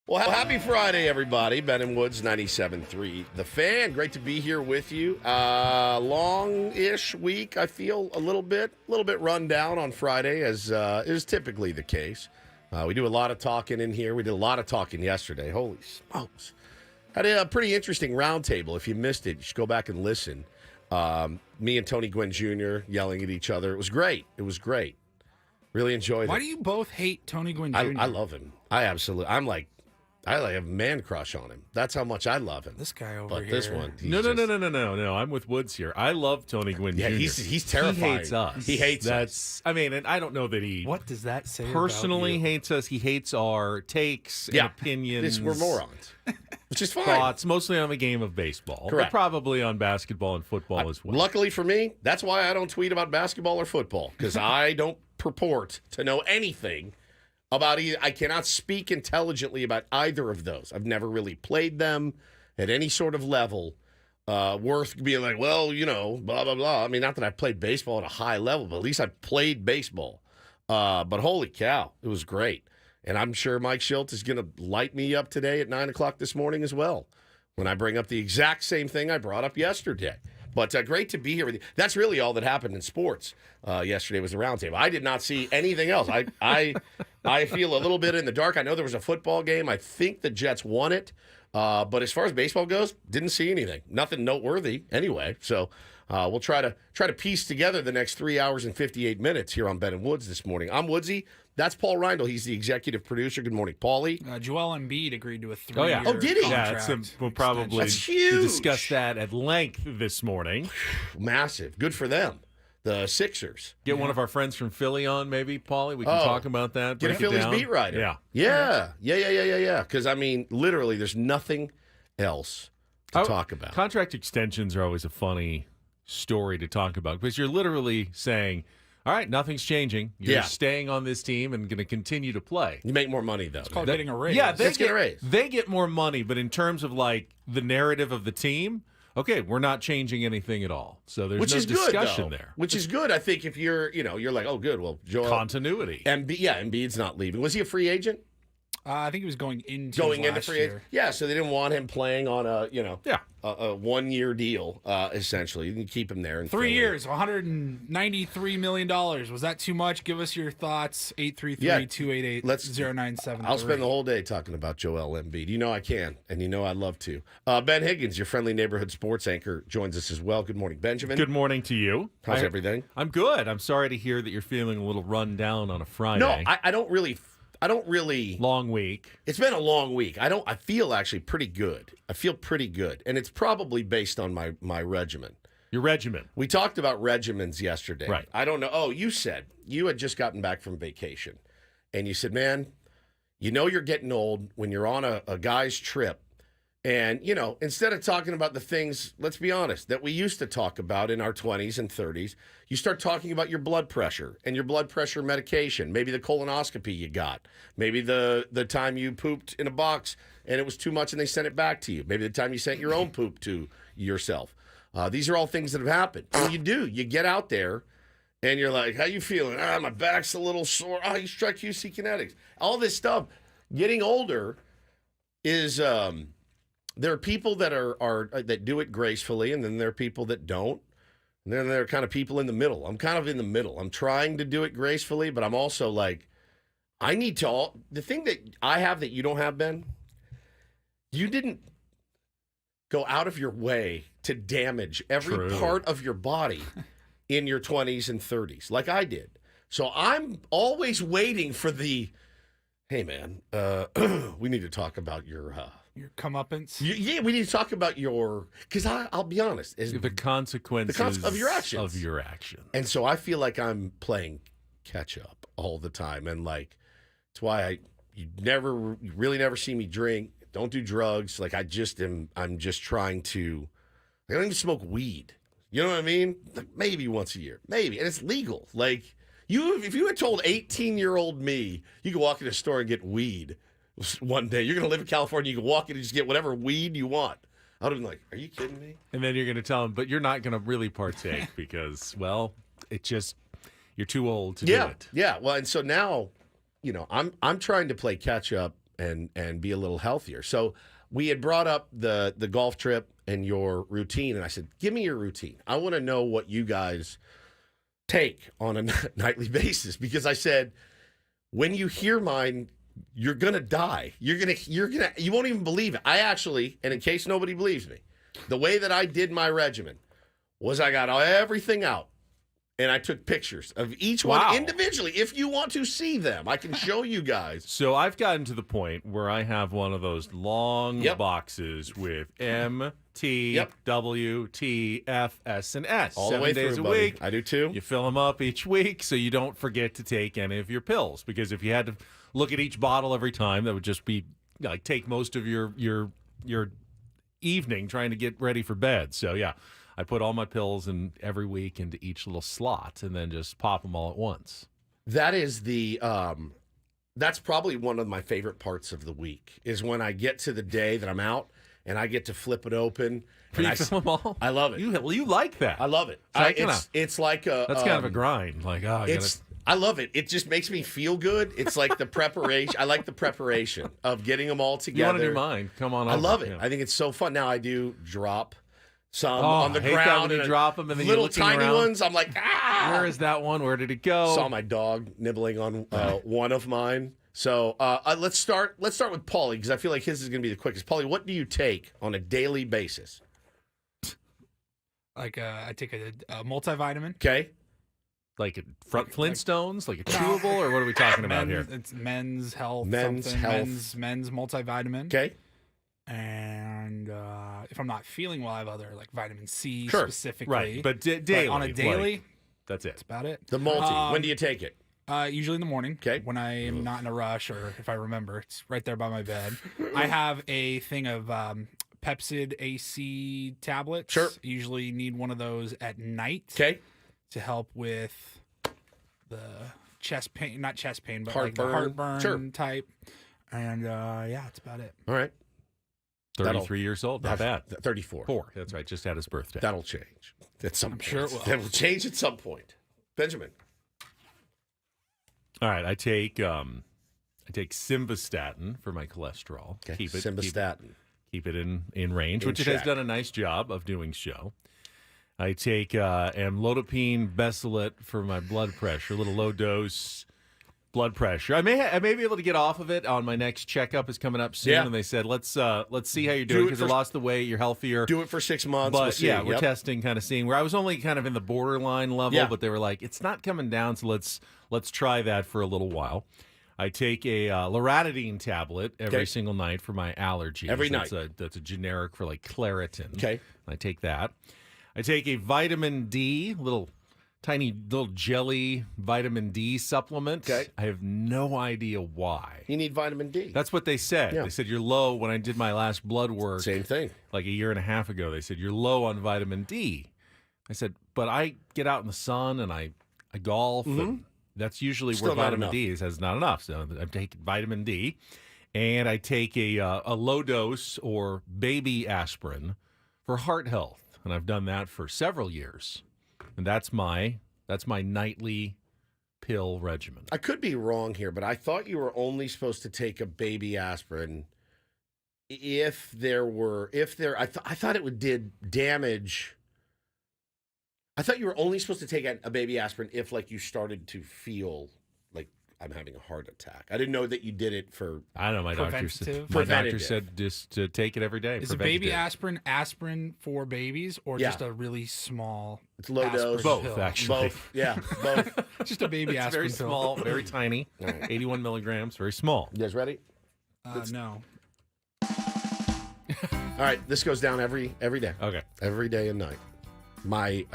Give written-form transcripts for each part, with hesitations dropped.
Well, happy Friday, everybody. Ben and Woods, 97.3. The Fan, great to be here with you. Long-ish week, I feel a little bit run down on Friday, as is typically the case. We do a lot of talking in here. We did a lot of talking yesterday. Holy smokes. Had a pretty interesting roundtable. If you missed it, you should go back and listen. Me and Tony Gwynn Jr. yelling at each other. It was great. Really enjoyed it. Why do you both hate Tony Gwynn Jr.? I love him. I have a man crush on him. That's how much I love him. This guy over but here. This one, No. I'm with Woods here. I love Tony Gwynn Jr. He's terrifying. He hates us. He hates us. I mean, and I don't know that he What does that say personally about you? hates us. He hates our takes and opinions. We're morons, which is fine. Thoughts, mostly on the game of baseball. Correct. But probably on basketball and football as well. Luckily for me, that's why I don't tweet about basketball or football, because I don't purport to know anything about either. I cannot speak intelligently about either of those. I've never really played them at any sort of level worth being like, well, blah, blah, blah. I mean, not that I've played baseball at a high level, but at least I've played baseball. But holy cow, it was great. And I'm sure Mike Schultz is going to light me up today at 9 o'clock this morning as well, when I bring up the exact same thing I brought up yesterday. But great to be here with you. That's really all that happened in sports yesterday was the roundtable. I did not see anything else. I feel a little bit in the dark. I know there was a football game. I think the Jets won it. But as far as baseball goes, didn't see anything. Nothing noteworthy anyway. So we'll try to piece together the next 3 hours and 58 minutes here on Ben and Woods this morning. I'm Woodsy. That's Paul Reindl. He's the executive producer. Good morning, Paulie. Joel Embiid agreed to a 3-year Oh, did he? contract. We'll probably That's huge. discuss that at length this morning. Massive. Good for them. The Sixers. Get one of our friends from Philly on, maybe, Paulie. We can talk about that. Get a break it Phillies down. beat writer. Yeah. Because, I mean, literally, there's nothing else to talk about. Contract extensions are always a funny story to talk about because you're literally saying, all right, nothing's changing. You're staying on this team and going to continue to play. You make more money, though. It's called getting a raise. Yeah, Let's get a raise. They get more money, but in terms of like the narrative of the team, okay, we're not changing anything at all. So there's no discussion there. Which is good, I think, if you're like, oh, good. Well, Joel. Continuity. Embiid's not leaving. Was he a free agent? I think he was going into free agent. Yeah, so they didn't want him playing on a 1-year deal, essentially. You can keep him there. 3 years, $193 million. Was that too much? Give us your thoughts. 833-288-0973. I'll spend the whole day talking about Joel Embiid. You know I can, and you know I'd love to. Ben Higgins, your friendly neighborhood sports anchor, joins us as well. Good morning, Benjamin. Good morning to you. How's everything? I'm good. I'm sorry to hear that you're feeling a little run down on a Friday. No, I don't really. Long week. It's been a long week. I feel actually pretty good. I feel pretty good. And it's probably based on my regimen. Your regimen. We talked about regimens yesterday. Right. I don't know. Oh, you said you had just gotten back from vacation. And you said, man, you're getting old when you're on a guy's trip. And, instead of talking about the things, let's be honest, that we used to talk about in our 20s and 30s, you start talking about your blood pressure and your blood pressure medication, maybe the colonoscopy you got, maybe the time you pooped in a box and it was too much and they sent it back to you, maybe the time you sent your own poop to yourself. These are all things that have happened. And you get out there and you're like, how you feeling? My back's a little sore. Oh, you struck QC Kinetics. All this stuff. Getting older is... There are people that are that do it gracefully, and then there are people that don't. And then there are kind of people in the middle. I'm kind of in the middle. I'm trying to do it gracefully, but I'm also like, I need to. The thing that I have that you don't have, Ben, you didn't go out of your way to damage every part of your body in your 20s and 30s, like I did. So I'm always waiting for the, hey, man, we need to talk about your comeuppance? Yeah, we need to talk about because I'll be honest. The consequences of your actions. Of your actions. And so I feel like I'm playing catch up all the time. And like, it's why you really never see me drink, don't do drugs. Like I'm just trying to, I don't even smoke weed. You know what I mean? Like maybe once a year, maybe. And it's legal. Like if you had told 18-year-old me, you could walk in a store and get weed one day. You're going to live in California. You can walk in and just get whatever weed you want. I would have been like, are you kidding me? And then you're going to tell them, but you're not going to really partake because, well, you're too old to do it. Yeah. Well, and so now, I'm trying to play catch up and be a little healthier. So we had brought up the golf trip and your routine, and I said, give me your routine. I want to know what you guys take on a nightly basis, because I said, when you hear mine, you're gonna die. You won't even believe it. I actually, and in case nobody believes me, the way that I did my regimen was I got everything out and I took pictures of each one individually. If you want to see them, I can show you guys. So I've gotten to the point where I have one of those long boxes with M, T, W, T, F, S, and S. All the way through, days a buddy. week. I do too. You fill them up each week so you don't forget to take any of your pills. Because if you had to look at each bottle every time, that would just be like take most of your evening trying to get ready for bed. So yeah, I put all my pills in every week into each little slot and then just pop them all at once. That is that's probably one of my favorite parts of the week, is when I get to the day that I'm out and I get to flip it open. And You fill them all? I love it. You like that? I love it. It's like a. That's kind of a grind. Like, I love it. It just makes me feel good. It's like the preparation. I like the preparation of getting them all together. You want to do mine? Come on over. I love it. Yeah. I think it's so fun. Now I do drop some Oh, on the I hate that ground. when you drop them and then little you're looking tiny around. ones. I'm like, ah! Where is that one? Where did it go? Saw my dog nibbling on one of mine. So let's start with Paulie, because I feel like his is going to be the quickest. Paulie, what do you take on a daily basis? Like I take a multivitamin. Okay. Like front Flintstones, like a chewable, or what are we talking about here? It's Men's Health. Men's something. Health. Men's multivitamin. Okay. And if I'm not feeling well, I have other like vitamin C Sure. specifically. Right, but daily. on a daily, like, that's it. that's about it. The multi. When do you take it? Usually in the morning. Okay. When I am not in a rush, or if I remember, it's right there by my bed. I have a thing of Pepsid AC tablets. Sure. Usually need one of those at night. Okay. To help with the chest pain, not chest pain, but Heartburn. like the heartburn Sure. type. And yeah, that's about it. All right. 33 years old, not bad. 34. 4, that's right, just had his birthday. That'll change at some point. sure it will. That'll change at some point. Benjamin. All right, I take simvastatin for my cholesterol. Okay. Keep it Simvastatin. keep it in range, In which it has check. done a nice job of doing so. I take amlodipine Besilit for my blood pressure, a little low dose blood pressure. I may be able to get off of it on my next checkup is coming up soon, Yeah. and they said let's see how you're Do doing it because you for- lost the weight, you're healthier. Do it for 6 months. But we'll see. yeah, we're Yep. testing, kind of seeing where I was only kind of in the borderline level, Yeah. but they were like, it's not coming down, so let's try that for a little while. I take a loratadine tablet every Okay. single night for my allergies. Every That's a generic for like Claritin. Okay. I take that. I take a vitamin D, tiny little jelly vitamin D supplement. Okay. I have no idea why. You need vitamin D. That's what they said. Yeah. They said you're low. When I did my last blood work, Same thing. like a year and a half ago, they said you're low on vitamin D. I said, but I get out in the sun and I golf, and that's usually Still where not vitamin enough. D is not enough. So I take vitamin D, and I take a low dose or baby aspirin for heart health, and I've done that for several years, and that's my nightly pill regimen. I could be wrong here, but I thought you were only supposed to take a baby aspirin I thought it did damage. I thought you were only supposed to take a baby aspirin if like you started to feel like I'm having a heart attack. I didn't know that you did it for. I don't know. My doctor Preventative. said just to take it every day. Is a baby aspirin for babies, or Yeah. just a really small? It's low aspirin dose. Both, pill? actually. Both. Yeah, both. Just a baby It's aspirin very pill. small, very tiny, 81 milligrams, very small. You guys ready? No. All right, this goes down every day. Okay. Every day and night. My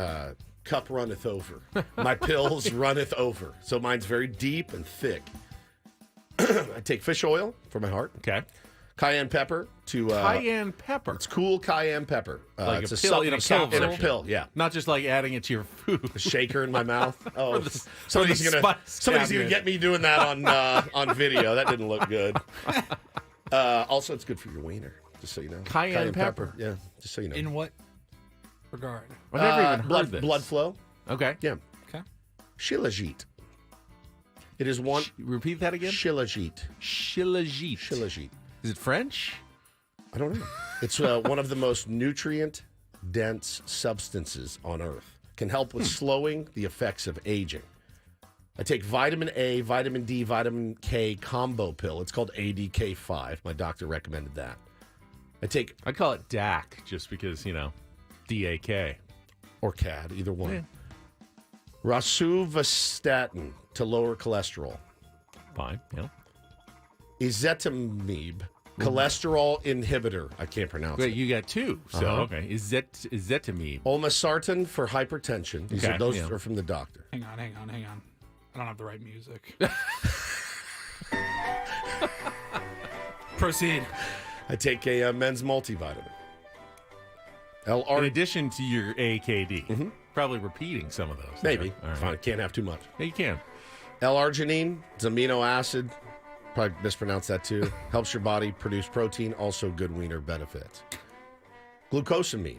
cup runneth over. My pills runneth over. So mine's very deep and thick. I take fish oil for my heart. Okay. Cayenne pepper to Cayenne pepper. It's cool cayenne pepper. Like it's a pill in a pill in a version. pill. Yeah. Not just like adding it to your food. A shaker in my mouth. Oh, the somebody's spice gonna cabinet. get me doing that on video. That didn't look good. Also, it's good for your wiener. Just so you know. Cayenne pepper. Yeah. Just so you know. In what regard? I've never even heard blood, this. blood flow. Okay. Yeah. Okay. Shilajit. It is one. Repeat that again. Shilajit. Shilajit. Shilajit. Is it French? I don't know. It's one of the most nutrient-dense substances on Earth. Can help with slowing the effects of aging. I take vitamin A, vitamin D, vitamin K combo pill. It's called ADK5. My doctor recommended that. I'd call it DAC just because, DAK. Or CAD, either one. Yeah. Rosuvastatin to lower cholesterol. Fine, yeah. Ezetimibe, cholesterol inhibitor. I can't pronounce Wait, it. you got two. So, okay. Ezetimibe. Olmesartan for hypertension. Those are from the doctor. Hang on. I don't have the right music. Proceed. I take a men's multivitamin. In LR. addition to your AKD. Probably repeating some of those. Maybe. All right. Fine. Can't have too much. Yeah, you can. L-arginine, it's amino acid. Probably mispronounced that too. Helps your body produce protein. Also good wiener benefits. Glucosamine.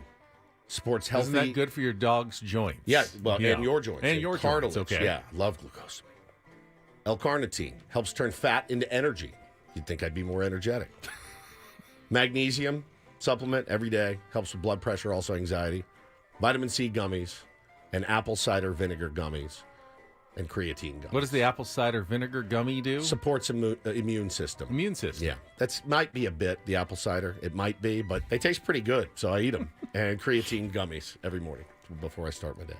Supports healthy. Isn't that good for your dog's joints? Yeah, well, and your joints. And your cartilage. joints, okay. Yeah, love glucosamine. L-carnitine helps turn fat into energy. You'd think I'd be more energetic. Magnesium supplement every day. Helps with blood pressure, also anxiety. Vitamin C gummies and apple cider vinegar gummies and creatine gummies. What does the apple cider vinegar gummy do? Supports immune system. Immune system. Yeah, that's might be a bit, the apple cider. It might be, but they taste pretty good, so I eat them. And creatine gummies every morning before I start my day.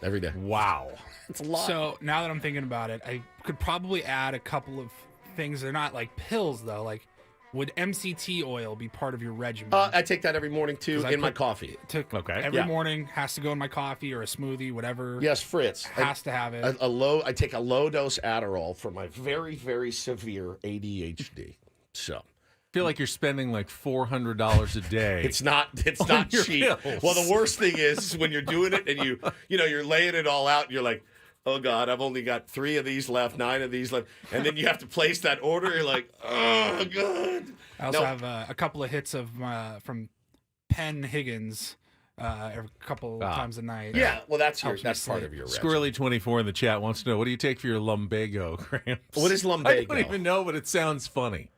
Every day. Wow. It's a lot. So now that I'm thinking about it, I could probably add a couple of things. They're not like pills, though. Like, would MCT oil be part of your regimen? I take that every morning, too, 'Cause I in my put- coffee. Okay. Every Yeah. morning has to go in my coffee or a smoothie, whatever. Yes, Fritz. Has to have it. I take a low-dose Adderall for my very, very severe ADHD. So... I feel like you're spending like $400 a day. It's not On your cheap. pills. Well, the worst thing is when you're doing it and you're laying it all out and you're like, oh God, I've only got 3 of these left, 9 of these left, and then you have to place that order. You're like, oh God. I also have a couple of hits of from Penn Higgins every couple times a night. Yeah, well, that's Helps me part sleep. of your regimen. Squirrely24 in the chat wants to know, what do you take for your lumbago, Gramps? What is I lumbago? don't even know, but it sounds funny.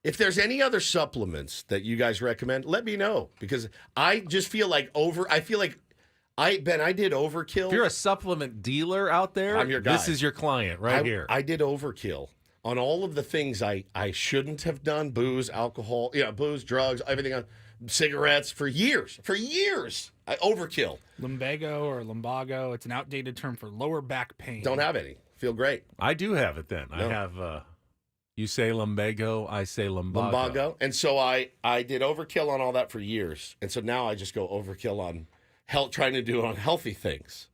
If there's any other supplements that you guys recommend, let me know because I just feel like I did overkill. If you're a supplement dealer out there, I'm your guy. this is your client right here. I did overkill on all of the things I shouldn't have done: booze, alcohol, booze, drugs, everything else, cigarettes for years. For years, I overkill. Lumbago or lumbago, it's an outdated term for lower back pain. Don't have any. Feel great. I do have it then. I No. have, you say lumbago, I say lumbago. Lumbago. And so I did overkill on all that for years. And so now I just go overkill on trying to do it on healthy things.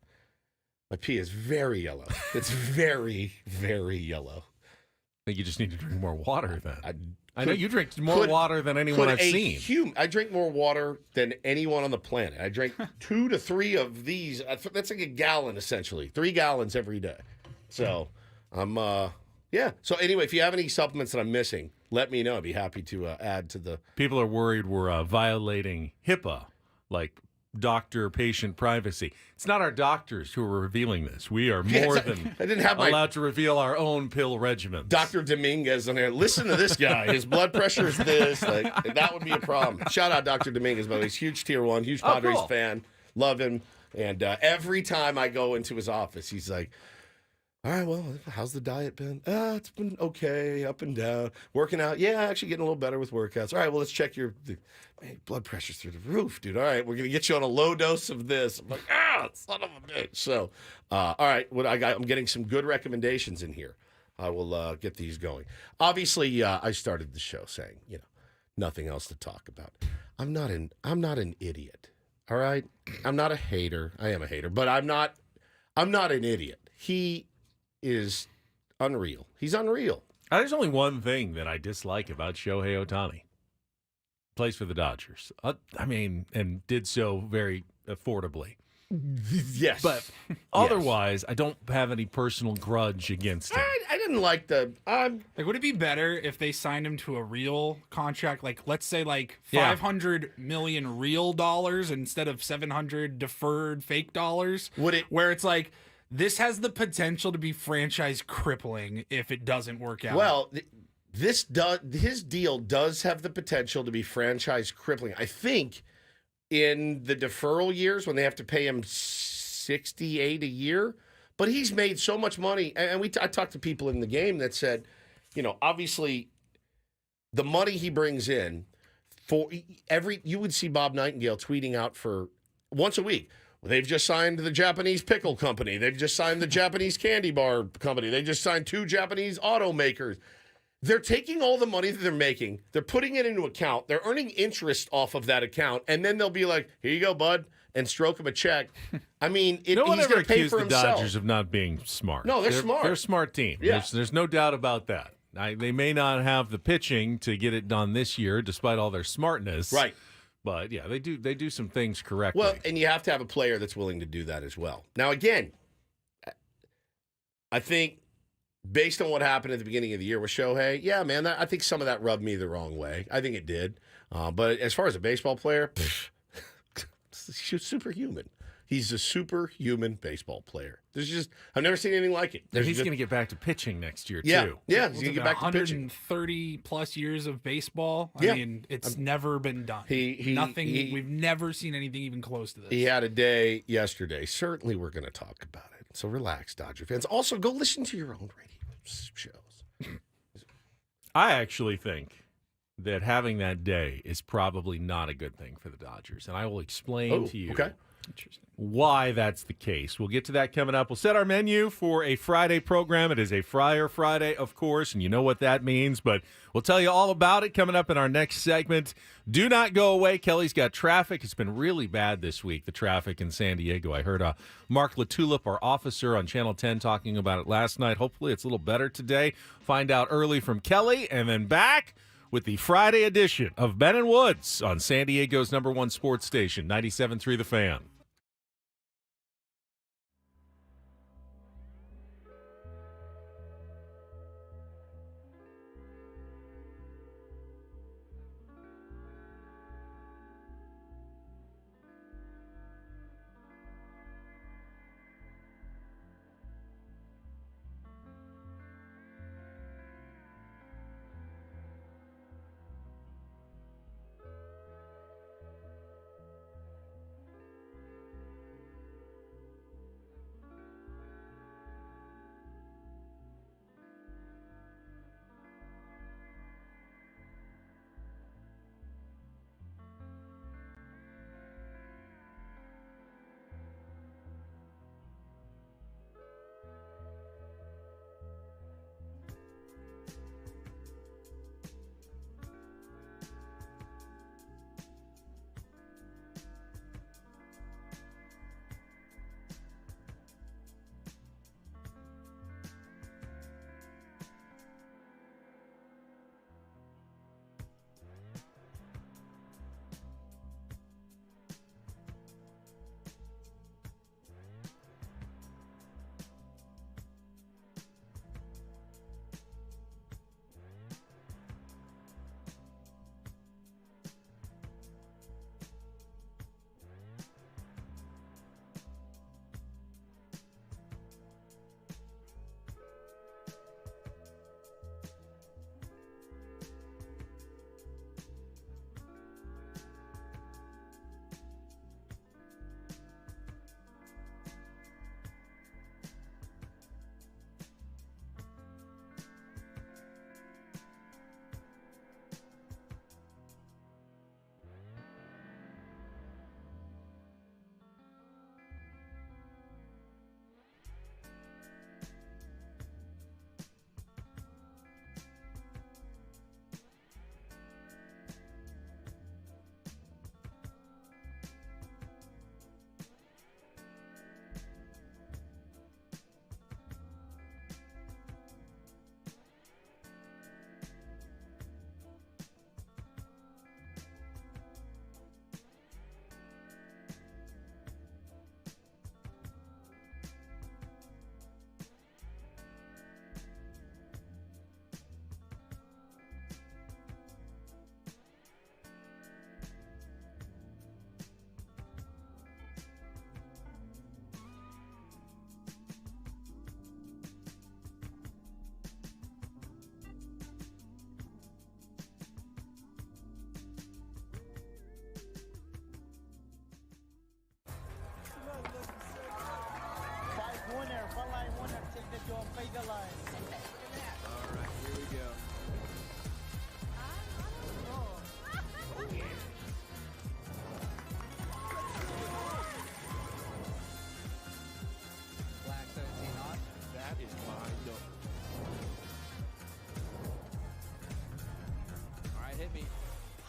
My pee is very yellow. It's very, very yellow. I think you just need to drink more water then. I know could- you drink more water than anyone I've seen. I drink more water than anyone on the planet. I drink 2 to 3 of these. That's like a gallon, essentially. 3 gallons every day. So I'm, yeah. So anyway, if you have any supplements that I'm missing, let me know. I'd be happy to add to the... People are worried we're violating HIPAA, like doctor-patient privacy. It's not our doctors who are revealing this. We are more than I didn't have my allowed to reveal our own pill regimens. Dr. Dominguez on there. Listen to this guy. His blood pressure is this. Like, that would be a problem. Shout out Dr. Dominguez, by the way. He's huge tier 1, huge Padres cool. fan. Love him. And every time I go into his office, he's like, all right, well, how's the diet been? It's been okay, up and down. Working out, yeah, actually getting a little better with workouts. All right, well, let's check your blood pressure's through the roof, dude. All right, we're going to get you on a low dose of this. I'm like, son of a bitch. So, all right, I'm getting some good recommendations in here. I will get these going. Obviously, I started the show saying, nothing else to talk about. I'm not an idiot. All right? I'm not a hater. I am a hater, but I'm not an idiot. He is unreal. He's unreal. There's only one thing that I dislike about Shohei Ohtani. Plays for the Dodgers. And did so very affordably. Yes. But otherwise, I don't have any personal grudge against him. I didn't like the... Like, would it be better if they signed him to a real contract? Like, let's say, like, Yeah. $500 million real dollars instead of $700 deferred fake dollars? Would it... Where it's like, This has the potential to be franchise crippling if it doesn't work out. Well, his deal does have the potential to be franchise crippling. I think in the deferral years when they have to pay him $68 a year, but he's made so much money. And I talked to people in the game that said, obviously the money he brings in you would see Bob Nightingale tweeting out for once a week. Well, they've just signed the Japanese pickle company. They've just signed the Japanese candy bar company. They just signed 2 Japanese automakers. They're taking all the money that they're making, they're putting it into account, they're earning interest off of that account, and then they'll be like, here you go, bud, and stroke him a check. I mean, no one he's ever going to pay accused for the himself. Dodgers of not being smart. No, they're smart. They're a smart team. Yeah. There's no doubt about that. They may not have the pitching to get it done this year, despite all their smartness. Right. But, yeah, they do some things correctly. Well, and you have to have a player that's willing to do that as well. Now, again, I think based on what happened at the beginning of the year with Shohei, yeah, man, I think some of that rubbed me the wrong way. I think it did. But as far as a baseball player, he's superhuman. He's a superhuman baseball player. I've never seen anything like it. he's going to get back to pitching next year, yeah, too. Yeah, he's going to get back to pitching. 130 plus years of baseball. Yeah. I mean, it's never been done. We've never seen anything even close to this. He had a day yesterday. Certainly we're going to talk about it. So relax, Dodger fans. Also, go listen to your own radio shows. I actually think that having that day is probably not a good thing for the Dodgers, and I will explain to you why that's the case. We'll get to that coming up. We'll set our menu for a Friday program. It is a Friar Friday, of course, and you know what that means, but we'll tell you all about it coming up in our next segment. Do not go away. Kelly's got traffic. It's been really bad this week, the traffic in San Diego. I heard Mark Latulip, our officer on Channel 10, talking about it last night. Hopefully it's a little better today. Find out early from Kelly, and then back with the Friday edition of Ben and Woods on San Diego's #1 sports station, 97.3 The Fan.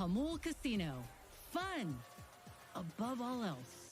Hamul Casino. Fun above all else.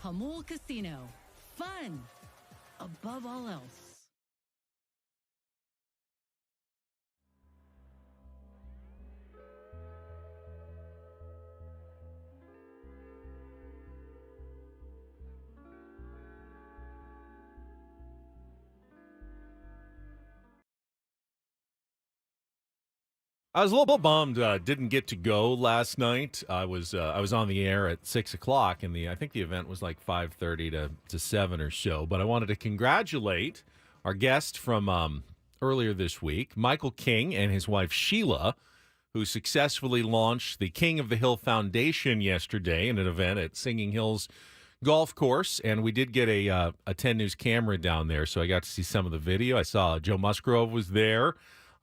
Hamul Casino. Fun above all else. I was a little bummed didn't get to go last night. I was on the air at 6:00, and I think the event was like 5:30 to 7 or so. But I wanted to congratulate our guest from earlier this week, Michael King, and his wife Sheila, who successfully launched the King of the Hill Foundation yesterday in an event at Singing Hills Golf Course. And we did get a 10 News camera down there, so I got to see some of the video. I saw Joe Musgrove was there.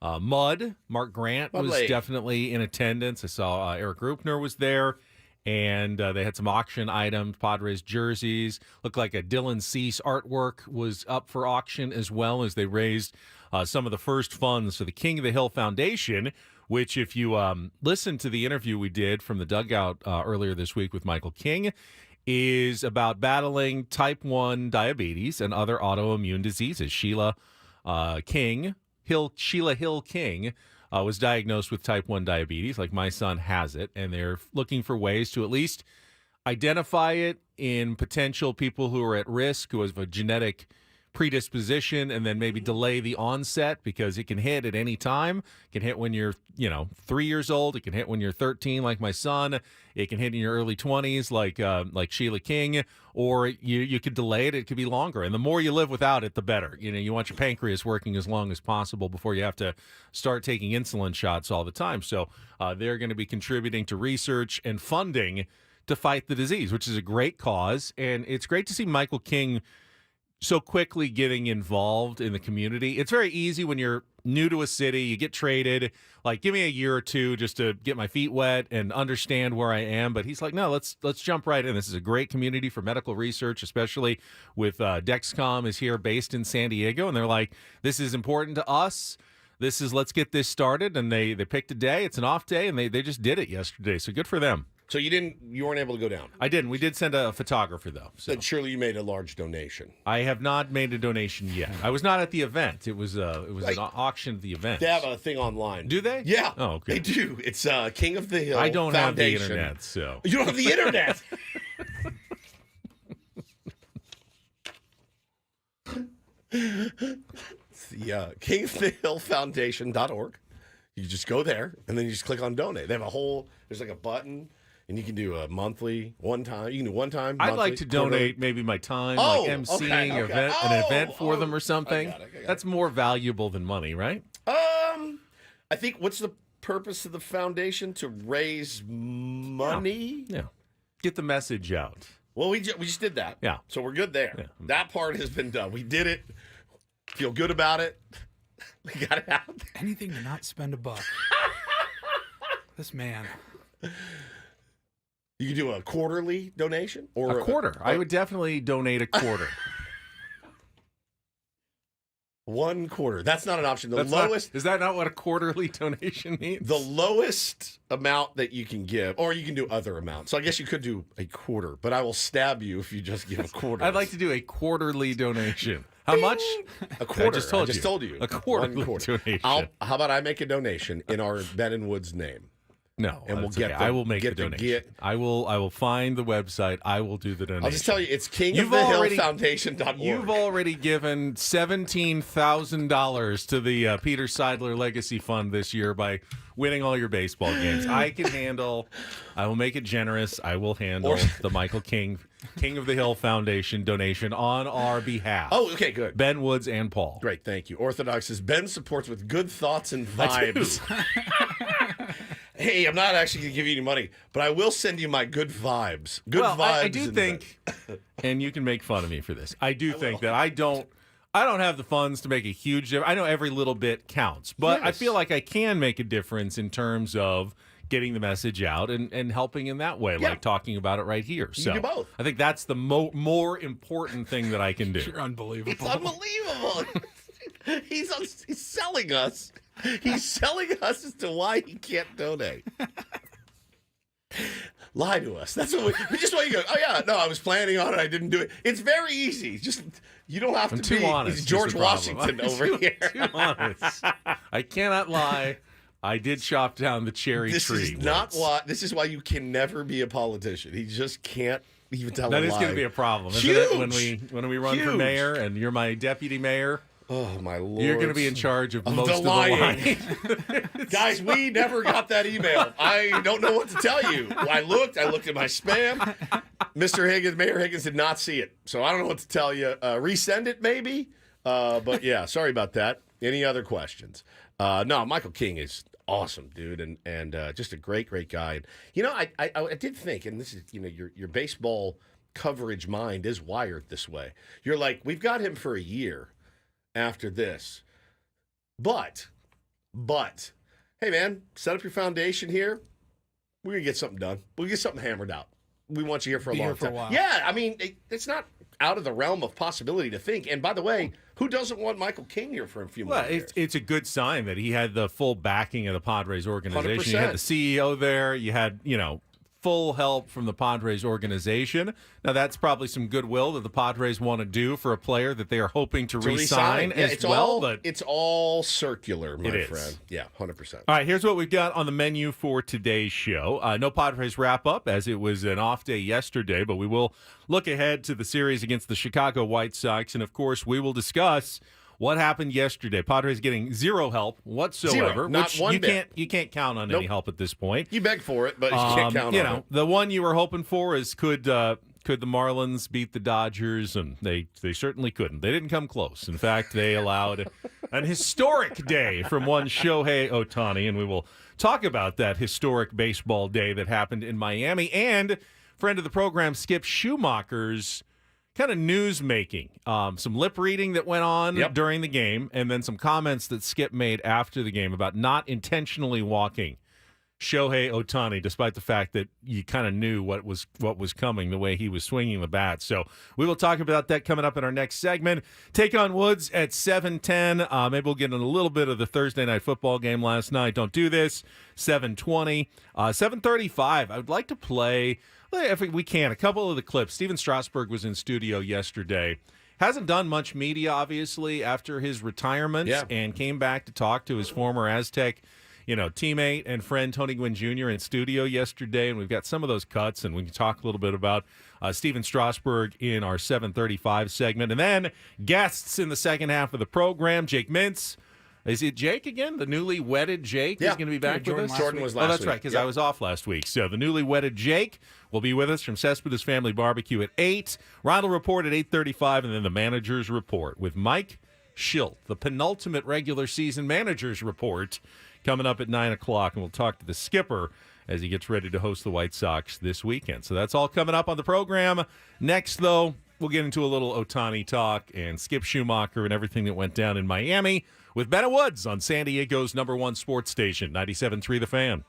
Mark Grant was definitely in attendance. I saw Eric Rupner was there, and they had some auction items, Padres jerseys. Looked like a Dylan Cease artwork was up for auction, as well as they raised some of the first funds for the King of the Hill Foundation, which, if you listen to the interview we did from the dugout earlier this week with Michael King, is about battling type 1 diabetes and other autoimmune diseases. Sheila Hill King was diagnosed with type 1 diabetes, like my son has it, and they're looking for ways to at least identify it in potential people who are at risk, who have a genetic predisposition, and then maybe delay the onset because it can hit at any time. It can hit when you're, 3 years old. It can hit when you're 13, like my son. It can hit in your early 20s, like Sheila King, or you could delay it. It could be longer. And the more you live without it, the better. You want your pancreas working as long as possible before you have to start taking insulin shots all the time. So they're going to be contributing to research and funding to fight the disease, which is a great cause. And it's great to see Michael King so quickly getting involved in the community. It's very easy when you're new to a city, you get traded, like give me a year or two just to get my feet wet and understand where I am. But he's like, no, let's jump right in. This is a great community for medical research, especially with Dexcom is here based in San Diego. And they're like, this is important to us. Let's get this started. And they picked a day. It's an off day, and they just did it yesterday. So good for them. So you weren't able to go down? I didn't. We did send a photographer, though. So. But surely you made a large donation. I have not made a donation yet. I was not at the event. It was an auction at the event. They have a thing online. Do they? Yeah. Oh, okay. They do. It's King of the Hill I don't Foundation. have the internet, so. You don't have the internet? It's the King of the Hill Foundation.org. You just go there, and then you just click on donate. They have there's like a button, and you can do a monthly, one time. You can do one time. I'd monthly, like to donate maybe my time, like emceeing an event for them or something. I got it. That's more valuable than money, right? I think what's the purpose of the foundation? To raise money? Yeah. Get the message out. Well, we just did that. Yeah. So we're good there. Yeah. That part has been done. We did it. Feel good about it. We got it out there. Anything to not spend a buck. This man. You can do a quarterly donation or A quarter. I would definitely donate a quarter. 1 quarter. That's not an option. Is that not what a quarterly donation means? The lowest amount that you can give, or you can do other amounts. So I guess you could do a quarter, but I will stab you if you just give a quarter. I'd like to do a quarterly donation. How much? A quarter. I just told you. A quarterly 1 quarter. donation. How about I make a donation in our Ben and Woods name? No, and we'll get. I will make the donation. I will find the website. I will do the donation. I'll just tell you, it's kingofthehillfoundation.org. You've already given $17,000 to the Peter Seidler Legacy Fund this year by winning all your baseball games. I will make it generous. I will handle the Michael King of the Hill Foundation donation on our behalf. Oh, okay, good. Ben Woods and Paul. Great, thank you. Orthodox says Ben supports with good thoughts and vibes. Hey, I'm not actually going to give you any money, but I will send you my good vibes. Good vibes. I do think, and you can make fun of me for this. I do think that I don't have the funds to make a huge difference. I know every little bit counts, but I feel like I can make a difference in terms of getting the message out and helping in that way, like talking about it right here. So do both. I think that's the more important thing that I can do. You're unbelievable. It's unbelievable. He's selling us. He's selling us as to why he can't donate. Lie to us. That's what we just want you to go, oh, yeah, no, I was planning on it. I didn't do it. It's very easy. Just, you don't have to be honest. George Washington over here. Too honest. I cannot lie. I did chop down the cherry tree. This is why you can never be a politician. He just can't even tell a lie. That is going to be a problem, isn't it? When we run for mayor and you're my deputy mayor. Oh, my Lord. You're going to be in charge of most of the lying. lying. Guys, we never got that email. I don't know what to tell you. I looked at my spam. Mayor Higgins did not see it. So I don't know what to tell you. Resend it maybe. But yeah, sorry about that. Any other questions? No, Michael King is awesome, dude, and just a great guy. And, I did think, and this is, your baseball coverage mind is wired this way. You're like, we've got him for a year after this. But, hey, man, set up your foundation here. We're going to get something done. We'll get something hammered out. We want you here for a long time. Yeah, I mean, it's not out of the realm of possibility to think. And by the way, who doesn't want Michael King here for a few more years? It's a good sign that he had the full backing of the Padres organization. 100%. You had the CEO there. You had, full help from the Padres organization. Now, that's probably some goodwill that the Padres want to do for a player that they are hoping to re-sign Yeah, as it's well. all, But it's all circular, my It is. friend. Yeah, 100%. all right, here's what we've got on the menu for today's show. No Padres wrap-up, as it was an off day yesterday, but we will look ahead to the series against the Chicago White Sox, and, of course, we will discuss what happened yesterday. Padres getting zero help whatsoever. Zero. Not which one you bit. can't count on any Nope. help at this point. You beg for it, but you can't count on it. The one you were hoping for is could the Marlins beat the Dodgers? And they certainly couldn't. They didn't come close. In fact, they allowed an historic day from one Shohei Ohtani, and we will talk about that historic baseball day that happened in Miami. And friend of the program, Skip Schumacher's kind of news making, some lip reading that went on during the game, and then some comments that Skip made after the game about not intentionally walking Shohei Ohtani, despite the fact that you kind of knew what was coming the way he was swinging the bat. So we will talk about that coming up in our next segment. Take on Woods at 7:10. Maybe we'll get in a little bit of the Thursday night football game last night. Don't do this. 7:20. 7:35. I would like to play, if we can, a couple of the clips. Steven Strasburg was in studio yesterday. Hasn't done much media, obviously, after his retirement, and came back to talk to his former Aztec teammate and friend Tony Gwynn Jr. in studio yesterday, and we've got some of those cuts, and we can talk a little bit about Steven Strasburg in our 7:35 segment. And then guests in the second half of the program, Jake Mintz. Is it Jake again? The newly wedded Jake is going to be back with us? Jordan was last week. Oh, that's right, because I was off last week. So the newly wedded Jake will be with us from Cespedes Family Barbecue at 8. Ronald Report at 8:35, and then the Manager's Report with Mike Schilt, the penultimate regular season Manager's Report, coming up at 9 o'clock, and we'll talk to the skipper as he gets ready to host the White Sox this weekend. So that's all coming up on the program. Next, though, we'll get into a little Ohtani talk and Skip Schumacher and everything that went down in Miami with Bennett Woods on San Diego's #1 sports station, 97.3 The Fan.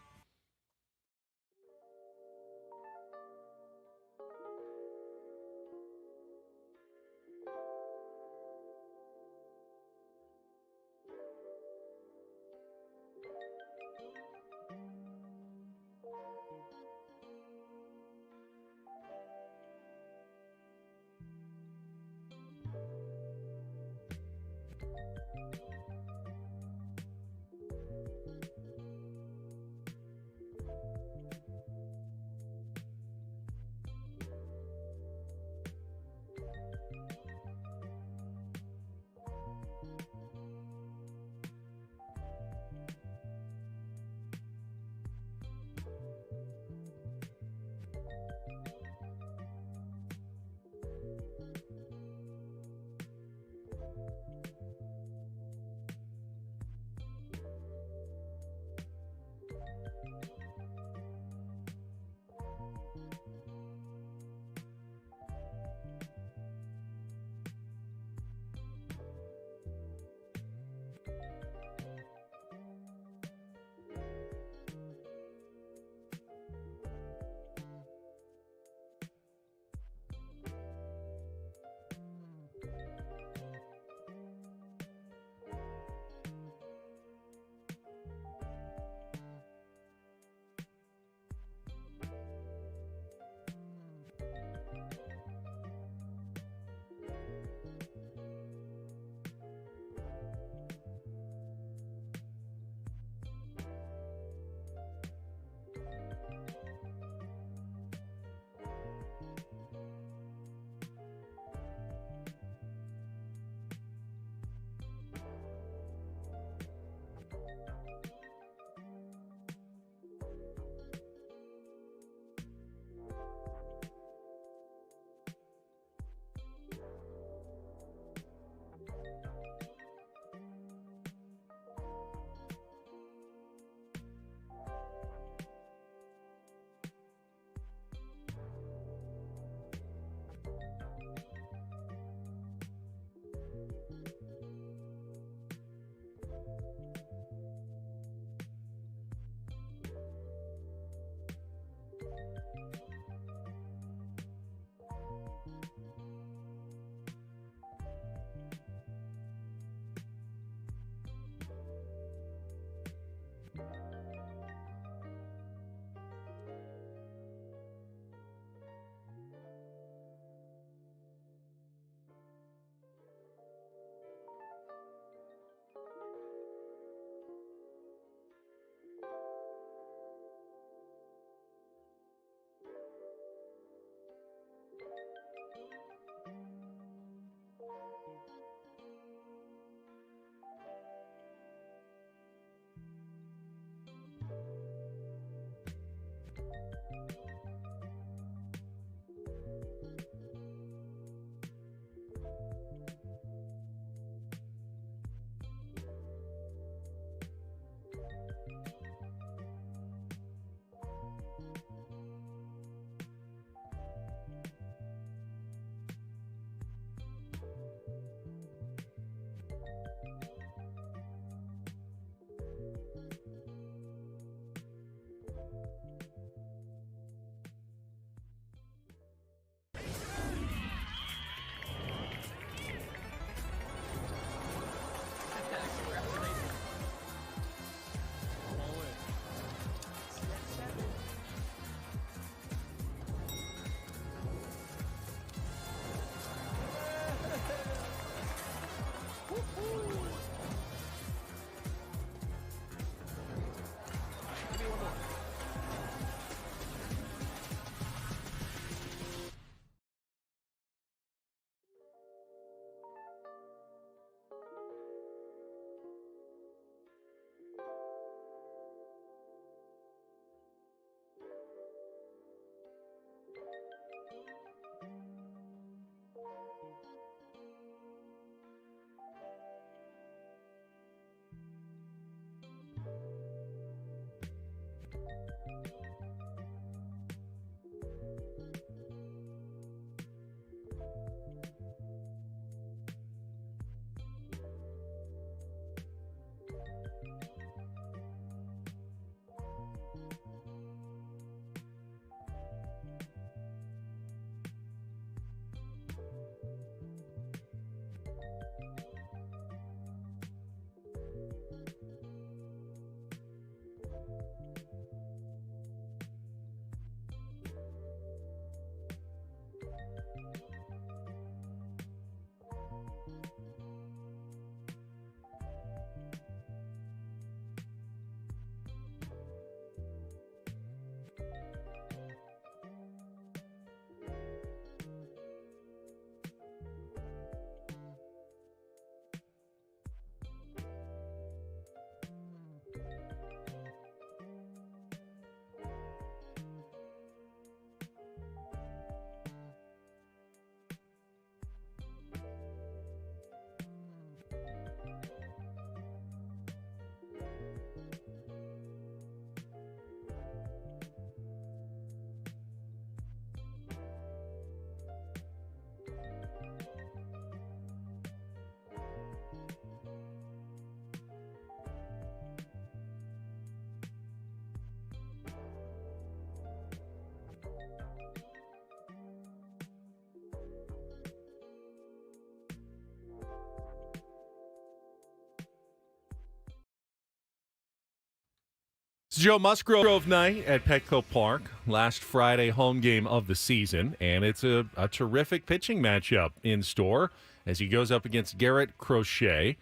It's Joe Musgrove night at Petco Park, last Friday home game of the season, and it's a terrific pitching matchup in store as he goes up against Garrett Crochet.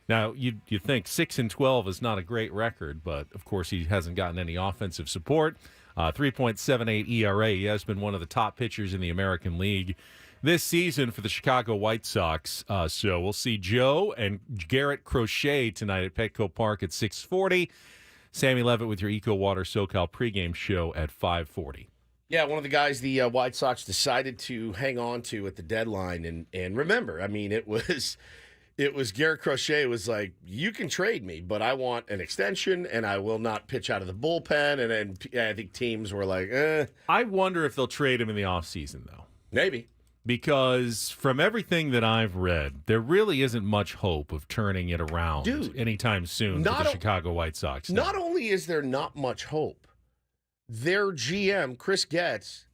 Now, you think 6-12 is not a great record, but of course he hasn't gotten any offensive support. 3.78 ERA. He has been one of the top pitchers in the American League this season for the Chicago White Sox. So we'll see Joe and Garrett Crochet tonight at Petco Park at 6:40. Sammy Levitt with your Eco Water SoCal pregame show at 5:40. Yeah, one of the guys the White Sox decided to hang on to at the deadline, and remember, I mean, it was Garrett Crochet was like, you can trade me, but I want an extension, and I will not pitch out of the bullpen. And then I think teams were like, I wonder if they'll trade him in the offseason, though. maybe. Because from everything that I've read, there really isn't much hope of turning it around anytime soon for the Chicago White Sox. Not only is there not much hope, their GM, Chris Getz,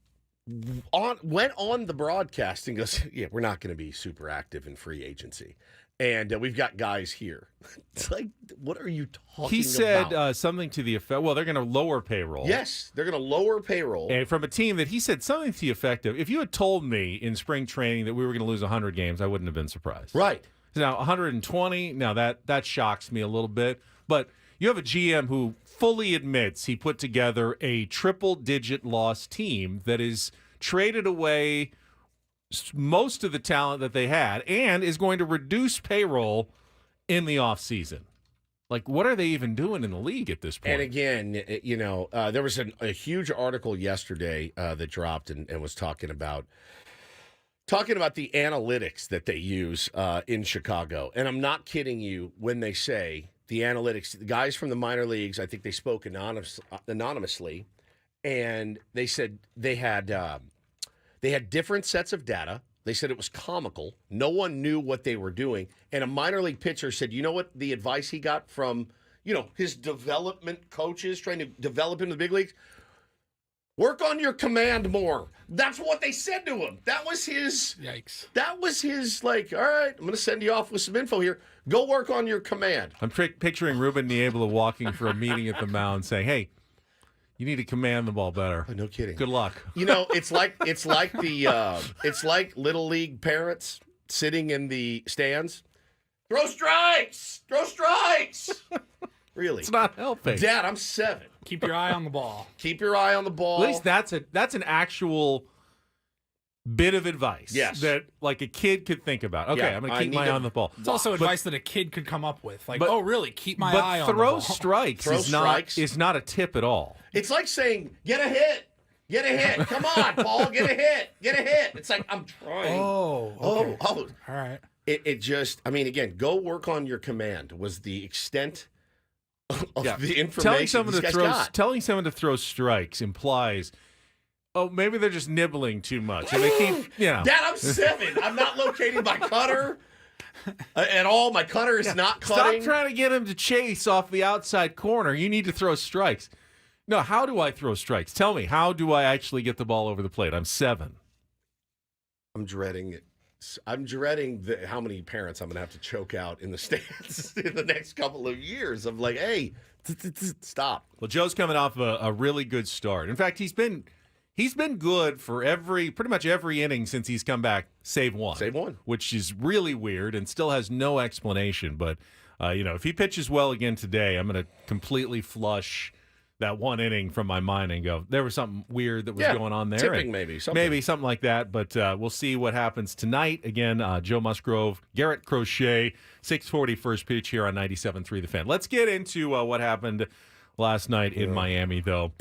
went on the broadcast and goes, yeah, we're not going to be super active in free agency. And we've got guys here. It's like, what are you talking about? He said something to the effect, well, they're going to lower payroll. Yes, they're going to lower payroll. And from a team that he said something to the effect of, if you had told me in spring training that we were going to lose 100 games, I wouldn't have been surprised. Right. Now, 120, now that shocks me a little bit. But you have a GM who fully admits he put together a triple-digit loss team that is traded away most of the talent that they had and is going to reduce payroll in the offseason. Like, what are they even doing in the league at this point? And again, there was a huge article yesterday that dropped and was talking about the analytics that they use in Chicago. And I'm not kidding you when they say the analytics, the guys from the minor leagues, I think they spoke anonymously, and they said they had different sets of data. They said it was comical. No one knew what they were doing. And a minor league pitcher said, you know what the advice he got from, his development coaches trying to develop him to the big leagues? Work on your command more. That's what they said to him. That was his... Yikes. That was his, like, all right, I'm going to send you off with some info here. Go work on your command. I'm picturing Ruben Niebla walking for a meeting at the mound saying, hey, you need to command the ball better. Oh, no kidding. Good luck. It's like little league parents sitting in the stands. Throw strikes! Throw strikes! Really? It's not helping. Dad, I'm 7. Keep your eye on the ball. Keep your eye on the ball. At least that's an actual bit of advice. Yes. That like a kid could think about. Okay, I'm going to keep my eye on the ball. It's also advice that a kid could come up with. Like, oh, really? Keep my eye on the Throw ball. strikes is not a tip at all. It's like saying, get a hit. Get a hit. Come on, Paul. Get a hit. Get a hit. It's like, I'm trying. Oh, okay. All right. It just, again, go work on your command was the extent of Yeah. the information Telling someone to throw strikes implies, oh, maybe they're just nibbling too much, and they keep, Dad, I'm 7. I'm not locating my cutter at all. My cutter is not cutting. Stop trying to get him to chase off the outside corner. You need to throw strikes. No, how do I throw strikes? Tell me, how do I actually get the ball over the plate? I'm 7. I'm dreading it. I'm dreading how many parents I'm going to have to choke out in the stands in the next couple of years. I'm like, hey, stop. Well, Joe's coming off a really good start. In fact, he's been good for pretty much every inning since he's come back, save one, which is really weird and still has no explanation. But if he pitches well again today, I'm going to completely flush that one inning from my mind and go, there was something weird that was going on there. Tipping maybe something like that. But we'll see what happens tonight. Again, Joe Musgrove, Garrett Crochet, 6:40 first pitch here on 97.3 The Fan. Let's get into what happened last night in Miami, though,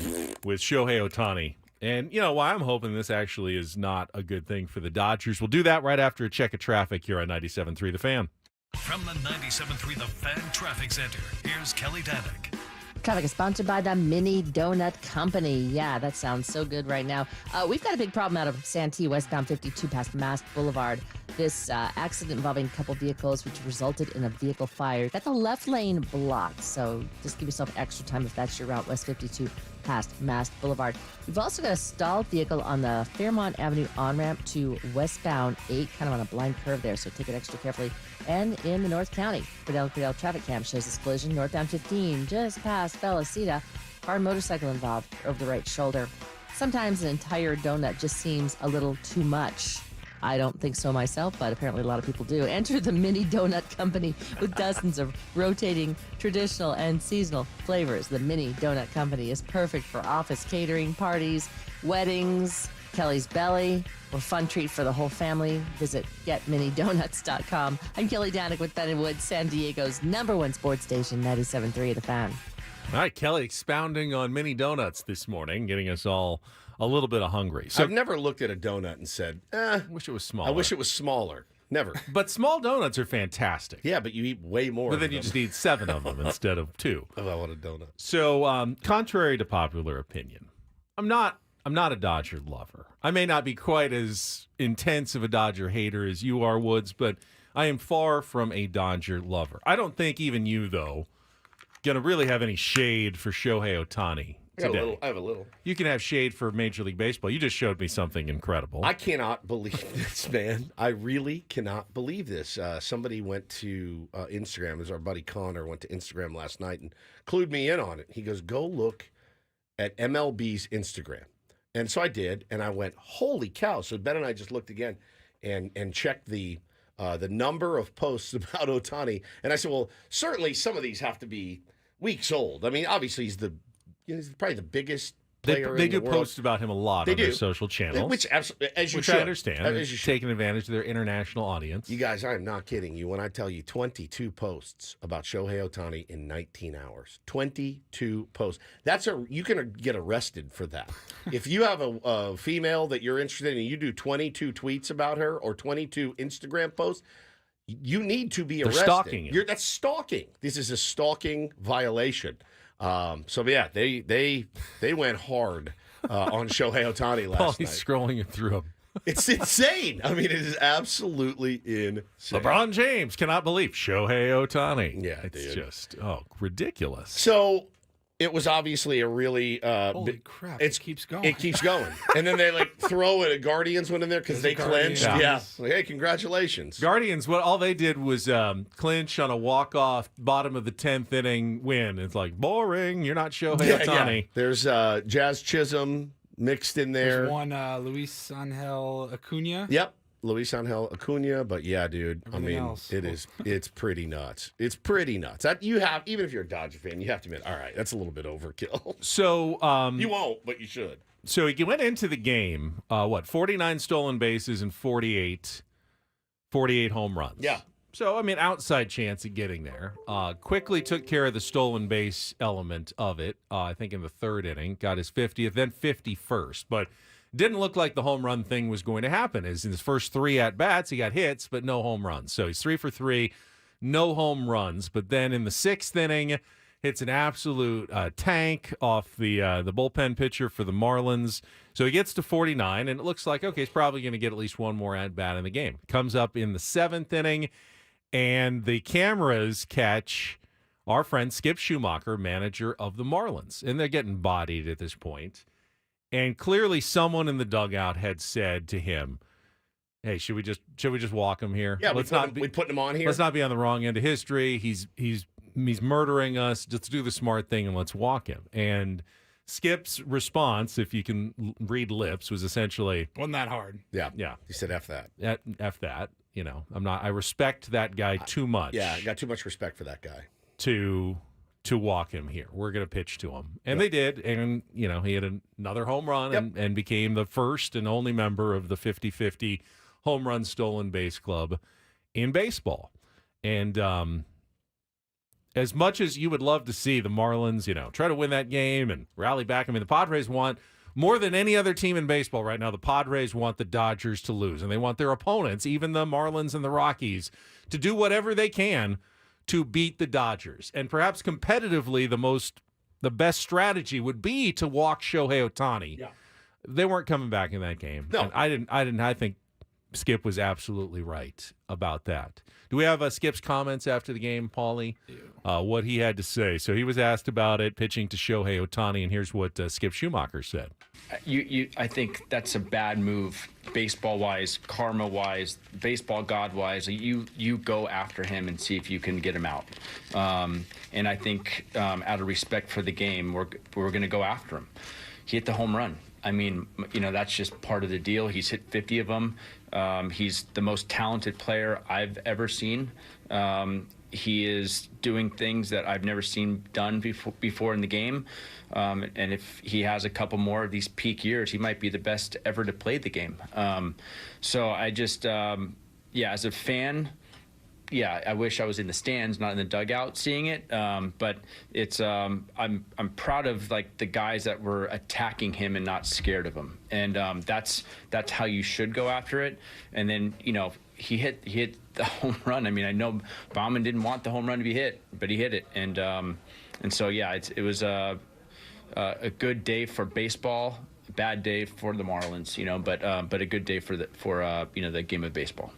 with Shohei Ohtani. And you know why I'm hoping this actually is not a good thing for the Dodgers. We'll do that right after a check of traffic here on 97.3 The Fan. From the 97.3 The Fan Traffic Center, here's Kelly Danick. Traffic is sponsored by the Mini Donut Company. Yeah, that sounds so good right now. We've got a big problem out of Santee, westbound 52 past Mast Boulevard. This accident involving a couple vehicles, which resulted in a vehicle fire. Got the left lane blocked, so just give yourself extra time if that's your route, West 52 past Mast Boulevard. We've also got a stalled vehicle on the Fairmont Avenue on-ramp to westbound 8, kind of on a blind curve there, so take it extra carefully. And in the North County, Cordell traffic cam shows this collision northbound 15, just past Belicita. Car and motorcycle involved over the right shoulder. Sometimes an entire donut just seems a little too much. I don't think so myself, but apparently a lot of people do. Enter the Mini Donut Company with dozens of rotating, traditional, and seasonal flavors. The Mini Donut Company is perfect for office catering, parties, weddings, Kelly's Belly, or fun treat for the whole family. Visit getminidonuts.com. I'm Kelly Danick with Ben and Wood, San Diego's #1 sports station, 97.3 The Fan. All right, Kelly expounding on mini donuts this morning, getting us all a little bit hungry. So I've never looked at a donut and said, wish it was smaller. I wish it was smaller. Never. But small donuts are fantastic. Yeah, but you eat way more. But then you just eat 7 of them instead of 2. Oh, I want a donut. So, contrary to popular opinion, I'm not a Dodger lover. I may not be quite as intense of a Dodger hater as you are, Woods, but I am far from a Dodger lover. I don't think even you, though, gonna really have any shade for Shohei Ohtani today. I have a little. You can have shade for Major League Baseball. You just showed me something incredible. I cannot believe this, man. I really cannot believe this. Somebody went to Instagram. It was our buddy Connor went to Instagram last night and clued me in on it. He goes, go look at MLB's Instagram. And so I did, and I went, holy cow. So Ben and I just looked again and checked the number of posts about Ohtani. And I said, well, certainly some of these have to be weeks old. I mean, obviously he's probably the biggest player they in the do world. post about him a lot on their social channels. Which as you which should. I understand. As you should. Taking advantage of their international audience. You guys, I am not kidding you when I tell you 22 posts about Shohei Ohtani in 19 hours. 22 posts. You can get arrested for that. If you have a female that you're interested in and you do 22 tweets about her or 22 Instagram posts, you need to be arrested. They're stalking you. That's stalking. This is a stalking violation. So yeah, they went hard on Shohei Ohtani last While night. he's scrolling it through them. It's insane. I mean, it is absolutely insane. LeBron James cannot believe Shohei Ohtani. Yeah, it's dude. just ridiculous. So it was obviously a really Holy crap! It keeps going. It keeps going, and then they throw it. A Guardians went in there because they clinched. Guardians. Yeah. Like, hey, congratulations. Guardians, all they did was clinch on a walk-off bottom of the 10th inning win. It's like, boring. You're not Shohei Ohtani. Yeah. There's Jazz Chisholm mixed in there. There's one Luis Angel Acuna. Yep. Luis Angel Acuna, but yeah, dude. Everything I mean, else. it's pretty nuts. It's pretty nuts. Even if you're a Dodger fan, you have to admit, all right, that's a little bit overkill. So You won't, but you should. So he went into the game, 49 stolen bases and 48 home runs. Yeah. So, I mean, outside chance of getting there. Quickly took care of the stolen base element of it, I think in the 3rd inning. Got his 50th, then 51st. But didn't look like the home run thing was going to happen. As in his first 3 at-bats, he got hits, but no home runs. So he's 3 for 3, no home runs. But then in the 6th inning, hits an absolute tank off the bullpen pitcher for the Marlins. So he gets to 49, and it looks like, okay, he's probably going to get at least one more at-bat in the game. Comes up in the 7th inning, and the cameras catch our friend Skip Schumacher, manager of the Marlins. And they're getting bodied at this point. And clearly someone in the dugout had said to him, hey, should we just walk him here? Yeah, we put him on here. Let's not be on the wrong end of history. He's murdering us. Just do the smart thing and let's walk him. And Skip's response, if you can read lips, was essentially, Wasn't that hard. yeah, He said F that. F that. You know, I respect that guy too much. Yeah, I got too much respect for that guy. To walk him here. We're going to pitch to him. And they did. And, you know, he had another home run and became the first and only member of the 50-50 home run stolen base club in baseball. And as much as you would love to see the Marlins, you know, try to win that game and rally back, I mean, the Padres want more than any other team in baseball right now. The Padres want the Dodgers to lose, and they want their opponents, even the Marlins and the Rockies, to do whatever they can to beat the Dodgers. And perhaps competitively, the best strategy would be to walk Shohei Ohtani. Yeah. They weren't coming back in that game. No. And I think Skip was absolutely right about that. Do we have Skip's comments after the game, Paulie? What he had to say. So he was asked about it, pitching to Shohei Ohtani, and here's what Skip Schumacher said. I think that's a bad move, baseball-wise, karma-wise, baseball god-wise. You go after him and see if you can get him out. And I think out of respect for the game, we're going to go after him. He hit the home run. I mean, you know, that's just part of the deal. He's hit 50 of them. He's the most talented player I've ever seen. He is doing things that I've never seen done before in the game. And if he has a couple more of these peak years, he might be the best ever to play the game. So I just, as a fan, I wish I was in the stands, not in the dugout, seeing it. But it's I'm proud of like the guys that were attacking him and not scared of him. And that's how you should go after it. And then he hit the home run. I mean, I know Bauman didn't want the home run to be hit, but he hit it. And so it was a good day for baseball, a bad day for the Marlins, but a good day for the game of baseball.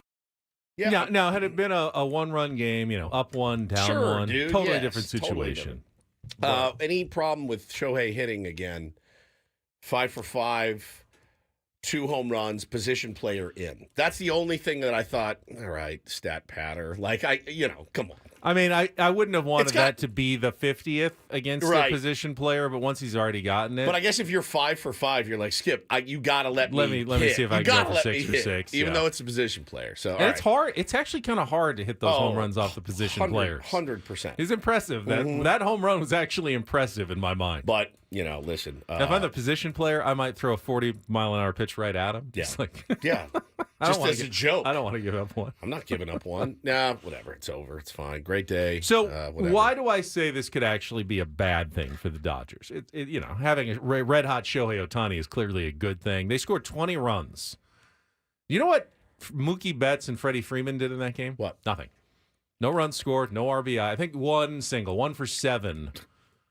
Yeah. Now, had it been a one-run game, up one, down one, dude. totally Yes, different totally situation. Any problem with Shohei hitting again? 5 for 5, 2 home runs, position player in. That's the only thing that I thought, all right, stat patter. Like, come on. I mean, I wouldn't have wanted that to be the 50th against Right. a position player, but once he's already gotten it. But I guess if you're 5 for 5, you're like, Skip, you got to let me Let me hit. see if I You can go gotta for let 6 me for hit, 6. even though it's a position player. So, and it's hard. It's actually kind of hard to hit those home runs off the position players. 100%. It's impressive. That home run was actually impressive in my mind. But, listen. If I'm the position player, I might throw a 40-mile-an-hour pitch right at him. Yeah. Just like, yeah. I don't Just wanna as a joke. I don't want to give up one. I'm not giving up one. Nah, whatever. It's over. It's fine. Great day. So whatever. why do I say this could actually be a bad thing for the Dodgers? Having a red-hot Shohei Ohtani is clearly a good thing. They scored 20 runs. You know what Mookie Betts and Freddie Freeman did in that game? What? Nothing. No runs scored, no RBI. I think one single, 1 for 7,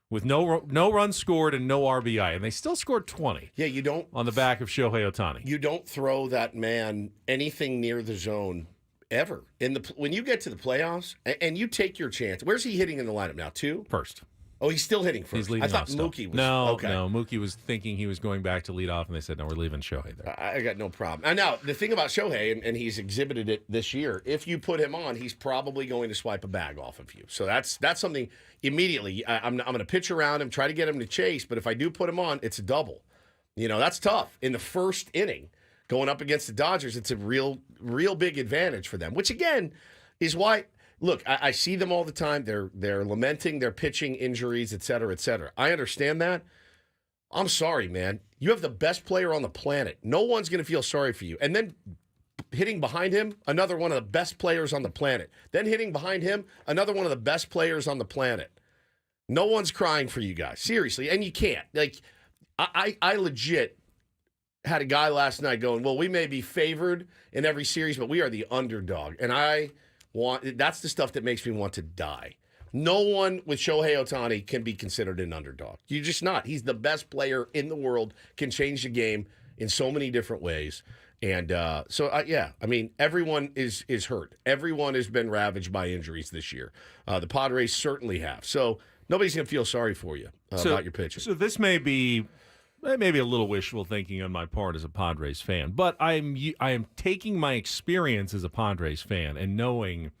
with no runs scored and no RBI, and they still scored 20. Yeah, you don't on the back of Shohei Ohtani. You don't throw that man anything near the zone ever. When you get to the playoffs and you take your chance. Where's he hitting in the lineup now? 2? First. Oh, he's still hitting first. He's leading I thought off still. Mookie was No, okay. Mookie was thinking he was going back to lead off, and they said, no, we're leaving Shohei there. I got no problem. And now, the thing about Shohei, and he's exhibited it this year, if you put him on, he's probably going to swipe a bag off of you. So that's something immediately. I'm going to pitch around him, try to get him to chase, but if I do put him on, it's a double. That's tough. In the first inning, going up against the Dodgers, it's a real big advantage for them, which, again, is why... Look, I see them all the time. They're lamenting their pitching injuries, et cetera, et cetera. I understand that. I'm sorry, man. You have the best player on the planet. No one's going to feel sorry for you. And then hitting behind him, another one of the best players on the planet. Then hitting behind him, another one of the best players on the planet. No one's crying for you guys. Seriously. And you can't. Like, I legit had a guy last night going, well, we may be favored in every series, but we are the underdog. And that's the stuff that makes me want to die. No one with Shohei Ohtani can be considered an underdog. You're just not. He's the best player in the world, can change the game in so many different ways. And yeah, I mean, everyone is hurt. Everyone has been ravaged by injuries this year. The Padres certainly have. So nobody's going to feel sorry for you about your pitching. So this may be a little wishful thinking on my part as a Padres fan, but I am taking my experience as a Padres fan and knowing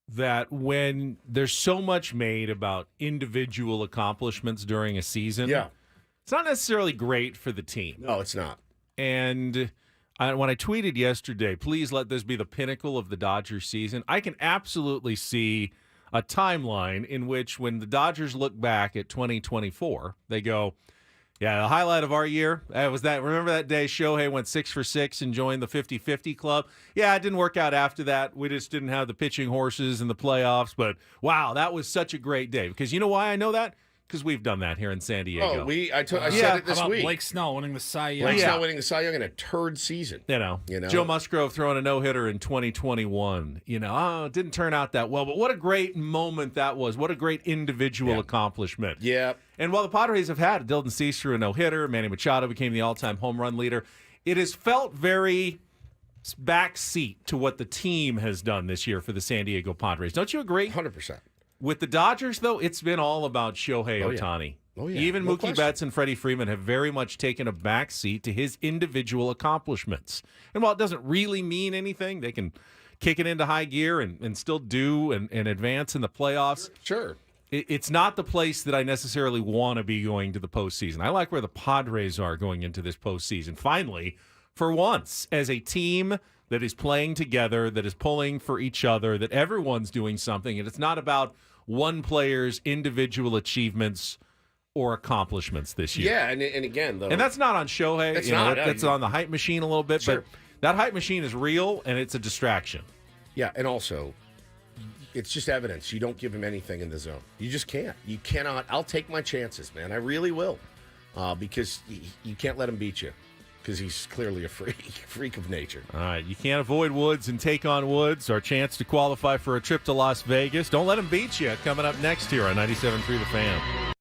that when there's so much made about individual accomplishments during a season, it's not necessarily great for the team. No, it's not. And when I tweeted yesterday, please let this be the pinnacle of the Dodgers season, I can absolutely see a timeline in which when the Dodgers look back at 2024, they go, yeah, the highlight of our year was that. Remember that day Shohei went 6 for 6 and joined the 50-50 club? Yeah, it didn't work out after that. We just didn't have the pitching horses in the playoffs. But, wow, that was such a great day. Because you know why I know that? Because we've done that here in San Diego. Oh, I said it this How about week. Blake Snell winning the Cy Young? Blake Snell winning the Cy Young in a turd season. You know, Joe Musgrove throwing a no-hitter in 2021. It didn't turn out that well. But what a great moment that was. What a great individual accomplishment. Yeah. And while the Padres have had Dylan Cease threw a no-hitter, Manny Machado became the all-time home run leader, it has felt very backseat to what the team has done this year for the San Diego Padres. Don't you agree? 100%. With the Dodgers, though, it's been all about Shohei Ohtani. Oh, yeah. Even No Mookie question. Betts and Freddie Freeman have very much taken a backseat to his individual accomplishments. And while it doesn't really mean anything, they can kick it into high gear and still do and advance in the playoffs. Sure. It's not the place that I necessarily want to be going to the postseason. I like where the Padres are going into this postseason. Finally, for once, as a team that is playing together, that is pulling for each other, that everyone's doing something, and it's not about one player's individual achievements or accomplishments this year. Yeah, and again, though. And that's not on Shohei. It's not. That's on the hype machine a little bit, Sure. but that hype machine is real, and it's a distraction. Yeah, and also, it's just evidence. You don't give him anything in the zone. You just can't. You cannot. I'll take my chances, man. I really will. Because you can't let him beat you. Because he's clearly a freak of nature. All right, you can't avoid Woods and take on Woods. Our chance to qualify for a trip to Las Vegas. Don't let him beat you. Coming up next here on 97.3 The Fan.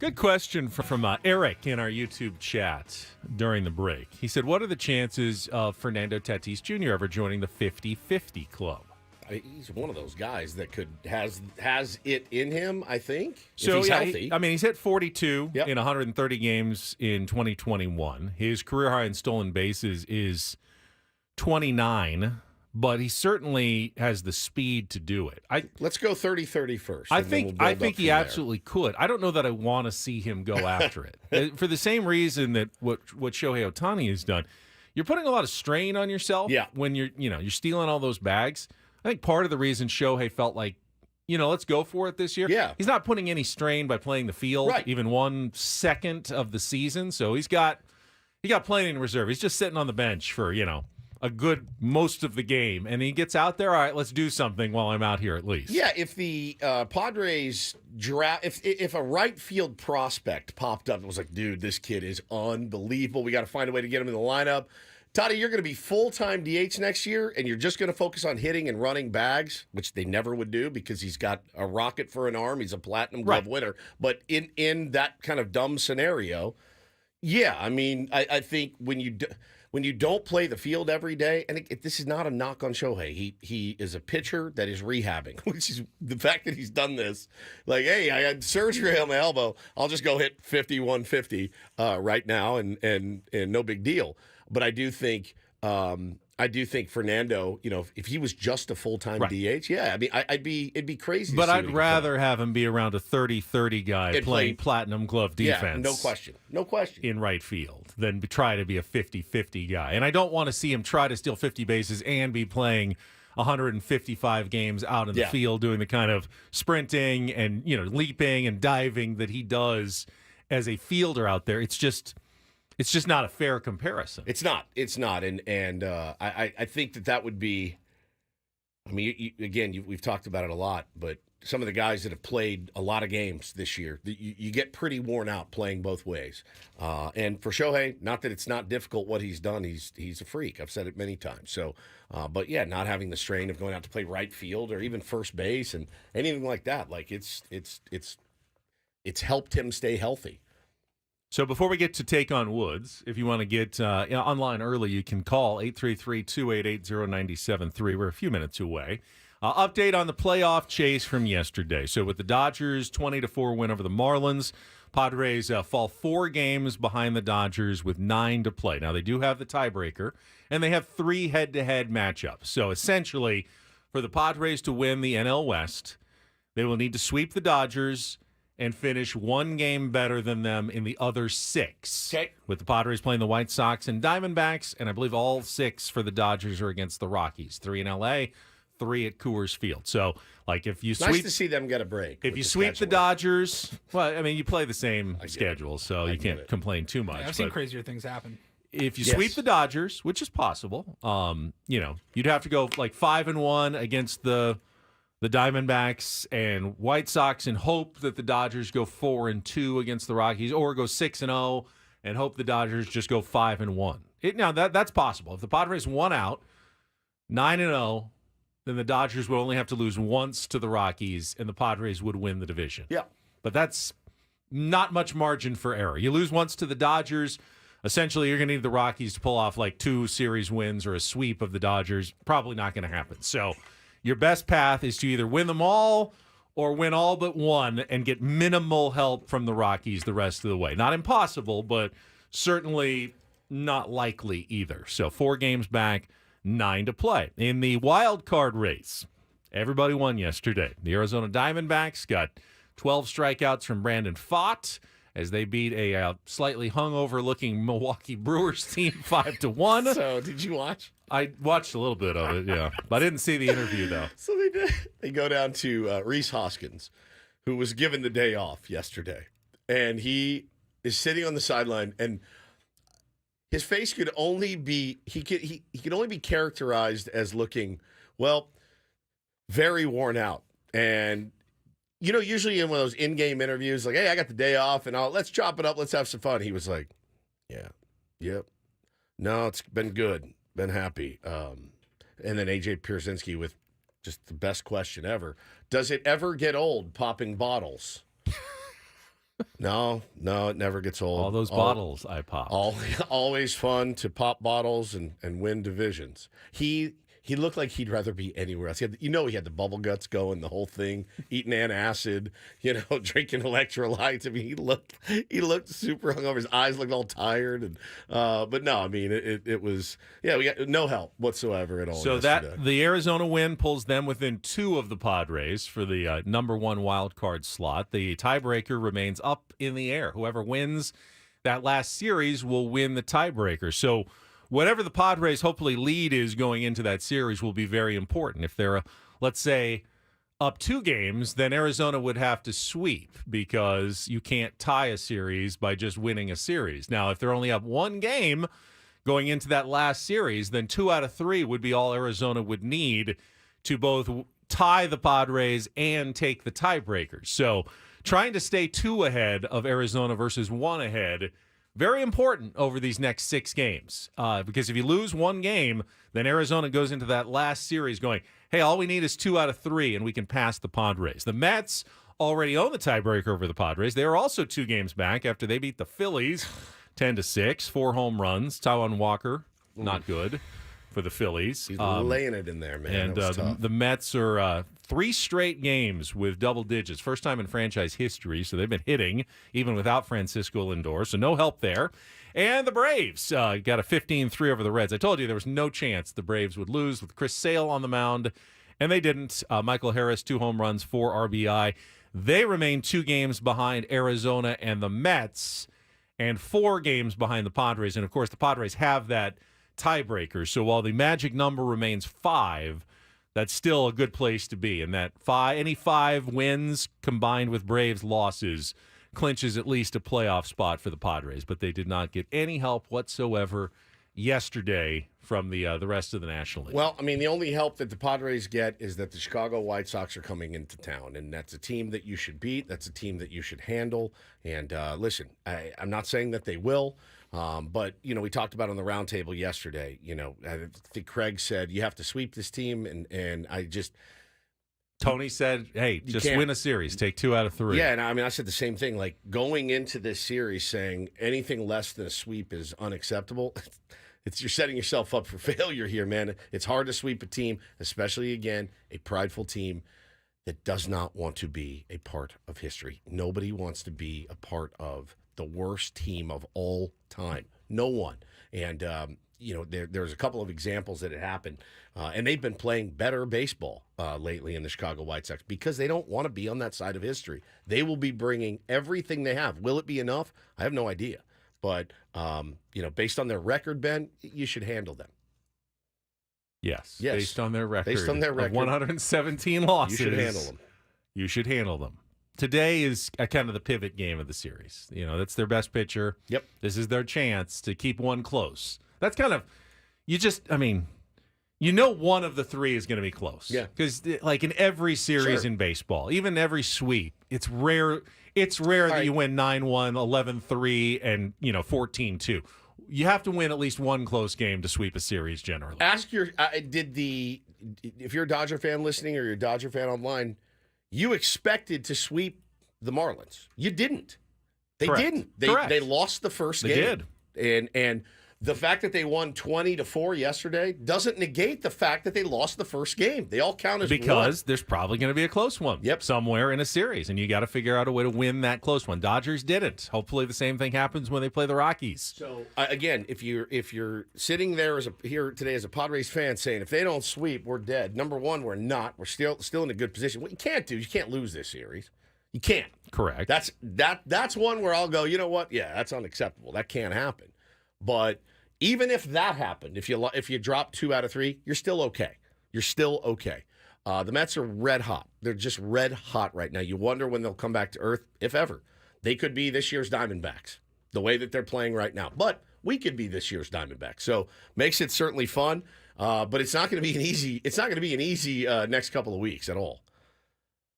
Good question from Eric in our YouTube chat during the break. He said, what are the chances of Fernando Tatis Jr. ever joining the 50-50 club? He's one of those guys that has it in him, I think, if So he's yeah, healthy. he's hit 42 Yep. in 130 games in 2021. His career high in stolen bases is 29, but he certainly has the speed to do it. Let's go 30-30 first. I and then think we'll build I up think from he there. absolutely could. I don't know that I want to see him go after it for the same reason that what Shohei Ohtani has done. You're putting a lot of strain on yourself when you're stealing all those bags. I think part of the reason Shohei felt like, let's go for it this year. Yeah. He's not putting any strain by playing the field even 1 second of the season. So he got plenty in reserve. He's just sitting on the bench for, a good most of the game. And he gets out there, all right, let's do something while I'm out here at least. Yeah, if the Padres draft, if a right field prospect popped up and was like, dude, this kid is unbelievable. We got to find a way to get him in the lineup. Toddy, you're going to be full-time DH next year, and you're just going to focus on hitting and running bags, which they never would do because he's got a rocket for an arm. He's a platinum glove winner. But in that kind of dumb scenario, yeah, I think when you don't play the field every day, and this is not a knock on Shohei. He is a pitcher that is rehabbing, which is the fact that he's done this. Like, hey, I had surgery on my elbow. I'll just go hit 50-150 right now, and no big deal. But I do think Fernando, if he was just a full-time DH, it'd be crazy. But I'd rather have him be around a 30-30 guy And playing play- platinum glove defense. Yeah, no question. In right field than try to be a 50-50 guy. And I don't want to see him try to steal 50 bases and be playing 155 games out in the field doing the kind of sprinting and, leaping and diving that he does as a fielder out there. It's just not a fair comparison. It's not, and I think that would be. I mean, we've talked about it a lot, but some of the guys that have played a lot of games this year, you get pretty worn out playing both ways. And for Shohei, not that it's not difficult what he's done, he's a freak. I've said it many times. So, but yeah, not having the strain of going out to play right field or even first base and anything like that, like it's helped him stay healthy. So before we get to Take on Woods, if you want to get online early, you can call 833-288-0973. We're a few minutes away. Update on the playoff chase from yesterday. So with the Dodgers' 20-4 win over the Marlins, Padres fall 4 games behind the Dodgers with 9 to play. Now, they do have the tiebreaker, and they have 3 head-to-head matchups. So essentially, for the Padres to win the NL West, they will need to sweep the Dodgers and finish 1 game better than them in the other 6. Okay. With the Padres playing the White Sox and Diamondbacks, and I believe all 6 for the Dodgers are against the Rockies. 3 in L.A., 3 at Coors Field. So, like, if you Nice sweep, to see them get a break. if with you the sweep the scheduling. Dodgers, well, I mean, you play the same get it. schedule, so you get can't it. complain too much. I've seen but crazier things happen. if you Yes. sweep the Dodgers, which is possible, you'd have to go like 5-1 against the Diamondbacks and White Sox and hope that the Dodgers go 4-2 against the Rockies, or go 6-0 and hope the Dodgers just go 5-1. Now that's possible. If the Padres won out 9-0, then the Dodgers would only have to lose once to the Rockies, and the Padres would win the division. Yeah. But that's not much margin for error. You lose once to the Dodgers, essentially you're going to need the Rockies to pull off like 2 series wins or a sweep of the Dodgers. Probably not going to happen. So your best path is to either win them all or win all but one and get minimal help from the Rockies the rest of the way. Not impossible, but certainly not likely either. So 4 games back, 9 to play. In the wild card race, everybody won yesterday. The Arizona Diamondbacks got 12 strikeouts from Brandon Pfaadt as they beat a slightly hungover-looking Milwaukee Brewers team 5-1. So, did you watch? I watched a little bit of it, yeah. But I didn't see the interview, though. So they go down to Reese Hoskins, who was given the day off yesterday, and he is sitting on the sideline, and his face could only be he could only be characterized as looking, well, very worn out. And usually in one of those in-game interviews, like, hey, I got the day off, and let's chop it up, let's have some fun. He was like, yeah, yep, no, it's been good. Been happy. And then A.J. Pierzynski with just the best question ever. Does it ever get old popping bottles? No, it never gets old. All those bottles I popped. Always fun to pop bottles and win divisions. He looked like he'd rather be anywhere else. He had the bubble guts going, the whole thing, eating antacid, drinking electrolytes. I mean, he looked super hungover. His eyes looked all tired, and but no, I mean, it was we got no help whatsoever at all. So yesterday. the Arizona win pulls them within 2 of the Padres for the number 1 wild card slot. The tiebreaker remains up in the air. Whoever wins that last series will win the tiebreaker. So whatever the Padres hopefully lead is going into that series will be very important. If they're, let's say, up 2 games, then Arizona would have to sweep because you can't tie a series by just winning a series. Now, if they're only up 1 game going into that last series, then 2 out of 3 would be all Arizona would need to both tie the Padres and take the tiebreakers. So trying to stay 2 ahead of Arizona versus 1 ahead, very important over these next 6 games. Because if you lose 1 game, then Arizona goes into that last series going, hey, all we need is 2 out of 3, and we can pass the Padres. The Mets already own the tiebreaker over the Padres. They are also 2 games back after they beat the Phillies 10-6, 4 home runs. Taijuan Walker, not good for the Phillies. He's laying it in there, man. And the Mets are 3 straight games with double digits. First time in franchise history, so they've been hitting even without Francisco Lindor, so no help there. And the Braves got a 15-3 over the Reds. I told you there was no chance the Braves would lose with Chris Sale on the mound, and they didn't. Michael Harris, 2 home runs, 4 RBI. They remain 2 games behind Arizona and the Mets and 4 games behind the Padres. And, of course, the Padres have that tiebreaker. So while the magic number remains 5, that's still a good place to be. And that any 5 wins combined with Braves losses clinches at least a playoff spot for the Padres. But they did not get any help whatsoever yesterday from the rest of the National League. Well, I mean, the only help that the Padres get is that the Chicago White Sox are coming into town, and that's a team that you should beat. That's a team that you should handle. And listen, I'm not saying that they will, but, we talked about on the roundtable yesterday, I think Craig said you have to sweep this team, and I just – Tony said, hey, just can't. win a series. Take 2 out of 3. Yeah, and I mean, I said the same thing. Like, going into this series saying anything less than a sweep is unacceptable, you're setting yourself up for failure here, man. It's hard to sweep a team, especially, again, a prideful team that does not want to be a part of history. Nobody wants to be a part of the worst team of all time. No one. And, there's a couple of examples that it happened, and they've been playing better baseball lately in the Chicago White Sox because they don't want to be on that side of history. They will be bringing everything they have. Will it be enough? I have no idea. But, based on their record, Ben, you should handle them. Yes. Yes. Based on their record. Based on their record. Of 117 losses. You should handle them. You should handle them. Today is kind of the pivot game of the series. That's their best pitcher. Yep. This is their chance to keep one close. That's kind of, one of the 3 is going to be close. Yeah. Because, like in every series Sure. in baseball, even every sweep, it's rare that you win 9-1, 11-3, and, 14-2. You have to win at least one close game to sweep a series generally. Ask if you're a Dodger fan listening or you're a Dodger fan online, you expected to sweep the Marlins. You didn't. They Correct. didn't. Correct. They lost the first game. They did. And the fact that they won 20-4 yesterday doesn't negate the fact that they lost the first game. They all count as because one. there's probably going to be a close one somewhere in a series, and you got to figure out a way to win that close one. Dodgers didn't. Hopefully the same thing happens when they play the Rockies. So again, if you're sitting there here today as a Padres fan saying if they don't sweep, we're dead. Number one, we're not. We're still in a good position. What you can't do is you can't lose this series. You can't. Correct. That's one where I'll go, you know what? Yeah, that's unacceptable. That can't happen. But even if that happened, if you drop 2 out of 3, you're still okay. You're still okay. The Mets are red hot. They're just red hot right now. You wonder when they'll come back to earth, if ever. They could be this year's Diamondbacks, the way that they're playing right now. But we could be this year's Diamondbacks. So makes it certainly fun. But it's not going to be an easy. It's not going to be an easy next couple of weeks at all.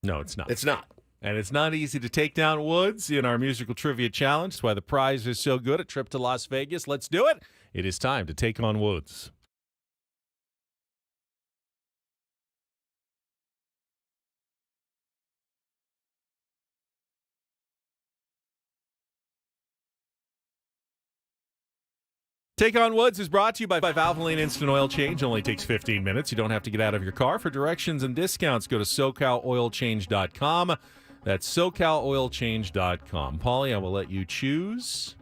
No, it's not. It's not. And it's not easy to take down Woods in our musical trivia challenge. That's why the prize is so good. A trip to Las Vegas. Let's do it. It is time to take on Woods. Take on Woods is brought to you by Valvoline Instant Oil Change. Only takes 15 minutes. You don't have to get out of your car. For directions and discounts, go to SoCalOilChange.com. That's SoCalOilChange.com. Paulie, I will let you choose.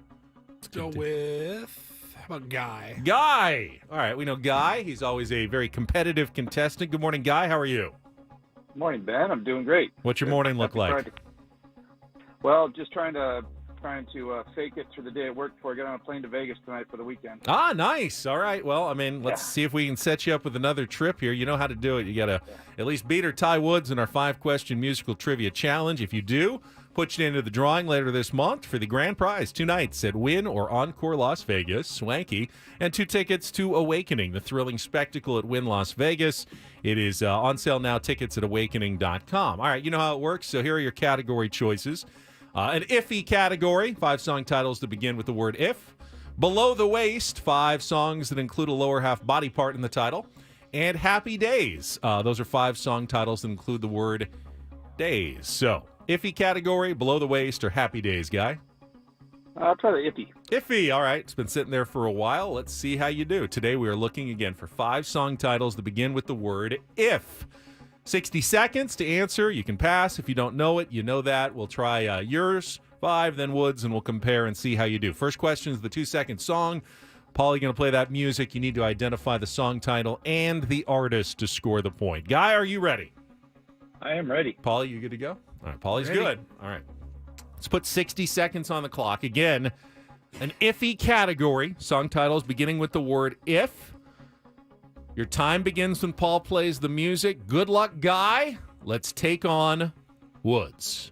Let's go with, how about Guy? Guy. All right, we know Guy. He's always a very competitive contestant. Good morning, Guy. How are you? Morning, Ben. I'm doing great. What's your morning look like? Well, just trying to fake it through the day at work before I get on a plane to Vegas tonight for the weekend. Ah, nice. All right. Well, I mean, let's see if we can set you up with another trip here. You know how to do it. You got to at least beat or tie Woods in our 5-question musical trivia challenge. If you do, put you into the drawing later this month for the grand prize. 2 nights at Wynn or Encore Las Vegas, swanky, and 2 tickets to Awakening, the thrilling spectacle at Wynn Las Vegas. It is on sale now, tickets at awakening.com. All right, you know how it works, so here are your category choices. An iffy category, 5 song titles that begin with the word if. Below the waist, 5 songs that include a lower half body part in the title. And Happy Days. Those are 5 song titles that include the word days. So, iffy category, below the waist, or Happy Days, Guy? I'll try the iffy. Iffy, all right. It's been sitting there for a while. Let's see how you do. Today we are looking again for 5 song titles that begin with the word if. 60 seconds to answer. You can pass. If you don't know it, you know that. We'll try yours, 5, then Woods, and we'll compare and see how you do. First question is the 2-second song. Paul, you're going to play that music. You need to identify the song title and the artist to score the point. Guy, are you ready? I am ready. Paulie, you good to go? All right, Paulie's Ready. good. All right. Let's put 60 seconds on the clock. Again, an iffy category. Song titles beginning with the word if. Your time begins when Paul plays the music. Good luck, Guy. Let's take on Woods.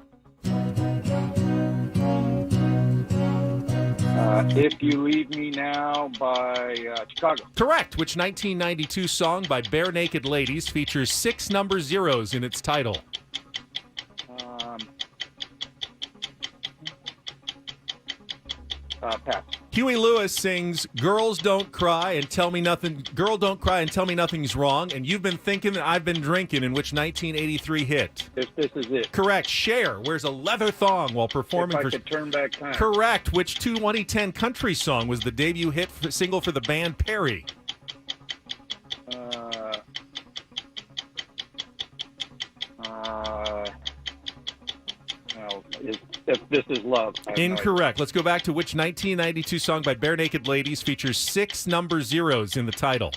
If You Leave Me Now by Chicago. Correct. Which 1992 song by Bare Naked Ladies features 6 number zeros in its title? Pass. Huey Lewis sings "Girls Don't Cry and Tell Me Nothing." Girl, don't cry and tell me nothing's wrong. And you've been thinking that I've been drinking. In which 1983 hit? If This Is It. Correct. Cher wears a leather thong while performing If I for. Could Turn Back Time. Correct. Which 2010 country song was the debut hit single for the band Perry? If This Is Love. I have no Incorrect. Let's go back to which 1992 song by Bare Naked Ladies features 6 number zeros in the title?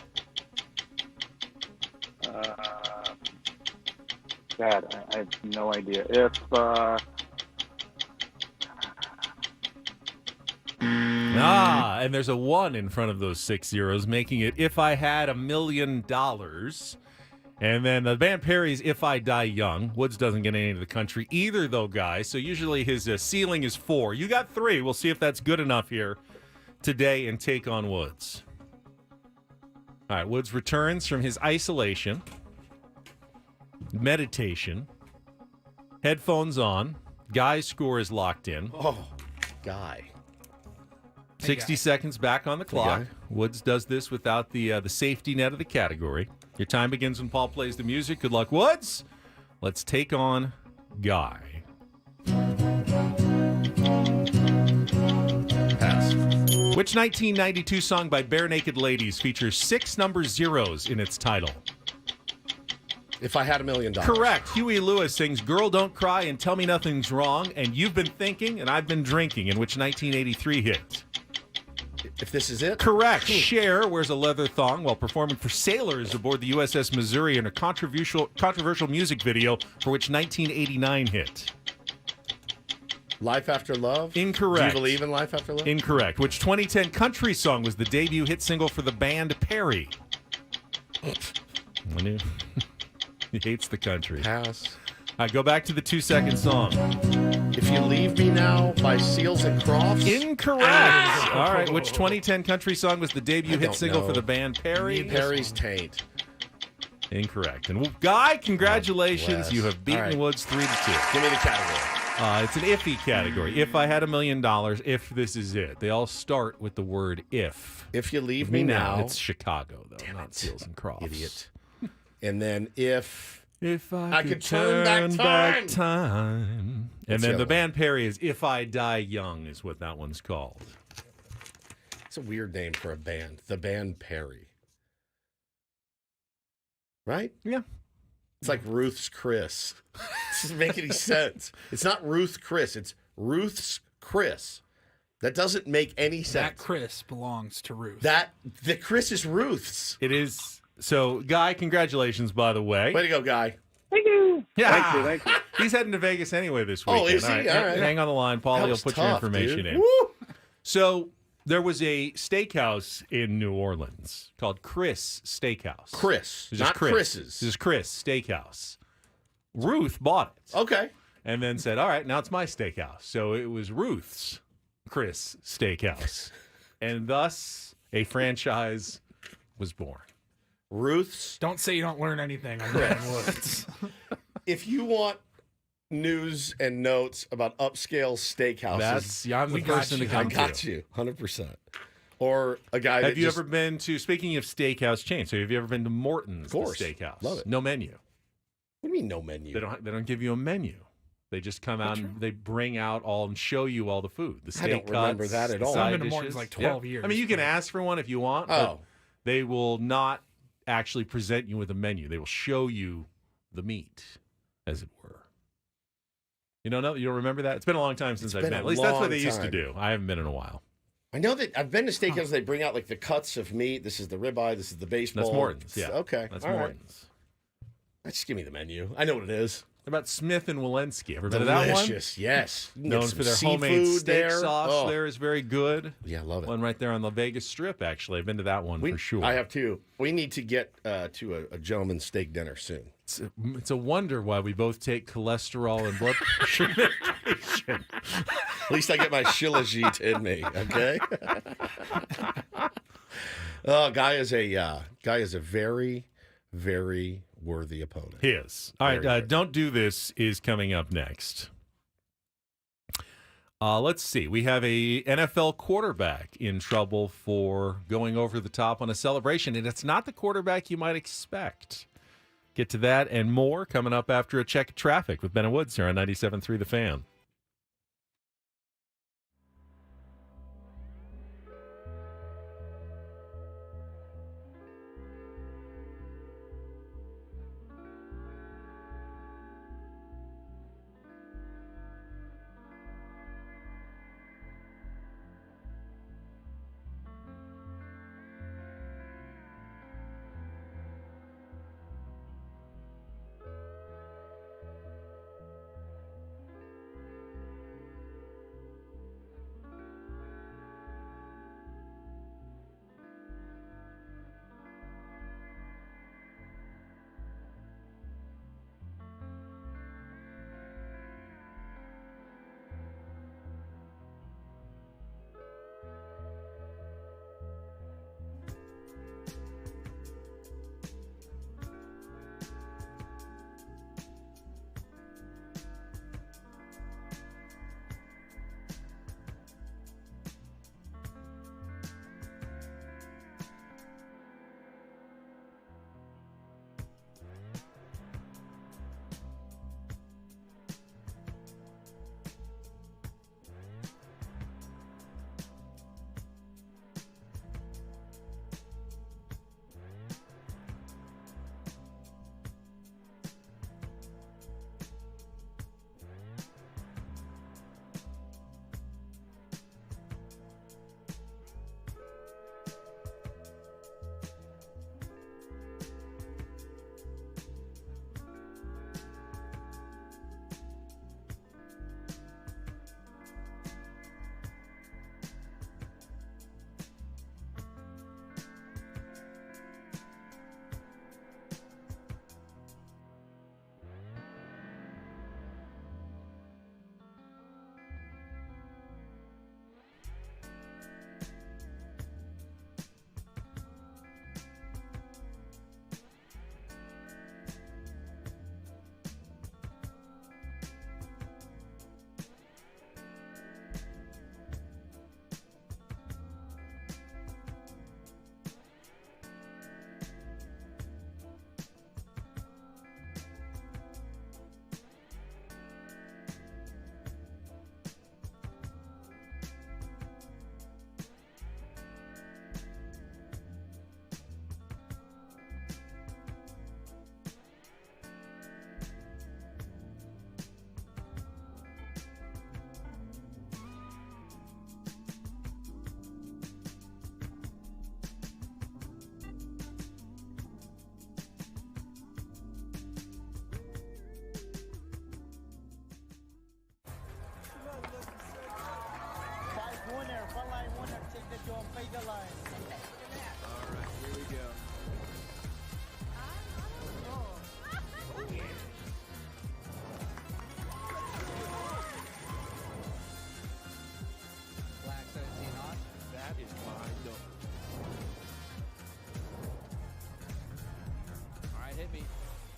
God, I have no idea. And there's a 1 in front of those 6 zeros, making it If I Had $1 Million. And then the band Perry's If I Die Young. Woods doesn't get any of the country either, though, guys. So usually his ceiling is 4. You got 3. We'll see if that's good enough here today and take on Woods. All right, Woods returns from his isolation, meditation, headphones on. Guy's score is locked in. Oh, Guy. 60 seconds back on the clock. Guy. Woods does this without the safety net of the category. Your time begins when Paul plays the music. Good luck, Woods. Let's take on Guy. Pass. Which 1992 song by Bare Naked Ladies features 6 number zeros in its title? If I Had $1 Million. Correct. Huey Lewis sings "Girl, Don't Cry and Tell Me Nothing's Wrong," and "You've Been Thinking and I've Been Drinking," in which 1983 hit? If This Is It. Correct. Cher wears a leather thong while performing for sailors aboard the USS Missouri in a controversial music video for which 1989 hit? Life After Love. Incorrect. Do you believe in life after love? Incorrect. Which 2010 country song was the debut hit single for the band Perry? I knew. He hates the country. Pass. All right, go back to the 2-second song. If You Leave Me Now by Seals and Crofts. Incorrect. All right, which 2010 country song was the debut hit don't single know. for the band Perry? Perry's Taint. Incorrect. And Guy, congratulations. bless. You have beaten All right. Woods 3-2. Give me the category. It's an iffy category. If I had $1 million, if this is it. They all start with the word if. If You Leave Me Now. It's Chicago, though, not Seals and Crofts. Idiot. And then if I could turn back time. And That's then the the other band Perry is If I Die Young is what that one's called. It's a weird name for a band. The band Perry. Right? Yeah. It's like Ruth's Chris. It doesn't make any sense. It's not Ruth Chris. It's Ruth's Chris. That doesn't make any sense. That Chris belongs to Ruth. The Chris is Ruth's. It is. So, Guy, congratulations, by the way. Way to go, Guy. Thank you. Yeah. Thank you. He's heading to Vegas anyway this weekend. Oh, is he? All right. Hang on the line. Paulie That will was put your tough, information dude. in. Woo! So, there was a steakhouse in New Orleans called Chris Steakhouse. Chris, It's not just Chris. Chris's. It's just Chris Steakhouse. Ruth bought it. Okay. And then said, all right, now it's my steakhouse. So it was Ruth's Chris Steakhouse. And thus, a franchise was born. Ruth's. Don't say you don't learn anything on Ben Woods. If you want news and notes about upscale steakhouses, I'm the We got person you. to I come got to. you 100%. Or a guy that Have you just, ever been to, speaking of steakhouse chains, so have you ever been to Morton's Of course. the Steakhouse? Love it. No menu. What do you mean no menu? They don't give you a menu. They just come out and they bring out all and show you all the food. The steak I don't remember cuts, that at the all. side I've been to dishes. Morton's like 12 years, I mean, you can but- ask for one if you want, Oh. but they will not actually present you with a menu. They will show you the meat, as it were. You don't know? You don't remember that? It's been a long time since I've been been. a At least that's long what they used to time. do. I haven't been in a while. I know that I've been to steakhouses. They bring out like the cuts of meat. This is the ribeye. This is the baseball. That's Morton's. Yeah. Okay. That's all right. Morton's. Just give me the menu. I know what it is. What about Smith and Walensky? Ever been to that one? Delicious. Yes. You can get Known some for their homemade seafood steak there. sauce. Oh. There is very good. Yeah, I love it. One right there on the Vegas Strip. Actually, I've been to that one for sure. I have too. We need to get to a gentleman's steak dinner soon. It's a wonder why we both take cholesterol and blood pressure medication. At least I get my Shilajit in me. Okay. Guy is a very, very worthy opponent. He is. All right, Very good. Don't Do This is coming up next. Let's see. We have a NFL quarterback in trouble for going over the top on a celebration, and it's not the quarterback you might expect. Get to that and more coming up after a check of traffic with Ben and Woods here on 97.3 The Fan.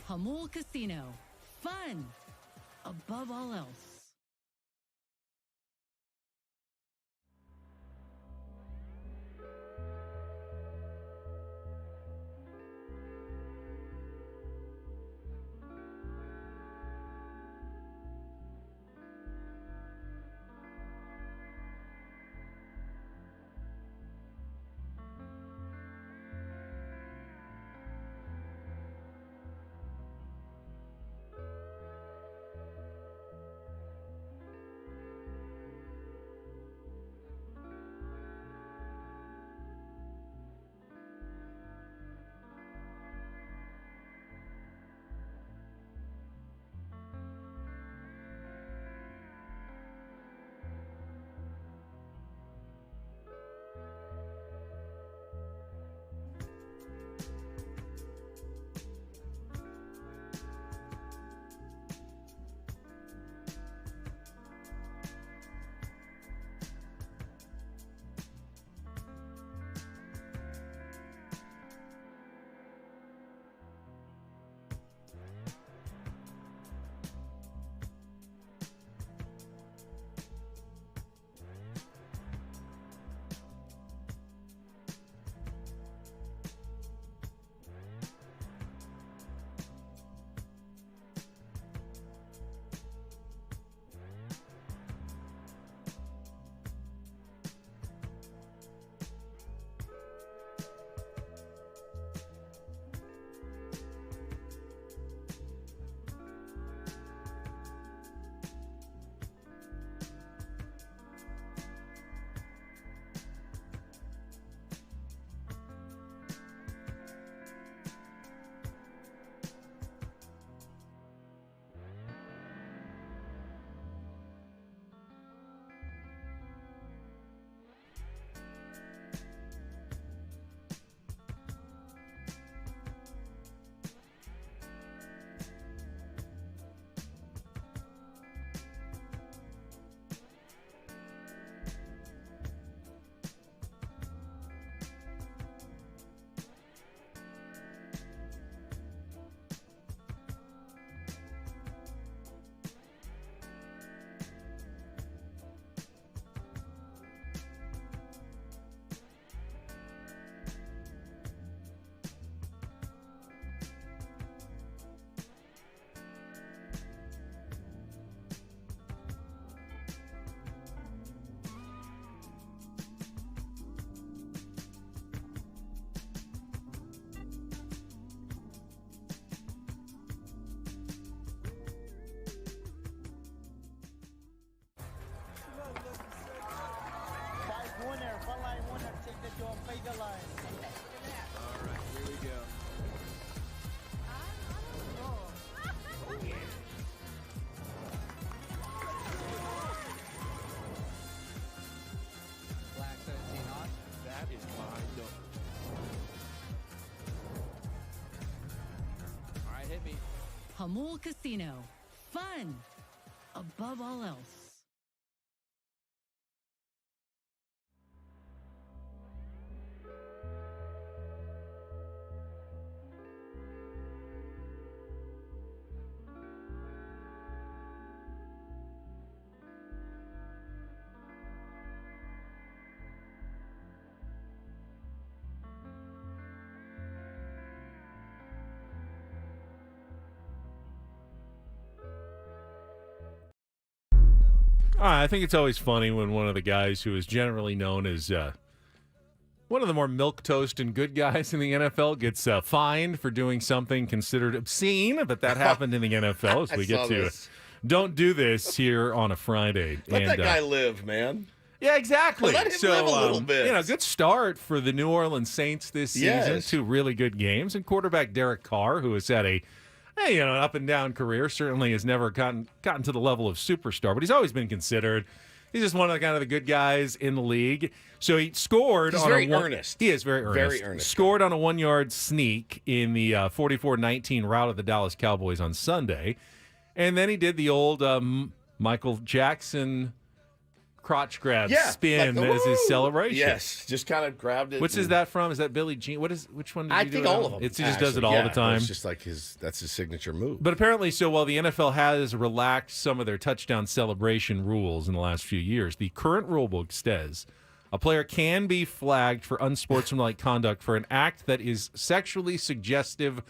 Hamul Casino. Fun above all else. Hamul Casino. Fun above all else. I think it's always funny when one of the guys who is generally known as one of the more milquetoast and good guys in the NFL gets fined for doing something considered obscene, but that happened in the NFL. As we get to don't do this here on a Friday. Let that guy live, man. Yeah, exactly. Let him live a little bit. Good start for the New Orleans Saints this season. Yes. 2 really good games. And quarterback Derek Carr, who has had an up and down career, certainly has never gotten to the level of superstar, but he's always been considered. He's just one of the good guys in the league. So he scored. He's very earnest. He is very earnest. Very earnest. Scored on a 1-yard sneak in the 44-19 rout of the Dallas Cowboys on Sunday, and then he did the old Michael Jackson crotch grab Yeah, spin like the as his woo! celebration. Yes, just kind of grabbed it. Which is that from? Is that Billie Jean? Which one did I he think do it all on? of them. He just does it all actually. the time. It's just like that's his signature move. But apparently, so while the NFL has relaxed some of their touchdown celebration rules in the last few years, the current rulebook says a player can be flagged for unsportsmanlike conduct for an act that is sexually suggestive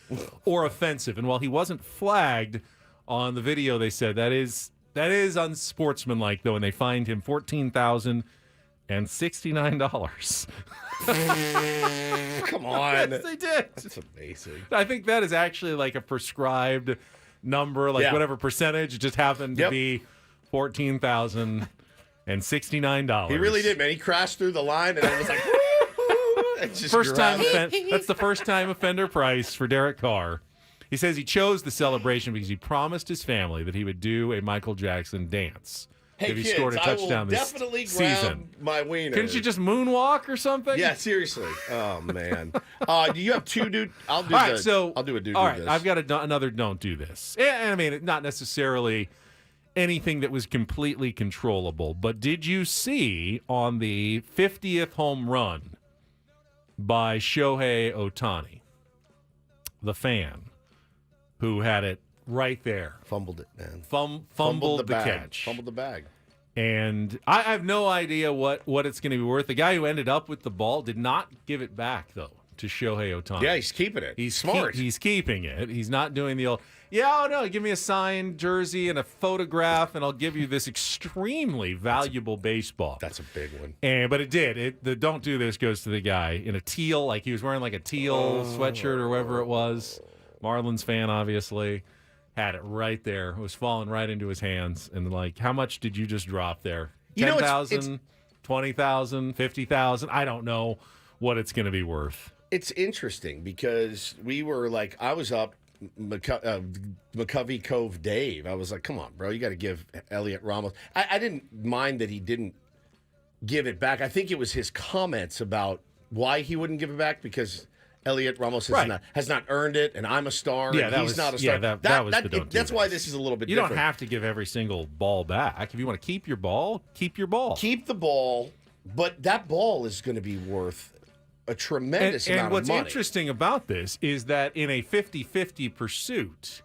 or offensive. And while he wasn't flagged on the video, they said that is unsportsmanlike, though, and they fined him $14,069. Come on. Yes, they did. That's amazing. I think that is actually like a prescribed number, like Yeah. whatever percentage. It just happened to Yep. be $14,069. He really did, man. He crashed through the line, and I was like, woo! It's just First time grabbed it. That's the first time offender price for Derek Carr. He says he chose the celebration because he promised his family that he would do a Michael Jackson dance Hey, if he kids, scored a touchdown I will this definitely season. grab my wiener. Couldn't you just moonwalk or something? Yeah, seriously. Oh man. Do you have two, dude? I'll do All right, so I'll do a dude. All do right, this. I've got another don't do this. And I mean, not necessarily anything that was completely controllable, but did you see on the 50th home run by Shohei Ohtani, the fan who had it right there, fumbled it, man. fumbled the bag. catch, Fumbled the bag. and I have no idea what it's going to be worth. The guy who ended up with the ball did not give it back though to Shohei Ohtani. Yeah, he's keeping it. He's smart. He's keeping it. He's not doing the old, yeah, oh no, give me a signed jersey and a photograph, and I'll give you this extremely valuable baseball. That's a big one. But it did. The don't do this goes to the guy in a teal, like he was wearing like a teal sweatshirt or whatever it was. Marlins fan, obviously. Had it right there. It was falling right into his hands. And like, how much did you just drop there? 10,000, 20,000, 50,000? I don't know what it's going to be worth. It's interesting because we were like, I was up McCovey Cove Dave. I was like, come on, bro, you got to give Elliot Ramos. I didn't mind that he didn't give it back. I think it was his comments about why he wouldn't give it back because Elliot Ramos has not earned it, and I'm a star. Yeah, and that he's was, not a star. Yeah, that was the don't do that's why this. this is a little bit You different. don't have to give every single ball back. If you want to keep your ball, keep your ball. Keep the ball, but that ball is going to be worth a tremendous amount and what's of money. interesting about this is that in a 50-50 pursuit,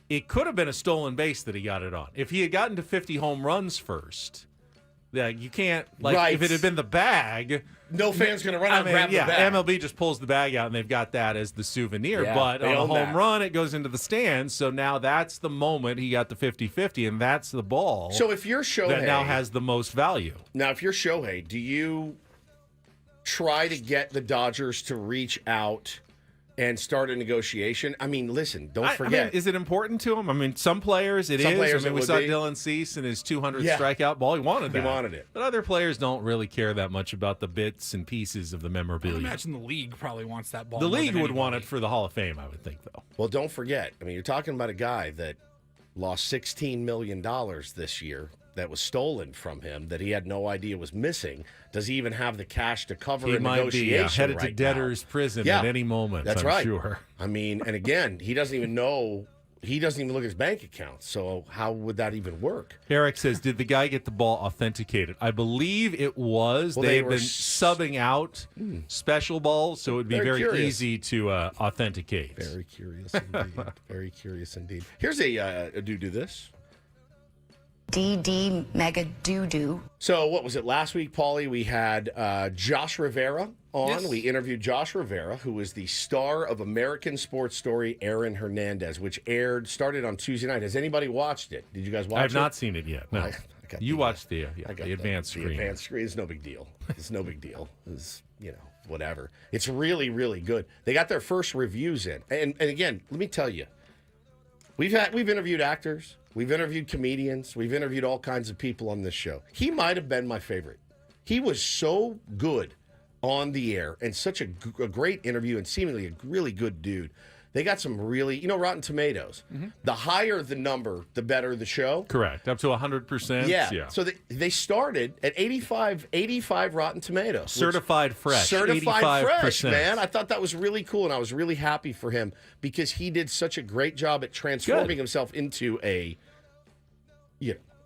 it could have been a stolen base that he got it on. If he had gotten to 50 home runs first, you can't, like, Right. if it had been the bag, no fan's going to run out and grab the bag. MLB just pulls the bag out and they've got that as the souvenir. Yeah, But they on a own home that. run, it goes into the stands. So now that's the moment he got the 50-50, and that's the ball So if you're Shohei, that now has the most value. Now, if you're Shohei, do you try to get the Dodgers to reach out and start a negotiation? I mean, listen, don't forget. I mean, is it important to him? I mean, some players it is. Some players I mean, it we would saw be. Dylan Cease and his 200th Yeah. strikeout ball. He wanted that. He wanted it. But other players don't really care that much about the bits and pieces of the I memorabilia. imagine the league probably wants that ball. The more league than would want it anybody. for the Hall of Fame, I would think, though. Well, don't forget. I mean, you're talking about a guy that lost $16 million this year that was stolen from him that he had no idea was missing. Does he even have the cash to cover He a might be negotiation headed to right debtor's prison Yeah. at any moment, That's I'm right. sure. I mean, and again, he doesn't even know. He doesn't even look at his bank account. So how would that even work? Eric says, did the guy get the ball authenticated? I believe it was. Well, They've were been subbing out special balls, so it would be Very very curious. easy to authenticate. Very curious indeed. Very curious indeed. Here's a do this. DD Mega Doo-Doo. So what was it last week, Paulie? We had Josh Rivera on. Yes. We interviewed Josh Rivera, who is the star of American Sports Story, Aaron Hernandez, which started on Tuesday night. Has anybody watched it? Did you guys watch it? I have not seen it yet. No. I got You the, watched the I got advanced the screen. advanced screen. It's no big deal. It's no big deal. It's, whatever. It's really, really good. They got their first reviews in. And again, let me tell you, we've interviewed actors, we've interviewed comedians, we've interviewed all kinds of people on this show. He might have been my favorite. He was so good on the air and such a great interview and seemingly a really good dude. They got some really, Rotten Tomatoes. The higher the number, the better the show. Correct. Up to 100%. Yeah. So they started at 85 Rotten Tomatoes. which- Certified fresh. Certified 85%. fresh, man. I thought that was really cool, and I was really happy for him because he did such a great job at transforming Good. himself into a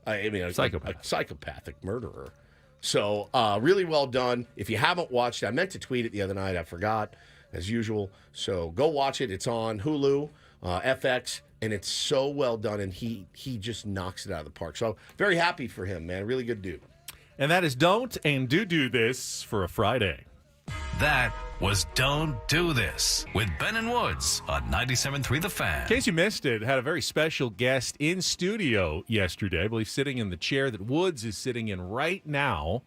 I mean, a Psychopath. psychopathic murderer. So really well done. If you haven't watched it, I meant to tweet it the other night. I forgot, as usual. So go watch it. It's on Hulu, FX, and it's so well done. And he just knocks it out of the park. So very happy for him, man. Really good dude. And that is Don't and Do This for a Friday. That was Don't Do This with Ben and Woods on 97.3 The Fan. In case you missed it, had a very special guest in studio yesterday. I believe sitting in the chair that Woods is sitting in right now.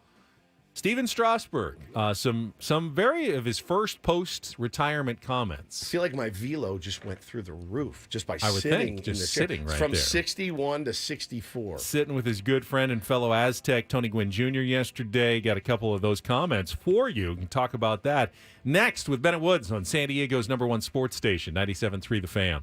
Steven Strasburg. Some very of his first post-retirement I comments. feel like my velo just went through the roof just by I would sitting think, in just the chair. sitting right From there. 61 to 64. Sitting with his good friend and fellow Aztec, Tony Gwynn Jr. yesterday. Got a couple of those comments for you. We can talk about that next with Bennett Woods on San Diego's #1 sports station, 97.3 The Fan.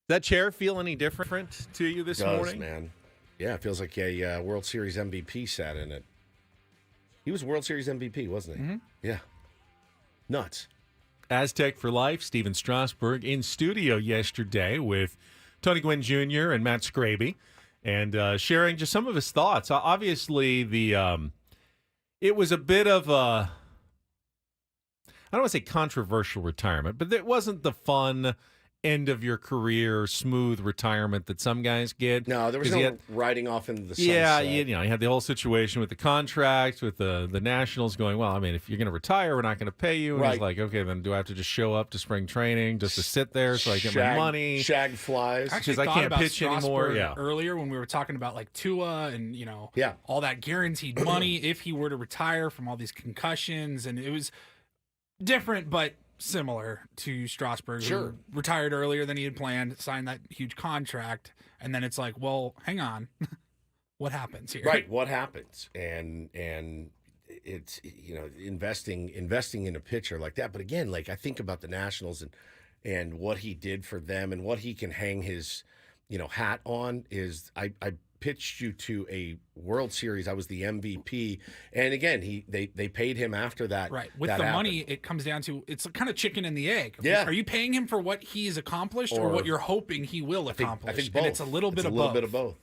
That chair feel any different to you this Does, morning? man. Yeah, it feels like a World Series MVP sat in it. He was World Series MVP, wasn't he? Yeah. Nuts. Aztec for Life, Steven Strasburg in studio yesterday with Tony Gwynn Jr. and Matt Scraby, and sharing just some of his thoughts. Obviously, it was a bit of a, I don't want to say controversial retirement, but it wasn't the fun end of your career, smooth retirement that some guys get. No, there was 'Cause he no had- riding off into the sunset. Yeah, you know, he had the whole situation with the contract, with the Nationals going, well, I mean, if you're going to retire, we're not going to pay you. And he's Right. like, okay, then do I have to just show up to spring training just to sit there so I get my money? Shag flies. Actually, I thought can't about pitch anymore, Strasburg yeah. earlier when we were talking about like Tua and Yeah. all that guaranteed money if he were to retire from all these concussions, and it was different but similar to Strasburg, Sure. who retired earlier than he had planned, signed that huge contract, and then it's like, well, hang on, what happens here? Right. What happens? And it's, investing in a pitcher like that. But again, like I think about the Nationals and what he did for them and what he can hang his, hat on is I pitched you to a World Series. I was the MVP. And again, they paid him after that. Right. With that the happened. money, it comes down to it's kind of chicken and the egg. Yeah. Are you paying him for what he's accomplished or what you're hoping he will accomplish? I think both. And it's a little bit of both.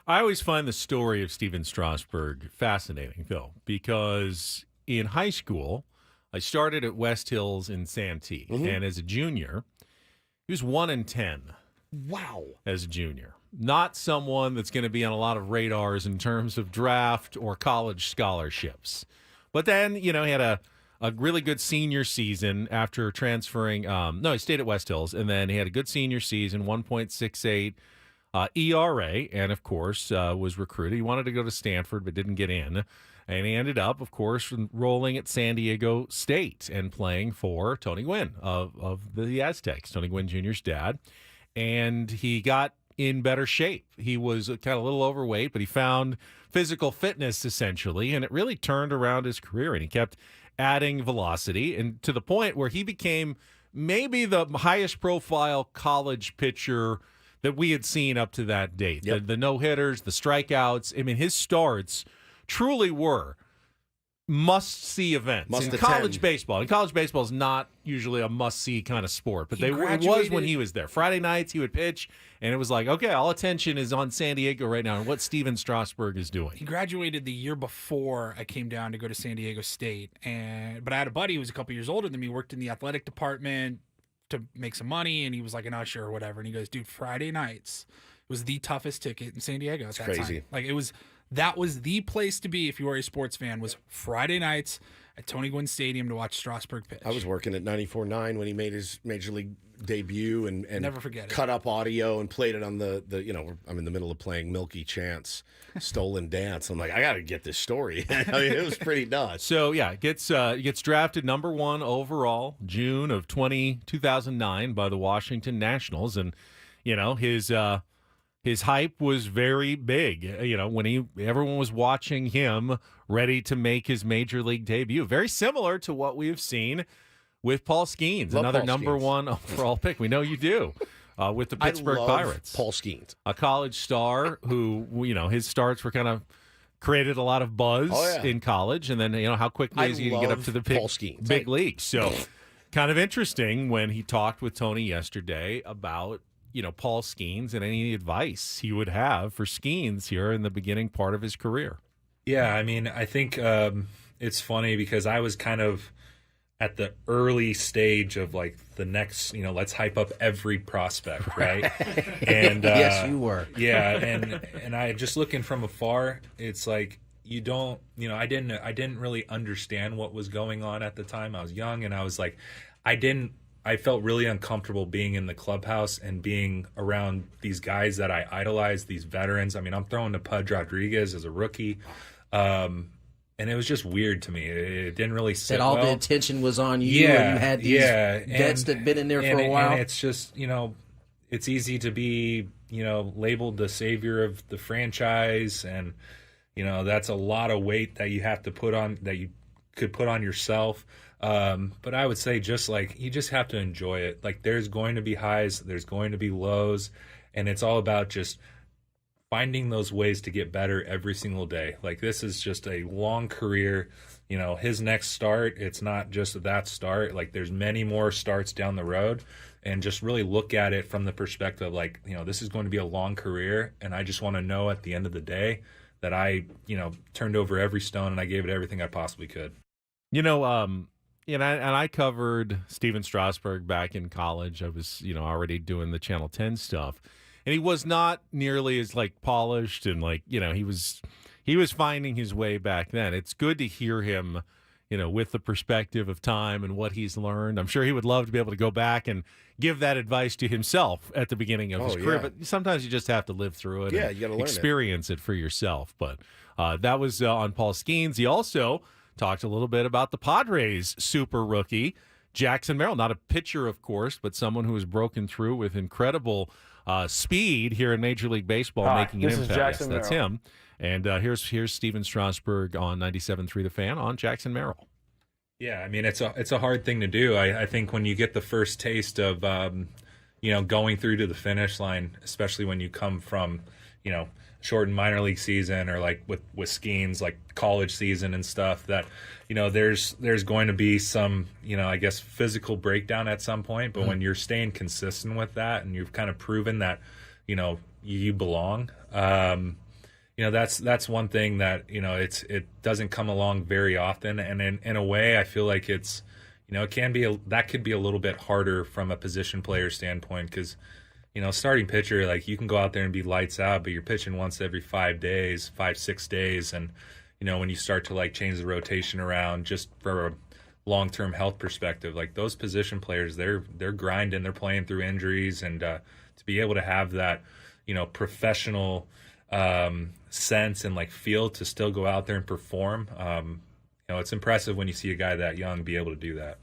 I always find the story of Steven Strasburg fascinating, Phil, because in high school, I started at West Hills in Santee, and as a junior, he was 1-10 Wow. as a junior. Not someone that's going to be on a lot of radars in terms of draft or college scholarships. But then, he had a really good senior season after transferring. No, he stayed at West Hills, and then he had a good senior season, 1.68 ERA, and of course was recruited. He wanted to go to Stanford, but didn't get in. And he ended up, of course, enrolling at San Diego State and playing for Tony Gwynn of the Aztecs, Tony Gwynn Jr.'s dad. And he got in better shape. He was kind of a little overweight, but he found physical fitness essentially, and it really turned around his career. And he kept adding velocity, and to the point where he became maybe the highest profile college pitcher that we had seen up to that date. Yep. The no-hitters, the strikeouts. I mean, his starts truly were must-see events Must in attend. college baseball. And college baseball is not usually a must-see kind of sport, but He it was when graduated- he was there. Friday nights he would pitch, and it was like, okay, all attention is on San Diego right now and what Steven Strasburg is doing. He graduated the year before I came down to go to San Diego State, but I had a buddy who was a couple years older than me, worked in the athletic department to make some money, and he was like an usher or whatever. And he goes, "Dude, Friday nights was the toughest ticket in San Diego at that crazy. time. Like it was that was the place to be if you were a sports fan, was Friday nights at Tony Gwynn Stadium to watch Strasburg pitch. I was working at 94.9 when he made his major league debut and Never forget it. cut up audio and played it on the I'm in the middle of playing Milky Chance Stolen Dance. I'm like, I got to get this story. I mean, it was pretty nuts. So, yeah, gets drafted number 1 overall, June of 2009 by the Washington Nationals. And, his hype was very big, when everyone was watching him ready to make his major league debut. Very similar to what we've seen with Paul Skeens, another Paul number Skeens. 1 overall pick. We know you do. With the Pittsburgh I love Pirates. Paul Skeens. A college star who, his starts were kind of created a lot of buzz in college. And then, how quickly is he going to get up to the Paul Skeens. big leagues? So kind of interesting when he talked with Tony yesterday about, Paul Skeens and any advice he would have for Skeens here in the beginning part of his career. Yeah, I mean, I think it's funny because I was kind of at the early stage of like the next, let's hype up every prospect, right? And yes, you were. Yeah, and I just looking from afar, it's like you don't, I didn't really understand what was going on at the time. I was young, and I was like, I felt really uncomfortable being in the clubhouse and being around these guys that I idolize, these veterans. I mean, I'm throwing to Pudge Rodriguez as a rookie. And it was just weird to me. It didn't really sit That all well. the attention was on you, and you had these vets that had been in there for a while. And it's just, it's easy to be, labeled the savior of the franchise, and, that's a lot of weight that you have to put on, that you could put on yourself. But I would say just like, you just have to enjoy it. Like, there's going to be highs, there's going to be lows, and it's all about just finding those ways to get better every single day. Like, this is just a long career. His next start, it's not just that start. Like, there's many more starts down the road, and just really look at it from the perspective, like, this is going to be a long career. And I just want to know at the end of the day that I, turned over every stone and I gave it everything I possibly could. And I covered Steven Strasburg back in college. I was, already doing the Channel 10 stuff. And he was not nearly as polished and he was finding his way back then. It's good to hear him, with the perspective of time and what he's learned. I'm sure he would love to be able to go back and give that advice to himself at the beginning of his career. Yeah. But sometimes you just have to live through it. Yeah, and you got to learn experience it for yourself. But that was on Paul Skeens. He also talked a little bit about the Padres super rookie, Jackson Merrill. Not a pitcher, of course, but someone who has broken through with incredible speed here in Major League Baseball, making an impact. Jackson That's Merrill. him. And here's Steven Strasburg on 97.3 The Fan on Jackson Merrill. Yeah, I mean, it's a hard thing to do. I think when you get the first taste of, going through to the finish line, especially when you come from, shortened minor league season, or like with Skeens, like college season and stuff, that, there's going to be some, I guess, physical breakdown at some point. But when you're staying consistent with that and you've kind of proven that, you belong, that's one thing that, it doesn't come along very often. And in a way, I feel like it's, it can be, that could be a little bit harder from a position player standpoint, because, starting pitcher, like, you can go out there and be lights out, but you're pitching once every 5 days, 5-6 days. And, when you start to change the rotation around just for a long-term health perspective, like, those position players, they're grinding, they're playing through injuries, and to be able to have that, professional sense and feel to still go out there and perform. It's impressive when you see a guy that young be able to do that.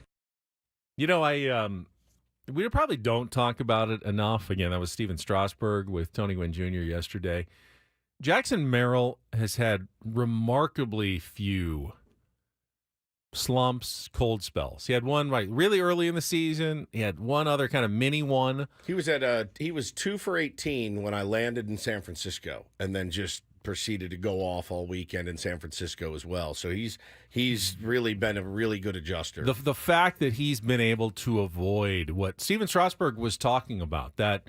We probably don't talk about it enough. Again, that was Steven Strasburg with Tony Gwynn Jr. yesterday. Jackson Merrill has had remarkably few slumps, cold spells. He had one really early in the season. He had one other kind of mini one. He was he was 2 for 18 when I landed in San Francisco, and then just proceeded to go off all weekend in San Francisco as well. So he's really been a really good adjuster. The fact that he's been able to avoid what Steven Strasburg was talking about, that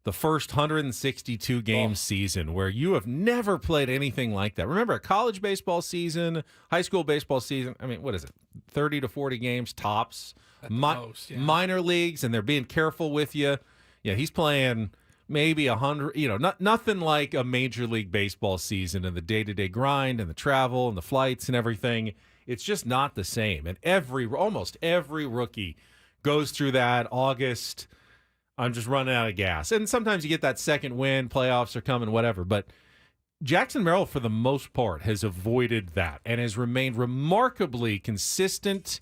the first 162 game season where you have never played anything like that. Remember, a college baseball season, high school baseball season, I mean, what is it? 30 to 40 games tops. At the most, yeah. Minor leagues, and they're being careful with you. Yeah, he's playing maybe 100, nothing like a Major League Baseball season and the day-to-day grind and the travel and the flights and everything. It's just not the same. And almost every rookie goes through that. August, I'm just running out of gas. And sometimes you get that second win, playoffs are coming, whatever. But Jackson Merrill, for the most part, has avoided that and has remained remarkably consistent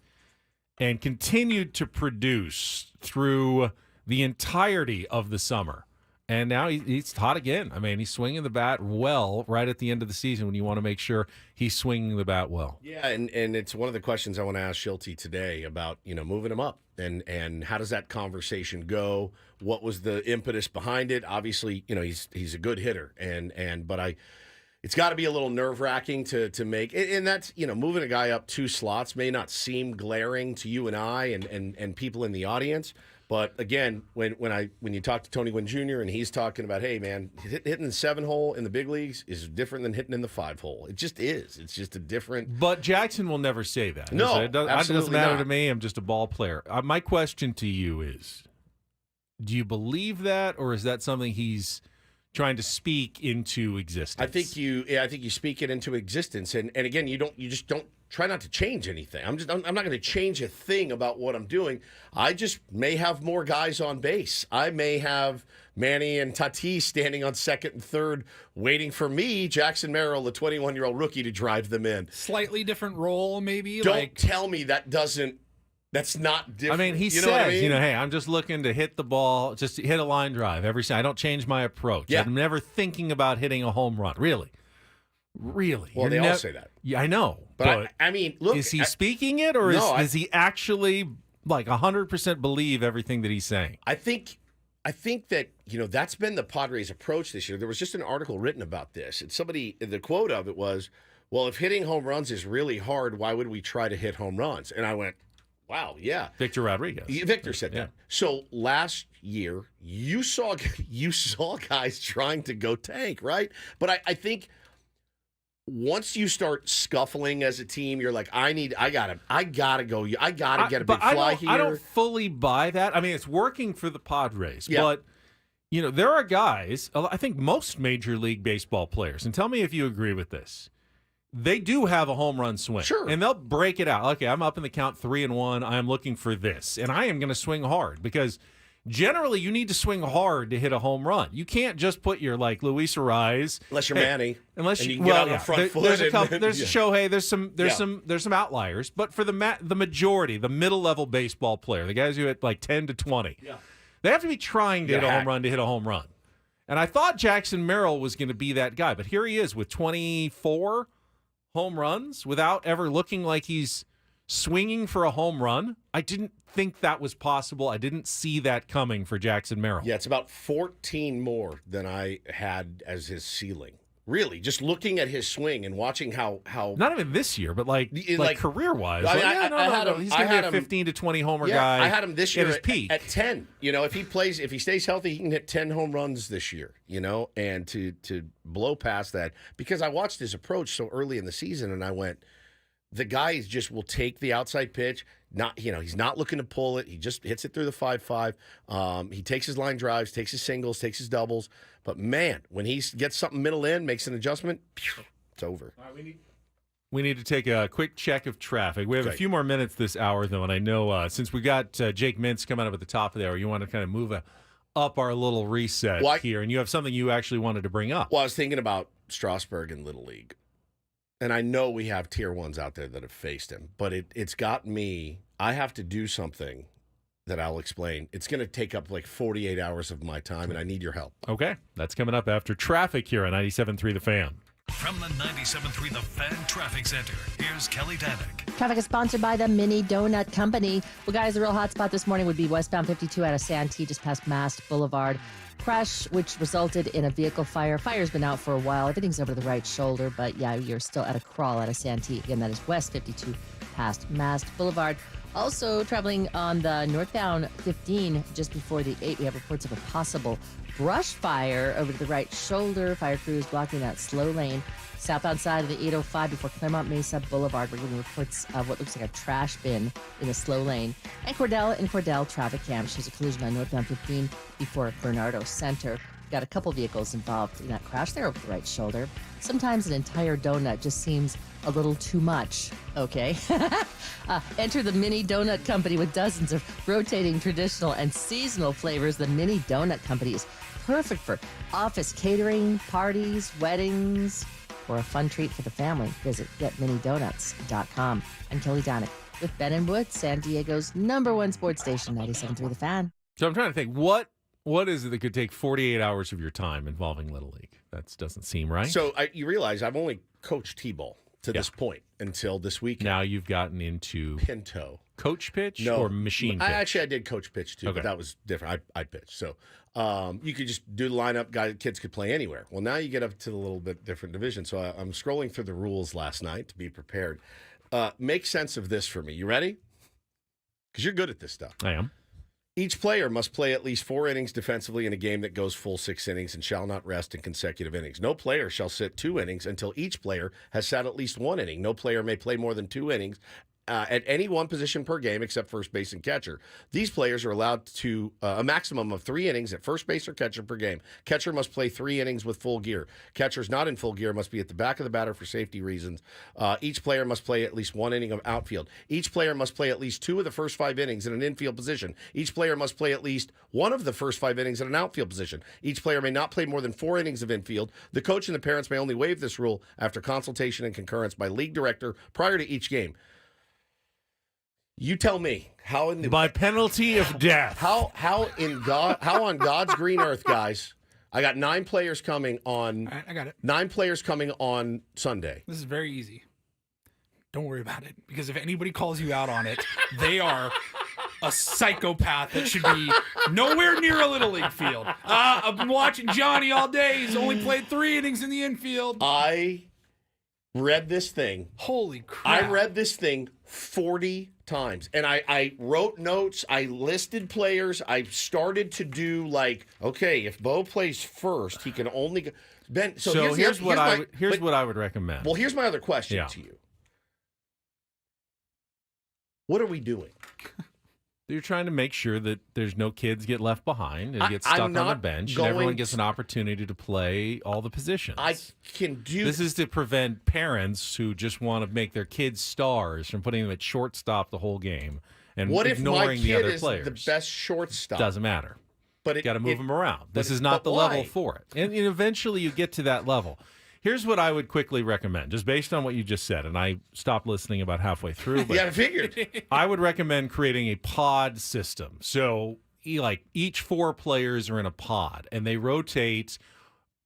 and continued to produce through the entirety of the summer. And now he's hot again. I mean, he's swinging the bat well right at the end of the season when you want to make sure he's swinging the bat well. Yeah, and it's one of the questions I want to ask Schulte today about, moving him up. And how does that conversation go? What was the impetus behind it? Obviously, he's a good hitter. But it's got to be a little nerve-wracking to make. And that's, moving a guy up 2 slots may not seem glaring to you and I and people in the audience. But again, when you talk to Tony Gwynn Jr. and he's talking about, hey man, hitting the 7-hole in the big leagues is different than hitting in the 5-hole. It just is. It's just a different. But Jackson will never say that. No, it doesn't matter to me. I'm just a ball player. My question to you is, do you believe that, or is that something he's trying to speak into existence? I think you speak it into existence, and again, you just don't try not to change anything. I'm not going to change a thing about what I'm doing. I just may have more guys on base. I may have Manny and Tatis standing on second and third, waiting for me, Jackson Merrill, the 21-year-old rookie, to drive them in. Slightly different role, maybe. Don't tell me that's not different. I mean, he says, hey, I'm just looking to hit the ball, just hit a line drive every time. I don't change my approach. Yeah. I'm never thinking about hitting a home run. Really? Well, they all say that. Yeah, I know. But I mean, look. Is he speaking it, or does he actually 100% believe everything that he's saying? I think that, that's been the Padres' approach this year. There was just an article written about this. And the quote of it was, well, if hitting home runs is really hard, why would we try to hit home runs? And I went, wow, yeah. Victor Rodriguez. Victor said that. So last year, you saw guys trying to go tank, right? But I think once you start scuffling as a team, you're like, I gotta go. I gotta get a big fly here. I don't fully buy that. I mean, it's working for the Padres, but there are guys. I think most Major League Baseball players, and tell me if you agree with this. They do have a home run swing. Sure. And they'll break it out. Okay, I'm up in the count 3-1. I'm looking for this. And I am going to swing hard because generally you need to swing hard to hit a home run. You can't just put your Luis Ariz. Unless you're Manny. Unless you can get on the front foot. There's a couple, there's Shohei. There's some outliers. But for the majority, the middle-level baseball player, the guys who hit 10 to 20, they have to be trying to hit a home run to hit a home run. And I thought Jackson Merrill was going to be that guy. But here he is with 24 home runs without ever looking like he's swinging for a home run. I didn't think that was possible. I didn't see that coming for Jackson Merrill. Yeah, it's about 14 more than I had as his ceiling. Really, just looking at his swing and watching how not even this year, but career-wise. I had him. He's going to be a 15 to 20 homer guy. I had him this year at his peak. At 10. If he stays healthy, he can hit 10 home runs this year. And to blow past that, because I watched his approach so early in the season, and I went, the guy just will take the outside pitch. He's not looking to pull it. He just hits it through the 5-5. He takes his line drives, takes his singles, takes his doubles. But man, when he gets something middle in, makes an adjustment, it's over. All right, we need to take a quick check of traffic. We have a few more minutes this hour, though, and I know since we got Jake Mintz coming up at the top of the hour, you want to kind of move up our little reset here, and you have something you actually wanted to bring up. Well, I was thinking about Strasburg and Little League. And I know we have tier ones out there that have faced him, but it's got me. I have to do something that I'll explain. It's going to take up 48 hours of my time, and I need your help. Okay. That's coming up after traffic here on 97.3 The Fan. From the 97.3 The Fan Traffic Center, here's Kelly Danick. Traffic is sponsored by the Mini Donut Company. Well, guys, the real hot spot this morning would be westbound 52 out of Santee, just past Mast Boulevard. Crash, which resulted in a vehicle fire. Fire's been out for a while. Everything's over the right shoulder, but yeah, you're still at a crawl out of Santee. Again, that is West 52 past Mast Boulevard. Also, traveling on the northbound 15 just before the 8, we have reports of a possible brush fire over to the right shoulder. Fire crews blocking that slow lane. Southbound side of the 805 before Claremont Mesa Boulevard. We're getting reports of what looks like a trash bin in the slow lane. And Cordell traffic cam shows a collision on northbound 15 before Bernardo Center. got a couple vehicles involved in that crash there over the right shoulder. Sometimes an entire donut just seems a little too much. Okay. Enter the Mini Donut Company with dozens of rotating traditional and seasonal flavors. The Mini Donut Company is perfect for office catering, parties, weddings, or a fun treat for the family. Visit getminidonuts.com. I'm Kelly Donick with Ben and Wood, San Diego's #1 sports station, 97.3 The Fan. So I'm trying to think, what is it that could take 48 hours of your time involving Little League? That doesn't seem right. So you realize I've only coached T-ball to this point until this weekend. Now you've gotten into Pinto. Coach pitch No, or machine pitch? I did coach pitch too, Okay. but that was different. I pitched. So you could just do the lineup. Kids could play anywhere. Well, now you get up to the little bit different division. So I'm scrolling through the rules last night to be prepared. Make sense of this for me. You ready? Because you're good at this stuff. I am. Each player must play at least 4 innings defensively in a game that goes full 6 innings and shall not rest in consecutive innings. No player shall sit 2 innings until each player has sat at least 1 inning. No player may play more than 2 innings at any one position per game except first base and catcher. These players are allowed to a maximum of 3 innings at first base or catcher per game. Catcher must play 3 innings with full gear. Catchers not in full gear must be at the back of the batter for safety reasons. Each player must play at least 1 inning of outfield. Each player must play at least 2 of the first 5 innings in an infield position. Each player must play at least 1 of the first 5 innings in an outfield position. Each player may not play more than 4 innings of infield. The coach and the parents may only waive this rule after consultation and concurrence by league director prior to each game. You tell me how in the by penalty of death. How on God's green earth, guys? I got 9 players coming on. I got it. 9 players coming on Sunday. This is very easy. Don't worry about it, because if anybody calls you out on it, they are a psychopath that should be nowhere near a Little League field. I've been watching Johnny all day. He's only played 3 innings in the infield. I read this thing. Holy crap. I read this thing 40 times. And I wrote notes. I listed players. I started to do okay, if Bo plays first, he can only go. Ben, so here's what I would recommend. Well, here's my other question to you. What are we doing? You're trying to make sure that there's no kids get left behind and get stuck on the bench, and everyone gets an opportunity to play all the positions. I can do. This is to prevent parents who just want to make their kids stars from putting them at shortstop the whole game and what ignoring if my the other kid is players. The best shortstop Doesn't matter. But you got to move them around. This is not the level for it, and eventually you get to that level. Here's what I would quickly recommend, just based on what you just said, and I stopped listening about halfway through. But yeah, I figured. I would recommend creating a pod system. So, each 4 players are in a pod, and they rotate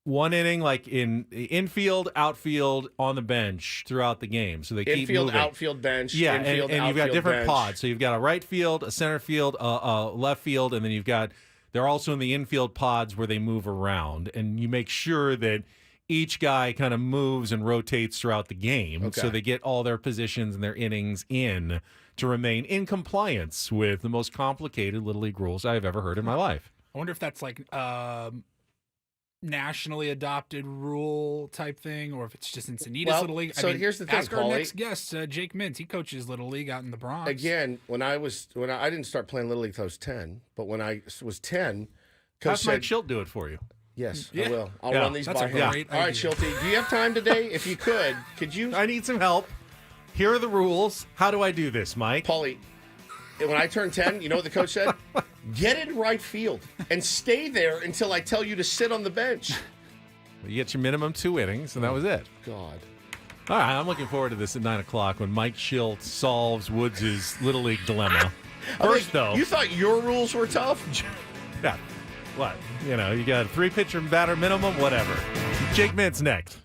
1 inning, in infield, outfield, on the bench throughout the game. So they keep infield, moving. outfield, bench. Yeah, infield, and you've got different bench. pods. So you've got a right field, a center field, a left field, and then they're also in the infield pods where they move around, and you make sure that each guy kind of moves and rotates throughout the game, so they get all their positions and their innings in to remain in compliance with the most complicated Little League rules I've ever heard in my life. I wonder if that's nationally adopted rule type thing, or if it's just Encinitas Little League. So here's the thing, ask our Paulie. next guest, Jake Mintz. He coaches Little League out in the Bronx. Again, when I didn't start playing Little League until I was 10, but when I was 10, Coach Have Mike Schilt do it for you. Yes, Yeah. I will. I'll run these That's by a him. great All right, idea. Schilty, do you have time today? If you could you? I need some help. Here are the rules. How do I do this, Mike? Paulie, when I turned 10, you know what the coach said? Get in right field and stay there until I tell you to sit on the bench. You get your minimum 2 innings, and that was it. God. All right, I'm looking forward to this at 9 o'clock when Mike Schilt solves Woods' Little League dilemma. First, though. You thought your rules were tough? Yeah. What? You got a 3-pitcher batter minimum, whatever. Jake Mintz next.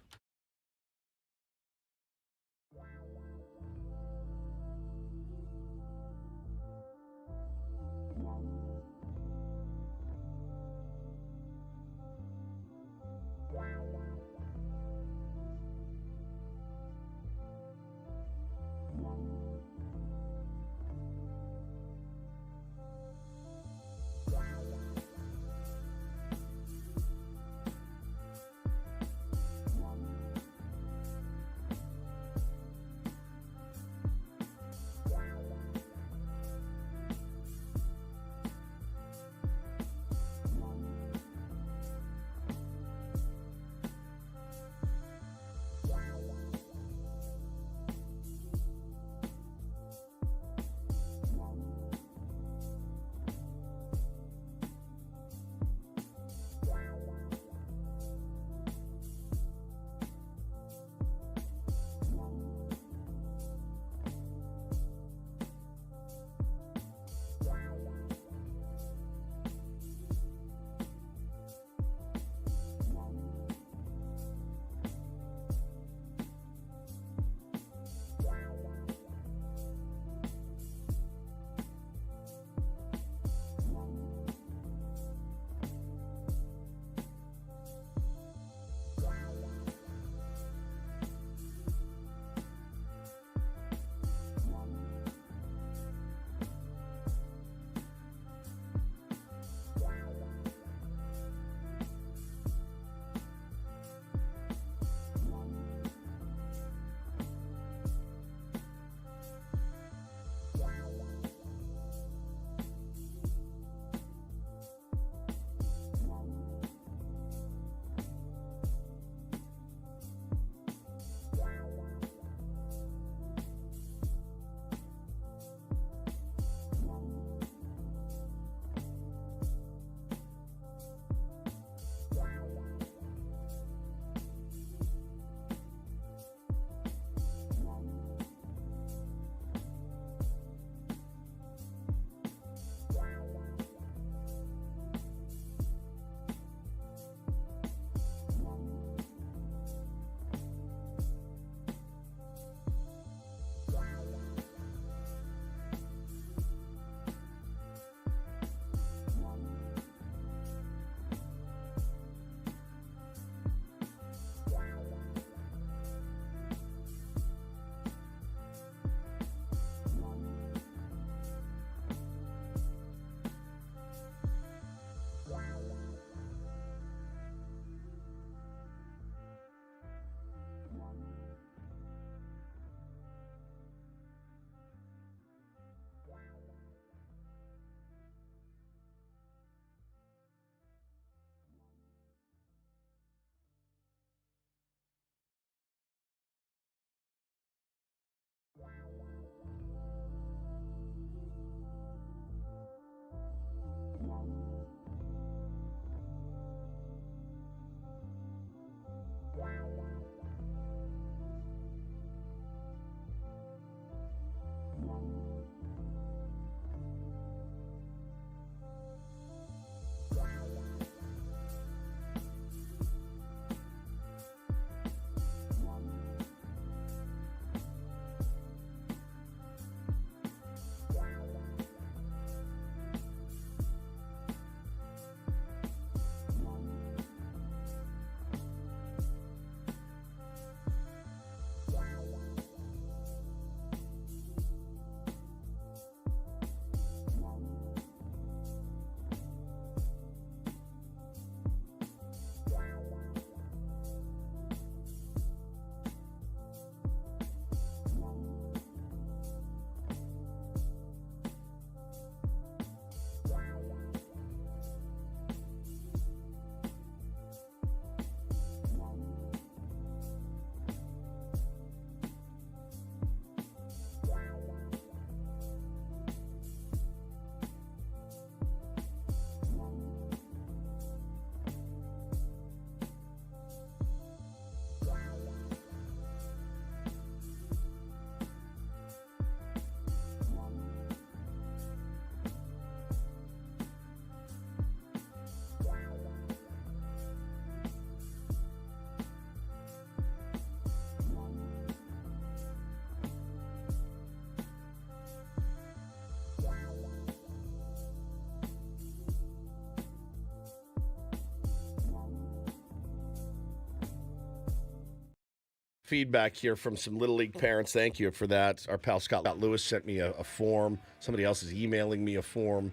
feedback here from some Little League parents. Thank you for that. Our pal Scott Lewis sent me a form. Somebody else is emailing me a form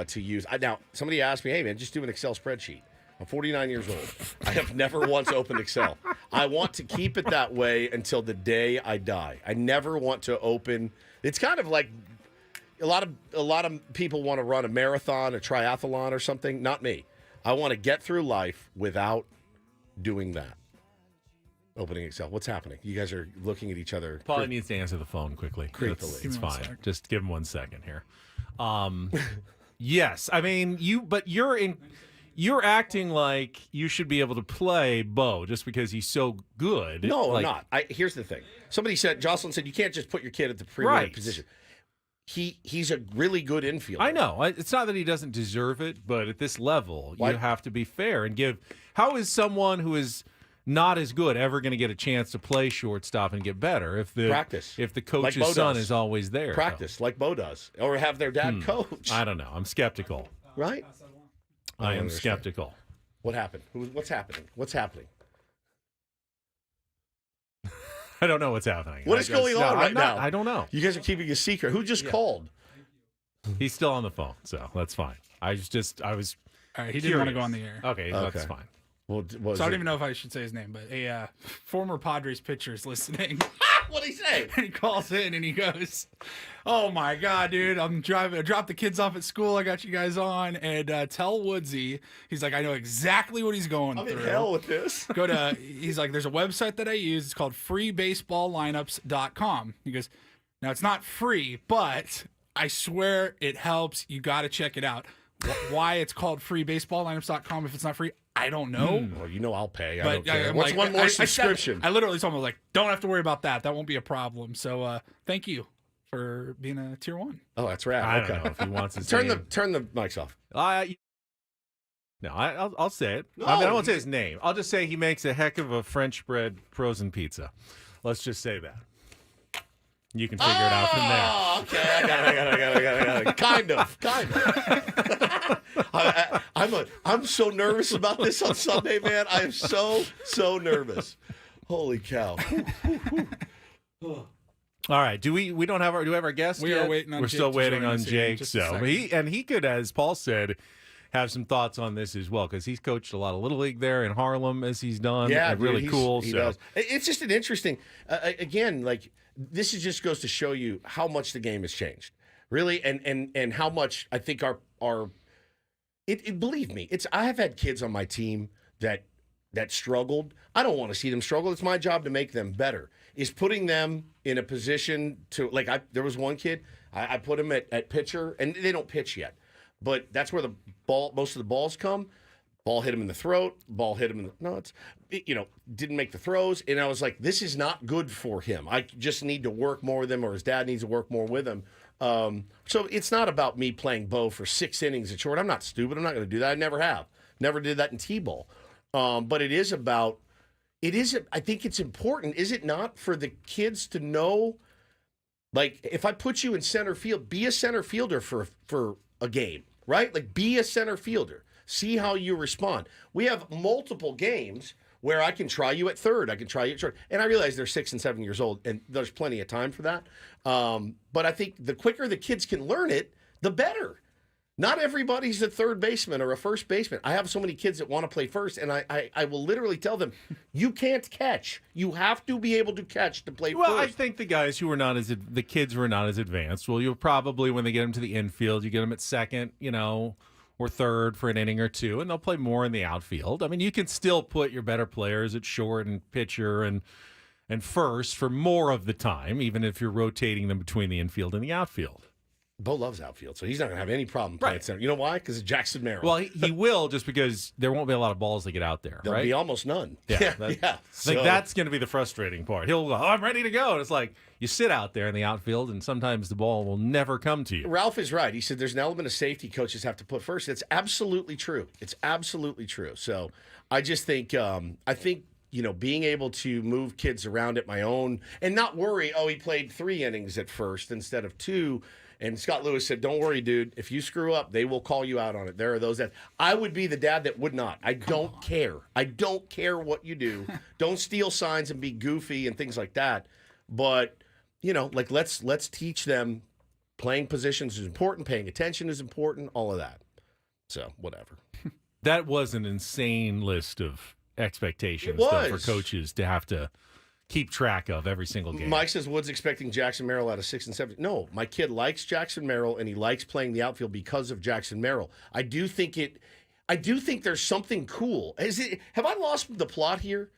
to use. Now, somebody asked me, hey, man, just do an Excel spreadsheet. I'm 49 years old. I have never once opened Excel. I want to keep it that way until the day I die. I never want to open. It's kind of like a lot of people want to run a marathon, a triathlon or something. Not me. I want to get through life without doing that. Opening Excel. What's happening? You guys are looking at each other. Paulie needs to answer the phone quickly. Creepily. It's fine. Just give him 1 second here. Yes, I mean you're acting like you should be able to play Bo just because he's so good. No, I'm not. Here's the thing. Jocelyn said, you can't just put your kid at the premier position. He's a really good infielder. I know. It's not that he doesn't deserve it, but at this level, you have to be fair and give. How is someone who is not as good ever going to get a chance to play shortstop and get better if the coach's like son is always there? Practice, like Bo does, or have their dad coach. I don't know. I'm skeptical. Right? I am skeptical. What happened? What's happening? What's happening? I don't know what's happening. What is going on right now? I don't know. You guys are keeping a secret. Who just called? He's still on the phone, so that's fine. I was. All right, he didn't want to go on the air. Okay, that's fine. Well, so I don't even know if I should say his name, but a former Padres pitcher is listening. What'd he say? And he calls in and he goes, "Oh my God, dude, I'm driving. I dropped the kids off at school. I got you guys on, and tell Woodsy." He's like, "I know exactly what he's going through. I'm in hell with this." He's like, "There's a website that I use. It's called freebaseballlineups.com." He goes, "Now it's not free, but I swear it helps. You got to check it out." Why it's called freebaseballlineups.com if it's not free, I don't know. Well, I'll pay. But I don't care. What's one more subscription? I literally told him, I was like, don't have to worry about that. That won't be a problem. So thank you for being a tier 1. Oh, that's rad. I don't know if he wants to turn the mics off. No, I'll say it. No, I won't say his name. I'll just say he makes a heck of a French bread frozen pizza. Let's just say that. You can figure it out from there. Okay, I got it. Kind of. I'm so nervous about this on Sunday, man. I am so nervous. Holy cow. All right. Do we have our guest We yet? are waiting on We're Jake still to waiting join on us here in Jake. just a So second. he could, as Paul said, have some thoughts on this as well because he's coached a lot of Little League there in Harlem as he's done. Yeah, really cool. He does. It's just an interesting. Again, like this just goes to show you how much the game has changed, really, and how much I think our believe me, I have had kids on my team that struggled. I don't want to see them struggle. It's my job to make them better. Is putting them in a position to there was one kid I put him at pitcher, and they don't pitch yet, but that's where most of the balls come. Ball hit him in the throat. Ball hit him in the nuts. Didn't make the throws. And I was like, this is not good for him. I just need to work more with him, or his dad needs to work more with him. So it's not about me playing Bo for 6 innings at short. I'm not stupid. I'm not going to do that. I never have. Never did that in T-ball. But it is about. I think it's important, is it not, for the kids to know, like, if I put you in center field, be a center fielder for a game, right? Like, be a center fielder. See how you respond. We have multiple games where I can try you at third. I can try you at short. And I realize they're 6 and 7 years old, and there's plenty of time for that. But I think the quicker the kids can learn it, the better. Not everybody's a third baseman or a first baseman. I have so many kids that want to play first, and I will literally tell them, you can't catch. You have to be able to catch to play first. Well, I think the kids who are not as advanced, well, you'll probably, when they get them to the infield, you get them at second, or third for an inning or two, and they'll play more in the outfield. I mean, you can still put your better players at short and pitcher and first for more of the time, even if you're rotating them between the infield and the outfield. Bo loves outfield, so he's not going to have any problem playing center. You know why? Because of Jackson Merrill. Well, he will, just because there won't be a lot of balls that get out there. There'll be almost none. Yeah. Yeah. I think that's going to be the frustrating part. He'll go, I'm ready to go. And it's like, you sit out there in the outfield, and sometimes the ball will never come to you. Ralph is right. He said there's an element of safety coaches have to put first. It's absolutely true. It's absolutely true. So I just think, being able to move kids around at my own and not worry, he played 3 innings at first instead of 2. And Scott Lewis said, don't worry, dude. If you screw up, they will call you out on it. There are those that I would be the dad that would not. I don't care. I don't care what you do. Don't steal signs and be goofy and things like that. But, like let's teach them playing positions is important, paying attention is important, all of that. So, whatever. That was an insane list of expectations though, for coaches to have to keep track of every single game. Mike says Wood's expecting Jackson Merrill out of 6 and 7. No, my kid likes Jackson Merrill, and he likes playing the outfield because of Jackson Merrill. I do think there's something cool. Have I lost the plot here?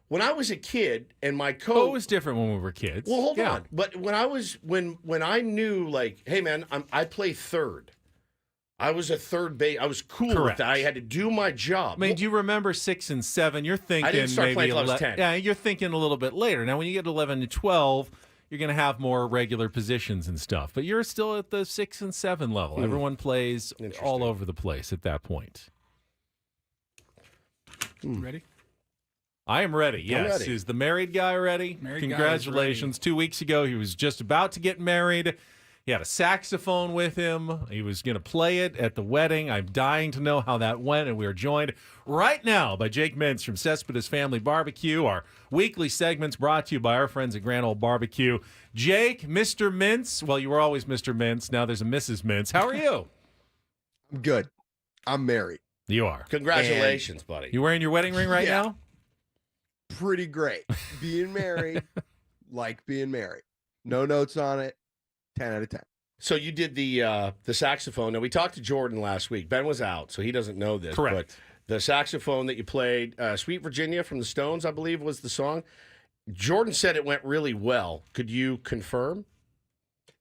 When I was a kid and my coach... Oh, it was different when we were kids. Well, hold on. But when I knew, like, hey, man, I play third. I was a third base. I was cool with that. I had to do my job. I mean, do you remember 6 and 7? You're thinking I didn't start maybe playing until I was 10. Yeah, you're thinking a little bit later. Now, when you get 11 to 12, you're going to have more regular positions and stuff. But you're still at the 6 and 7 level. Everyone plays all over the place at that point. Ready? I am ready. Yes. I'm ready. Is the married guy ready? Congratulations. 2 weeks ago, he was just about to get married. He had a saxophone with him. He was going to play it at the wedding. I'm dying to know how that went, and we are joined right now by Jake Mintz from Cespedes Family Barbecue. Our weekly segments brought to you by our friends at Grand Old Barbecue. Jake, Mr. Mintz. Well, you were always Mr. Mintz. Now there's a Mrs. Mintz. How are you? I'm good. I'm married. You are. Congratulations, buddy. You wearing your wedding ring right now? Pretty great. Being married, like being married. No notes on it. 10 out of 10. So you did the saxophone. Now, we talked to Jordan last week. Ben was out, so he doesn't know this. Correct. But the saxophone that you played, Sweet Virginia from the Stones, I believe, was the song. Jordan said it went really well. Could you confirm?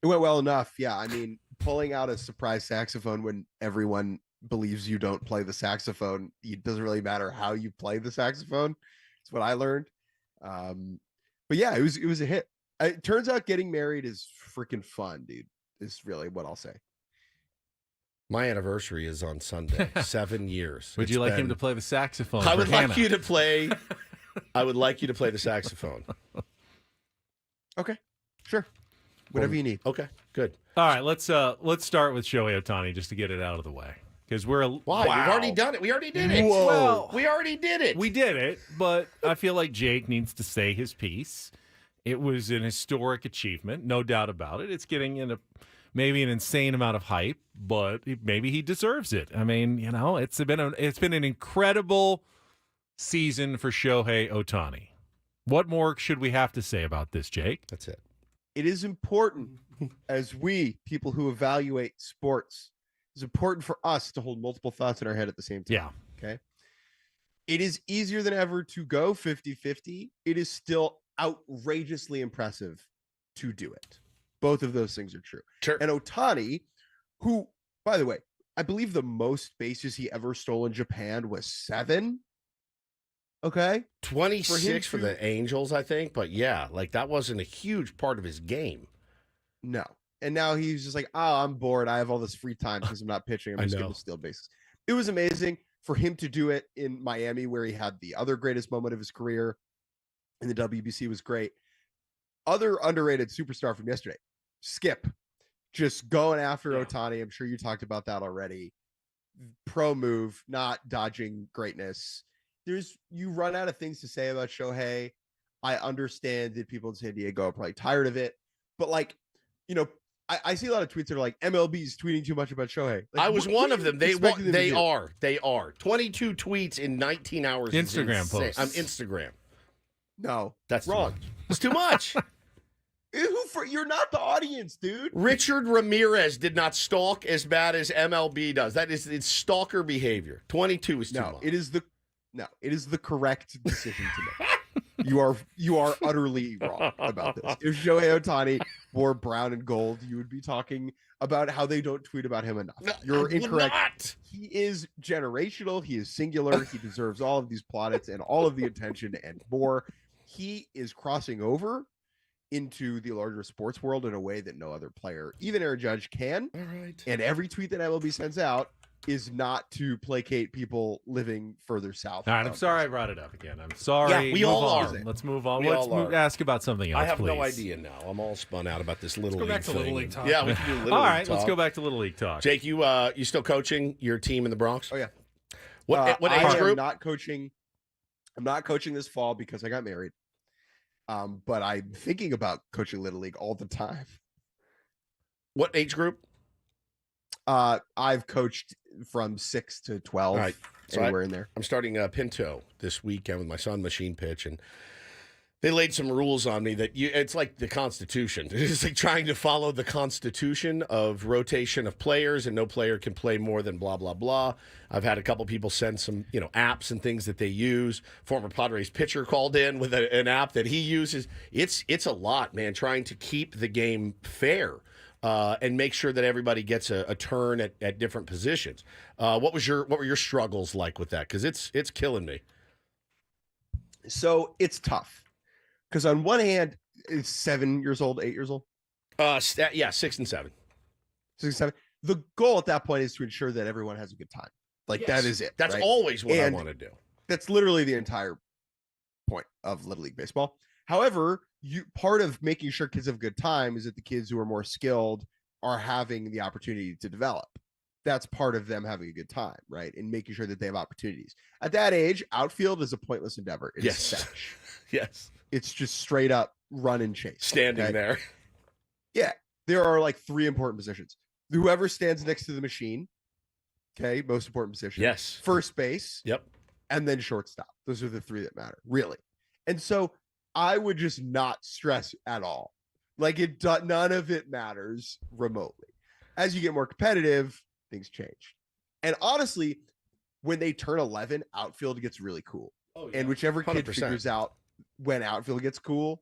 It went well enough, yeah. I mean, pulling out a surprise saxophone when everyone believes you don't play the saxophone, it doesn't really matter how you play the saxophone. That's what I learned. But yeah, it was a hit. It turns out getting married is freaking fun, dude. Is really what I'll say. My anniversary is on Sunday. 7 years. Would you like him to play the saxophone? I would Hannah? like you to play. I would like you to play the saxophone. Okay, sure. Whatever you need. Okay, good. All right, let's start with Shohei Ohtani just to get it out of the way. Because we're why wow. We've already done it. We already did it. Whoa. Well, we already did it. We did it, but I feel like Jake needs to say his piece. It was an historic achievement, no doubt about it. It's getting maybe an insane amount of hype, but maybe he deserves it. I mean, it's been an incredible season for Shohei Ohtani. What more should we have to say about this, Jake? That's it. It is important as we, people who evaluate sports, it's important for us to hold multiple thoughts in our head at the same time. Yeah. Okay. It is easier than ever to go 50-50. It is still outrageously impressive to do it. Both of those things are true. Sure. And Ohtani, who, by the way, I believe the most bases he ever stole in Japan was 7. Okay. 26 for the Angels, I think. But yeah, like that wasn't a huge part of his game. No. And now he's just like, oh, I'm bored. I have all this free time because I'm not pitching. I'm just going to steal bases. It was amazing for him to do it in Miami, where he had the other greatest moment of his career. And the WBC was great. Other underrated superstar from yesterday, Skip, just going after Ohtani. I'm sure you talked about that already. Pro move, not dodging greatness. You run out of things to say about Shohei. I understand that people in San Diego are probably tired of it, but I see a lot of tweets that are like MLB's tweeting too much about Shohei. Like, I was one of them. They are 22 tweets in 19 hours. Instagram posts. Instagram. No, that's wrong. It's too much. You're not the audience, dude. Richard Ramirez did not stalk as bad as MLB does. It's stalker behavior. 22 is too much. It is the correct decision to make. You are utterly wrong about this. If Shohei Ohtani wore brown and gold, you would be talking about how they don't tweet about him enough. You're incorrect. He is generational. He is singular. He deserves all of these plaudits and all of the attention and more. He is crossing over into the larger sports world in a way that no other player, even Aaron Judge, can. All right. And every tweet that MLB sends out is not to placate people living further south. All right, I'm sorry I brought it up again. I'm sorry. Yeah, we all are. Let's move on. We Let's all are. ask about something else, I have please. no idea now. I'm all spun out about this little go league back to thing. Little League talk. Yeah, we can do Little All League right, let's talk. go back to Little League talk. Jake, you still coaching your team in the Bronx? Oh yeah. What age I group? am not coaching. I'm not coaching this fall because I got married. But I'm thinking about coaching Little League all the time. What age group? I've coached from 6 to 12, All right. So anywhere in there. I'm starting Pinto this weekend with my son, machine pitch, and they laid some rules on me that it's like the Constitution. It's like trying to follow the Constitution of rotation of players, and no player can play more than blah, blah, blah. I've had a couple people send some, apps and things that they use. Former Padres pitcher called in with an app that he uses. It's a lot, man, trying to keep the game fair. And make sure that everybody gets a turn at different positions. What were your struggles like with that? Because it's killing me. So it's tough because on one hand, it's 7 years old, 8 years old. 6 and 7. 6 and 7. The goal at that point is to ensure that everyone has a good time. Like that is it. That's right? always what I want to do. That's literally the entire point of Little League baseball. However, part of making sure kids have a good time is that the kids who are more skilled are having the opportunity to develop. That's part of them having a good time, right? And making sure that they have opportunities. At that age, outfield is a pointless endeavor. It is fetch. Yes. It's just straight up run and chase. Standing there. Yeah. There are like 3 important positions. Whoever stands next to the machine, okay, most important position. Yes. First base. Yep. And then shortstop. Those are the 3 that matter, really. And so I would just not stress at all. Like none of it matters remotely. As you get more competitive, things change. And honestly, when they turn 11, outfield gets really cool. Oh, yeah. And whichever kid 100%. figures out when outfield gets cool,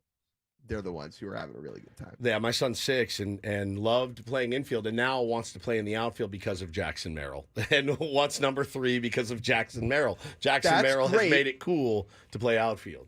they're the ones who are having a really good time. Yeah, my son's 6 and loved playing infield, and now wants to play in the outfield because of Jackson Merrill, and wants number 3 because of Jackson Merrill. That's Merrill great. Has made it cool to play outfield.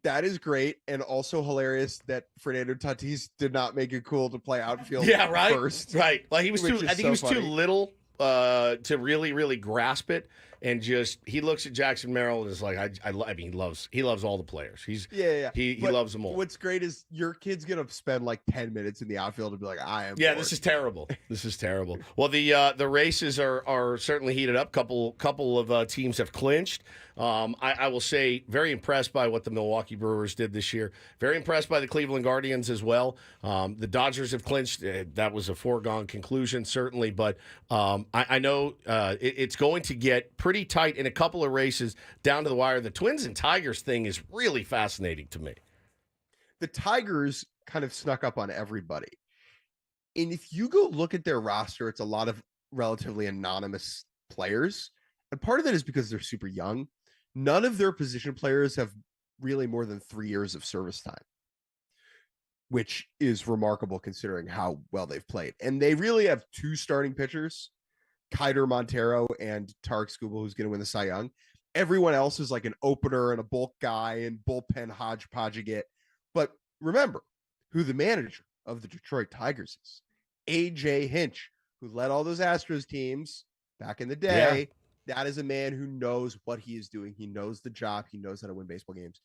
That is great, and also hilarious that Fernando Tatis did not make it cool to play outfield. Yeah, right. First, right. Like he was too. I think he was funny. Too little to really grasp it, and just he looks at Jackson Merrill and is like, I mean, he loves all the players. He loves them all. What's great is your kid's gonna spend like 10 minutes in the outfield and be like, I am. Yeah, bored. this is terrible. This is terrible. Well, the races are certainly heated up. Couple of teams have clinched. I will say, very impressed by what the Milwaukee Brewers did this year. Very impressed by the Cleveland Guardians as well. The Dodgers have clinched. That was a foregone conclusion, certainly. But I know it's going to get pretty tight in a couple of races down to the wire. The Twins and Tigers thing is really fascinating to me. The Tigers kind of snuck up on everybody. And if you go look at their roster, it's a lot of relatively anonymous players. And part of that is because they're super young. None of their position players have really more than 3 years of service time, which is remarkable considering how well they've played. And they really have 2 starting pitchers, Kiter Montero and Tarek Skubal, who's going to win the Cy Young. Everyone else is like an opener and a bulk guy and bullpen hodgepodge get. But remember who the manager of the Detroit Tigers is. A.J. Hinch, who led all those Astros teams back in the day. Yeah. That is a man who knows what he is doing. He knows the job. He knows how to win baseball games.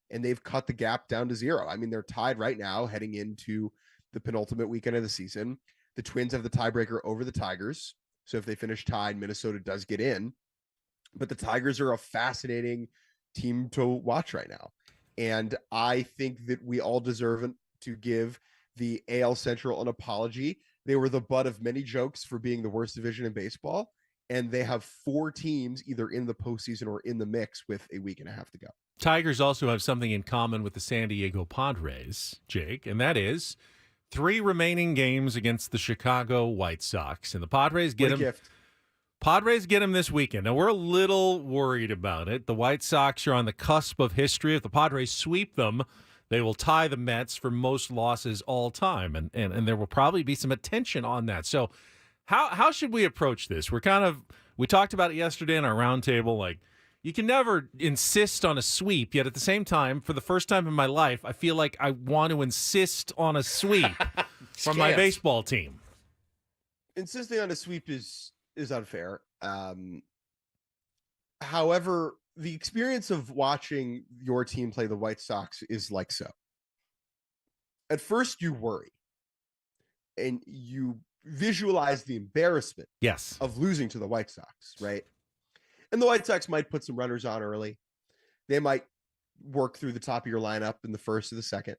And they've cut the gap down to 0. I mean, they're tied right now heading into the penultimate weekend of the season. The Twins have the tiebreaker over the Tigers. So if they finish tied, Minnesota does get in. But the Tigers are a fascinating team to watch right now. And I think that we all deserve to give the AL Central an apology. They were the butt of many jokes for being the worst division in baseball. And they have 4 teams either in the postseason or in the mix with a week and a half to go. Tigers also have something in common with the San Diego Padres, Jake, and that is 3 remaining games against the Chicago White Sox. And the Padres get them. Padres get them this weekend. Now, we're a little worried about it. The White Sox are on the cusp of history. If the Padres sweep them, they will tie the Mets for most losses all time. And there will probably be some attention on that. So how should we approach this? We talked about it yesterday in our roundtable. Like, you can never insist on a sweep, yet at the same time, for the first time in my life, I feel like I want to insist on a sweep from my baseball team. Insisting on a sweep is is unfair. However, the experience of watching your team play the White Sox is like so. At first, you worry and you visualize the embarrassment Yes. of losing to the White Sox, right? And the White Sox might put some runners on early. They might work through the top of your lineup in the first or the second.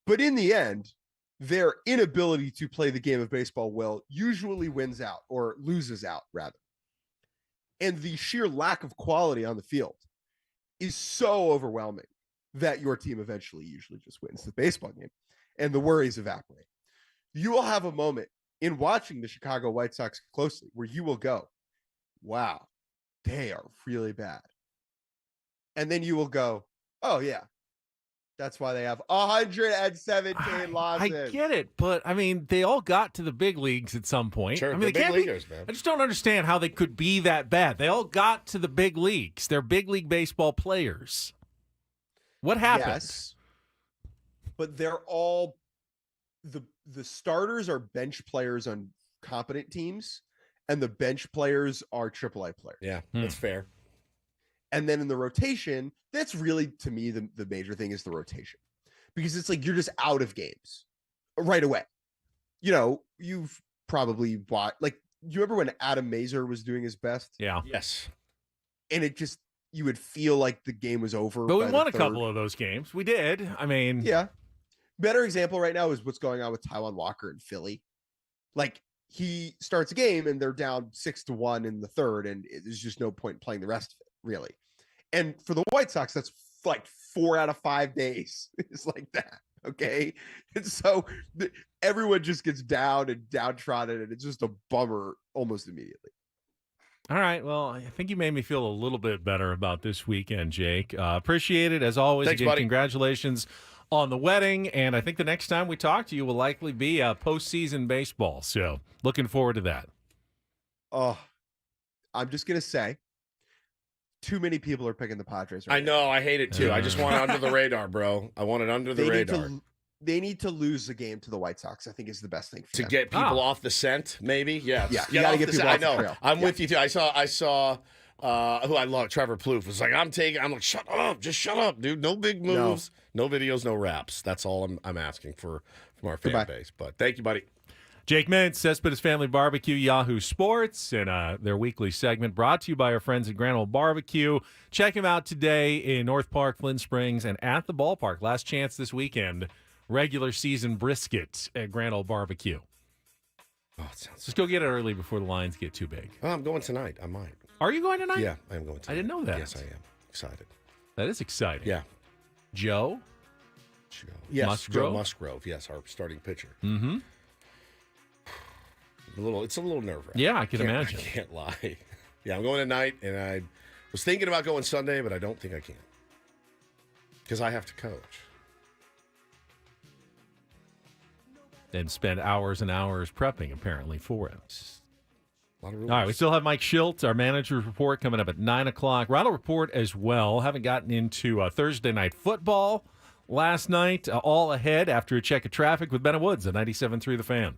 But in the end, their inability to play the game of baseball well usually wins out or loses out, rather. And the sheer lack of quality on the field is so overwhelming that your team eventually usually just wins the baseball game and the worries evaporate. You will have a moment in watching the Chicago White Sox closely where you will go, wow, they are really bad. And then you will go, oh, yeah, that's why they have 117 losses. I get it, but I mean, they all got to the big leagues at some point. Sure, I mean, they're they big can't leaguers, be, man. I just don't understand how they could be that bad. They all got to the big leagues. They're big league baseball players. What happened? Yes, but they're all the starters are bench players on competent teams, and the bench players are AAA players. Yeah, that's fair. And then in the rotation, that's really, to me, the major thing is the rotation. Because it's like you're just out of games right away. You know, you've probably bought, like, you remember when Adam Mazur was doing his best? Yeah. Yes. And it just, you would feel like the game was over. But we by the won a third. couple of those games. We did. I mean, Yeah. Better example right now is what's going on with Taijuan Walker in Philly. Like, he starts a game and they're down 6-1 in the third, and there's just no point in playing the rest of it, really. And for the White Sox, that's like 4 out of 5 days. It's like that. Okay. And so everyone just gets down and downtrodden, and it's just a bummer almost immediately. all right. Well, I think you made me feel a little bit better about this weekend, Jake. Appreciate it. As always, Thanks, again, buddy. Congratulations on the wedding. And I think the next time we talk to you will likely be postseason baseball. So looking forward to that. Oh, I'm just going to say, too many people are picking the Padres right I know. I hate it too. I just want it under the radar, bro. I want it under the radar. They need to lose the game to the White Sox, I think, is the best thing for To them. get people off the scent, maybe. Yes. Yeah, you gotta get people I off the know. trail. I'm Yeah. with you too. I saw who I love, Trevor Plouffe, was like, I'm like, shut up, just shut up, dude. No big moves, no videos, no raps. That's all I'm asking from our fan base. But thank you, buddy. Jake Mintz, Cespedes Family Barbecue, Yahoo Sports, and their weekly segment brought to you by our friends at Grand Ole Barbecue. Check them out today in North Park, Flint Springs, and at the ballpark. Last chance this weekend. Regular season brisket at Grand Ole Barbecue. Oh, it sounds. Just go get it early before the lines get too big. Oh, I'm going tonight. I might. Are you going tonight? Yeah, I am going tonight. I didn't know that. Yes, I am. Excited. That is exciting. Yeah. Joe? Yes, Musgrove? Joe Musgrove. Yes, our starting pitcher. Mm-hmm. It's a little nerve-wracking. Yeah, I can imagine. I can't lie. Yeah, I'm going tonight, and I was thinking about going Sunday, but I don't think I can because I have to coach. And spend hours and hours prepping, apparently, for it. A lot of rules. All right, we still have Mike Schiltz, our manager's report, coming up at 9 o'clock. Ronald report as well. Haven't gotten into Thursday night football last night. All ahead after a check of traffic with Ben Woods at 97.3 The Fan.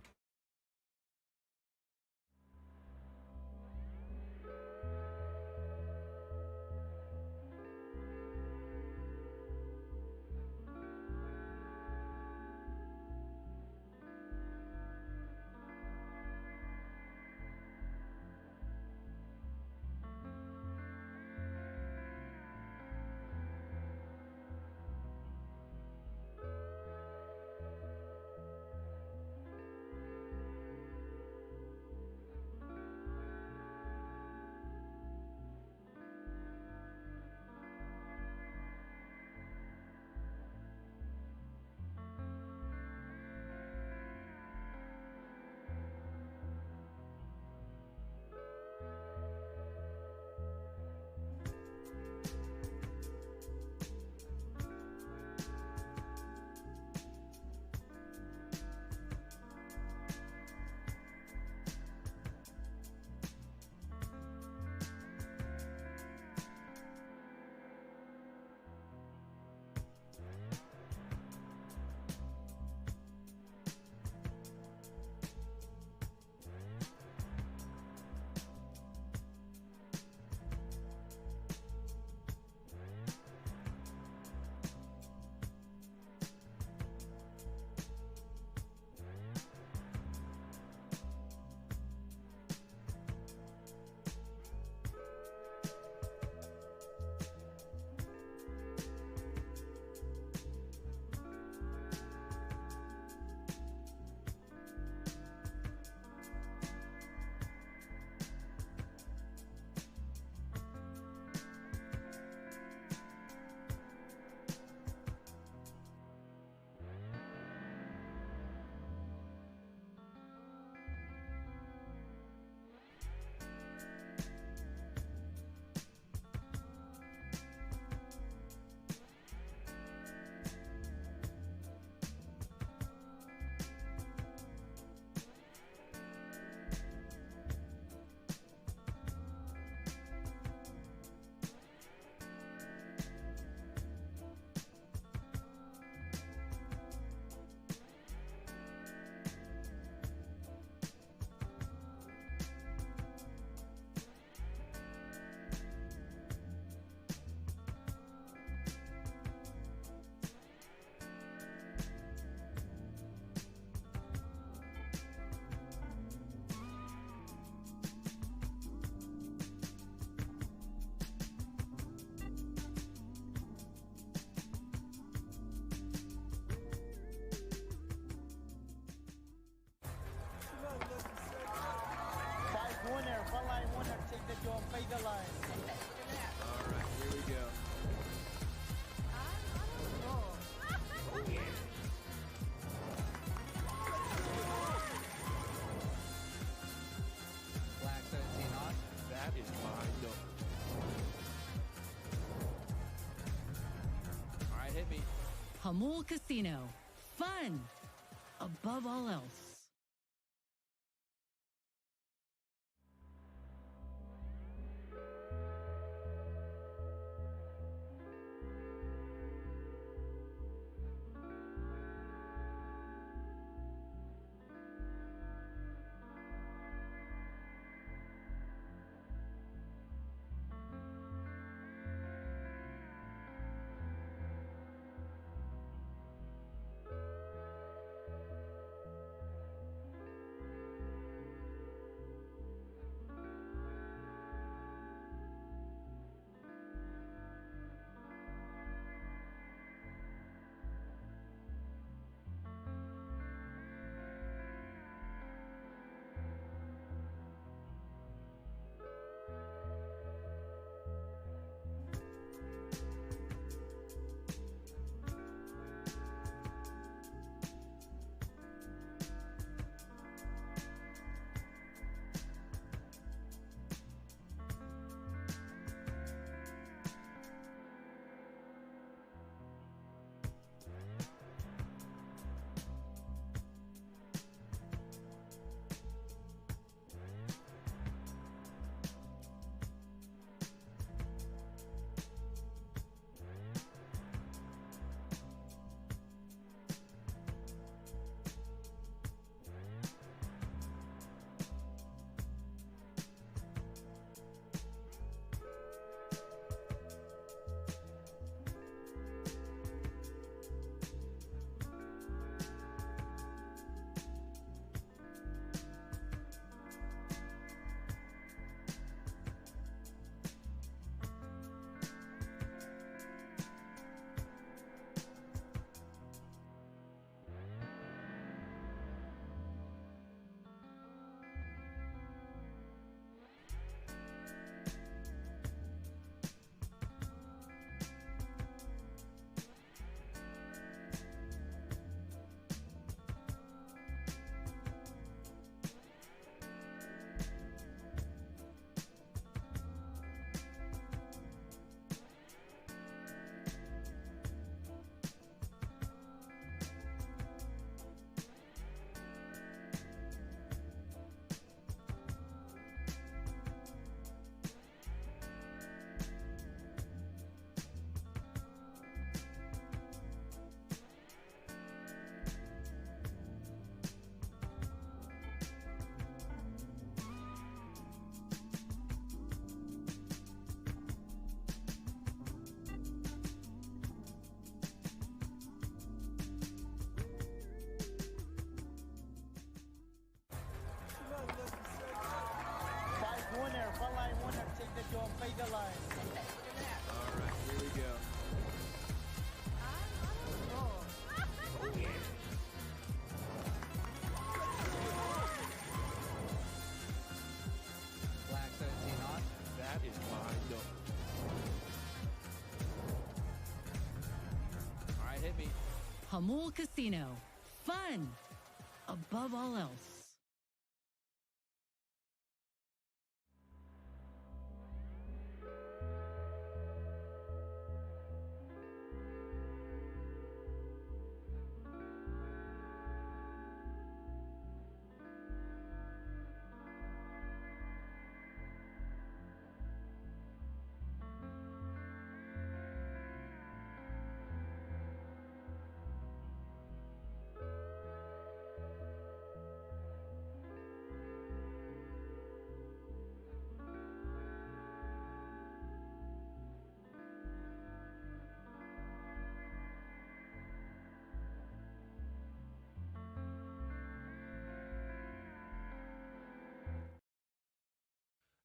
All right, here we go. Black 17 on. That is my number. All right, hit me. Hamul Casino. Fun above all else. All right, here we go. Black 17 on. That is my number. All right, hit me. Hamul Casino. Fun above all else.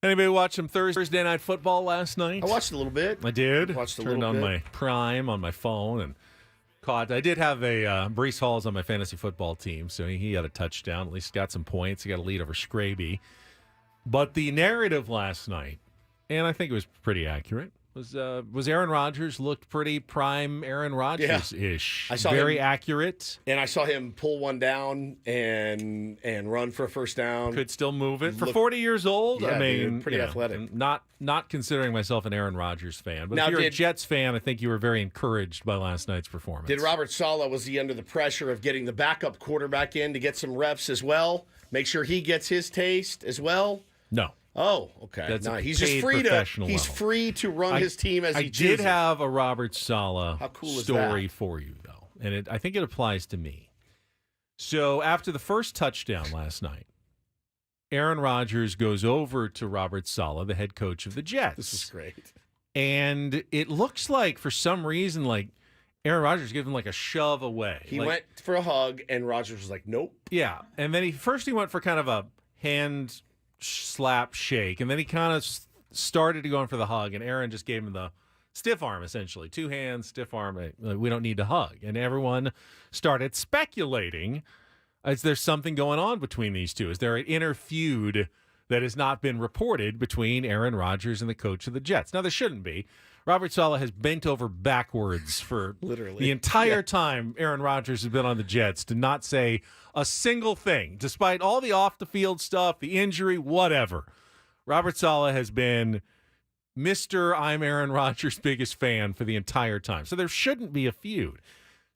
Anybody watch some Thursday night football last night? I watched a little bit. I did. Watched a Turned little on bit. my Prime on my phone and caught. I did have a Brees Hall's on my fantasy football team, so he had a touchdown. At least got some points. He got a lead over Scraby. But the narrative last night, and I think it was pretty accurate. Was Aaron Rodgers looked pretty prime Aaron Rodgers-ish. I saw very him, accurate. And I saw him pull one down and run for a first down. Could still move it. For 40 years old, Yeah, I mean, dude, pretty athletic. Not considering myself an Aaron Rodgers fan, but Now, if you're a Jets fan, I think you were very encouraged by last night's performance. Did Robert Saleh, was he under the pressure of getting the backup quarterback in to get some reps as well? Make sure he gets his taste as well? No. Oh, okay. That's a He's just paid free professional he's level. free to run his team as he chooses. I did have a Robert Saleh How cool is story that? for you, though, and I think it applies to me. So after the first touchdown last night, Aaron Rodgers goes over to Robert Saleh, the head coach of the Jets. This is great. And it looks like, for some reason, like Aaron Rodgers gave him like a shove away. He Like, went for a hug, and Rodgers was like, nope. yeah, and then he went for kind of a hand slap shake, and then he kind of started to go in for the hug, and Aaron just gave him the stiff arm, essentially. 2 hands, stiff arm. We don't need to hug. And everyone started speculating, is there something going on between these two? Is there an inner feud that has not been reported between Aaron Rodgers and the coach of the Jets? Now, there shouldn't be. Robert Saleh has bent over backwards for Literally the entire time Aaron Rodgers has been on the Jets to not say a single thing, despite all the off-the-field stuff, the injury, whatever. Robert Saleh has been Mr. I'm Aaron Rodgers' biggest fan for the entire time. So there shouldn't be a feud.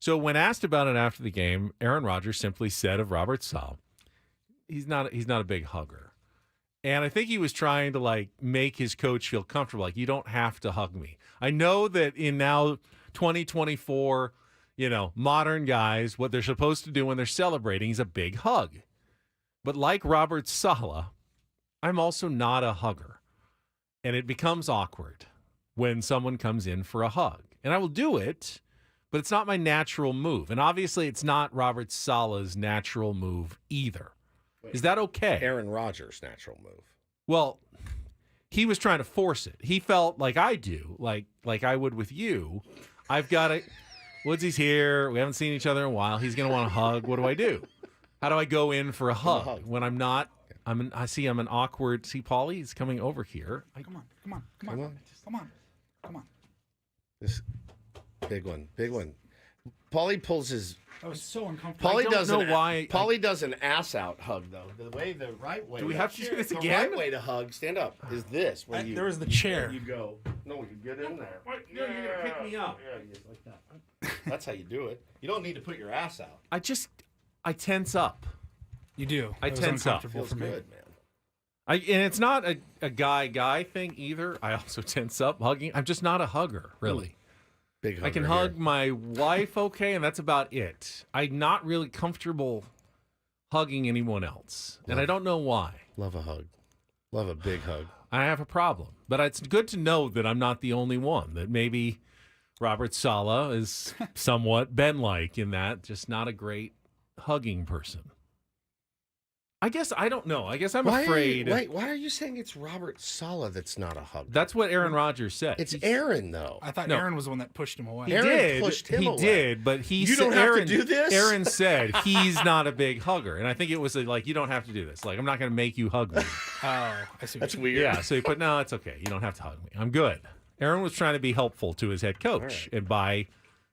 So when asked about it after the game, Aaron Rodgers simply said of Robert Saleh, he's not a big hugger. And I think he was trying to like make his coach feel comfortable. Like, you don't have to hug me. I know that in now 2024, modern guys, what they're supposed to do when they're celebrating is a big hug. But like Robert Saleh, I'm also not a hugger. And it becomes awkward when someone comes in for a hug. And I will do it, but it's not my natural move. And obviously it's not Robert Saleh's natural move either. Is that okay? Aaron Rodgers' natural move. Well, he was trying to force it. He felt like I do, like I would with you. I've got to. Woodsy's here. We haven't seen each other in a while. He's going to want a hug. What do I do? How do I go in for a hug when I'm not? I'm an awkward. See, Paulie, he's coming over here. Come on. This big one. Paulie pulls his. That was so uncomfortable. Paulie doesn't know why. Paulie does an ass out hug though. The right way. Do we have to do this the again? right way to hug, stand up, is this. When There was the chair. You go. No, you get in there. You're going to pick me up. Yeah, just like that. That's how you do it. You don't need to put your ass out. I tense up. You do. I That was tense up. uncomfortable Feels for me. good, man. And it's not a guy thing either. I also tense up hugging. I'm just not a hugger, really. Big hugger I can here. hug my wife, okay, and that's about it. I'm not really comfortable hugging anyone else, and I don't know why. Love a hug. Love a big hug. I have a problem, but it's good to know that I'm not the only one, that maybe Robert Saleh is somewhat Ben-like in that, just not a great hugging person. I guess I don't know. I guess I'm afraid. Why are you saying it's Robert Saleh that's not a hug? That's what Aaron Rodgers said. It's Aaron, though. I thought No. Aaron was the one that pushed him away. He Aaron did. pushed him he away. did, but he You said, don't have to Aaron, do this? Aaron said he's not a big hugger, and I think it was like, you don't have to do this. Like, I'm not going to make you hug me. Oh, I see. That's what weird. Yeah, so he put, no, it's okay. You don't have to hug me. I'm good. Aaron was trying to be helpful to his head coach, and by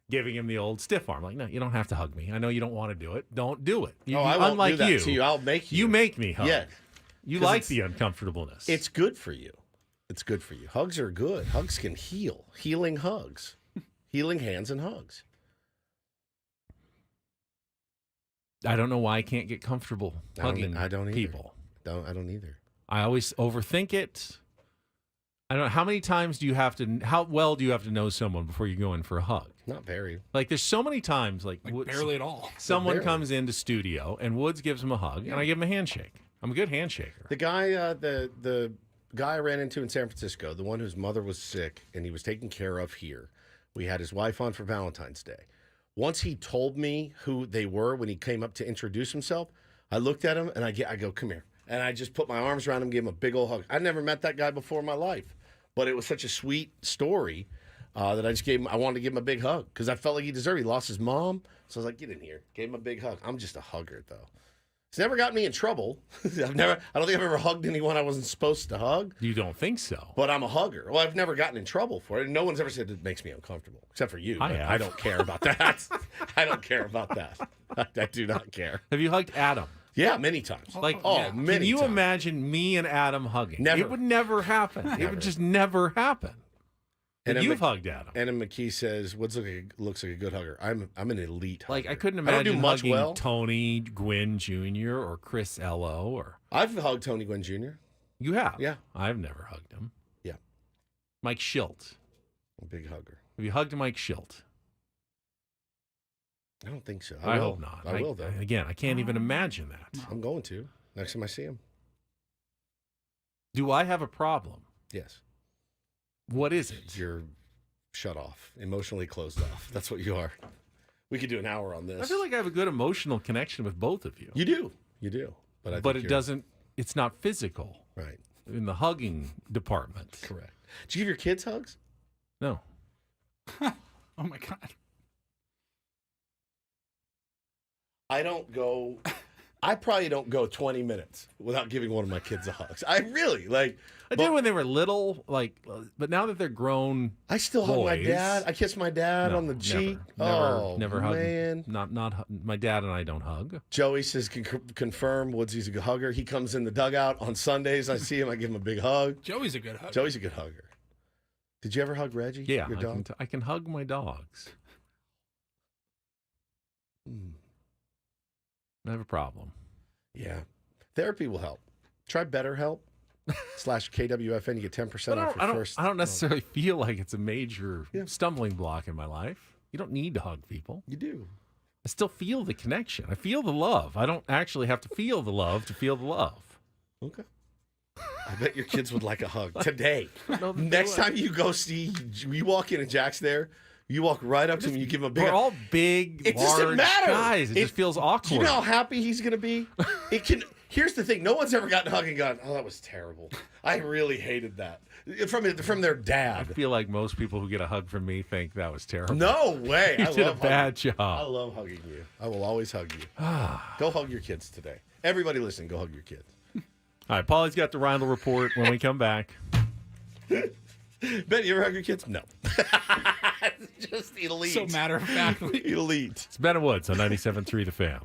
giving him the old stiff arm, like, no, you don't have to hug me. I know you don't want to do it. Don't do it. You, I won't unlike do that you, to you. I'll make you. You make me hug. Yeah. You 'Cause like it's- the uncomfortableness. It's good for you. It's good for you. Hugs are good. Hugs can heal. Healing hugs. Healing hands and hugs. I don't know why I can't get comfortable hugging I don't either. people. I don't either. I always overthink it. I don't know. How many times do you have to, how well do you have to know someone before you go in for a hug? Not very. Like, there's so many times, like barely at all. someone Barely. comes into studio and Woods gives him a hug, and I give him a handshake. I'm a good handshaker. The guy, the guy I ran into in San Francisco, the one whose mother was sick and he was taken care of here. We had his wife on for Valentine's Day. Once he told me who they were when he came up to introduce himself, I looked at him and I go, come here. And I just put my arms around him, gave him a big old hug. I'd never met that guy before in my life, but it was such a sweet story that I just gave him, I wanted to give him a big hug because I felt like he deserved it. He lost his mom. So I was like, get in here. Gave him a big hug. I'm just a hugger, though. It's never gotten me in trouble. I don't think I've ever hugged anyone I wasn't supposed to hug. You don't think so? But I'm a hugger. Well, I've never gotten in trouble for it. No one's ever said it makes me uncomfortable, except for you. I don't care about that. I don't care about that. I do not care. Have you hugged Adam? Yeah, many times. Many Can you times. imagine me and Adam hugging? Never. It would never happen. It would just never happen. And you've hugged Adam. Anna McKee says, "Woods looks like a good hugger." I'm an elite hugger. Like I couldn't I don't imagine do much hugging well. Tony Gwynn Jr. or Chris Ello or. I've hugged Tony Gwynn Jr. You have? Yeah. I've never hugged him. Yeah. Mike Schilt. A big hugger. Have you hugged Mike Schilt? I don't think so. I hope not. I will though. Again, I can't even imagine that. I'm going to next time I see him. Do I have a problem? Yes. What is it? You're shut off, emotionally closed off. That's what you are. We could do an hour on this. I feel like I have a good emotional connection with both of you. You do. But it doesn't. It's not physical. Right. In the hugging department. Correct. Did you give your kids hugs? No. Oh my God. I probably don't go 20 minutes without giving one of my kids a hug. I really like. I did when they were little, but now that they're grown, I still hug my dad. I kiss my dad on the cheek. Never hug. Man. Not my dad and I don't hug. Joey says confirm Woodsy's a good hugger. He comes in the dugout on Sundays. I see him. I give him a big hug. Joey's a good hugger. Joey's a good hugger. Did you ever hug Reggie? Yeah, your dog. I can hug my dogs. I have a problem. Yeah. Therapy will help. Try BetterHelp /KWFN. You get 10% off your first. I don't necessarily feel like it's a major stumbling block in my life. You don't need to hug people. You do. I still feel the connection. I feel the love. I don't actually have to feel the love to feel the love. Okay. I bet your kids would like a hug today. No, Next time you go see, you walk in and Jack's there. You walk right up to him, you give him a big We're all big, it large doesn't matter. guys. It just feels awkward. Do you know how happy he's going to be? It can. Here's the thing: no one's ever gotten a hug and gone, "Oh, that was terrible. I really hated that." From their I dad. feel like most people who get a hug from me think that was terrible. No way! You I did a love bad hugging. I job. love hugging you. I will always hug you. Go hug your kids today. Everybody, listen. Go hug your kids. All right, Paulie's got the Rindle Report when we come back. Ben, you ever hug your kids? No. Just elite. So matter of factly. Elite. It's Ben and Woods on 97.3 The Fan.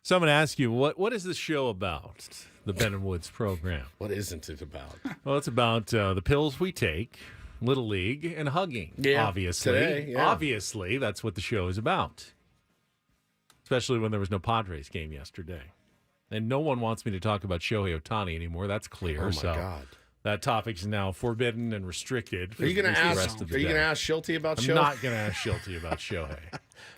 Someone asked you, what is this show about? The Ben and Woods program. What isn't it about? Well, it's about the pills we take, Little League, and hugging. Yeah, obviously. today, yeah. Obviously, that's what the show is about. Especially when there was no Padres game yesterday. And no one wants me to talk about Shohei Ohtani anymore. That's clear. Oh, my God. That topic is now forbidden and restricted. Are you going to the ask? rest of the Are you day. going to ask Schulte about I'm Shohei? not going to ask Schulte about Shohei.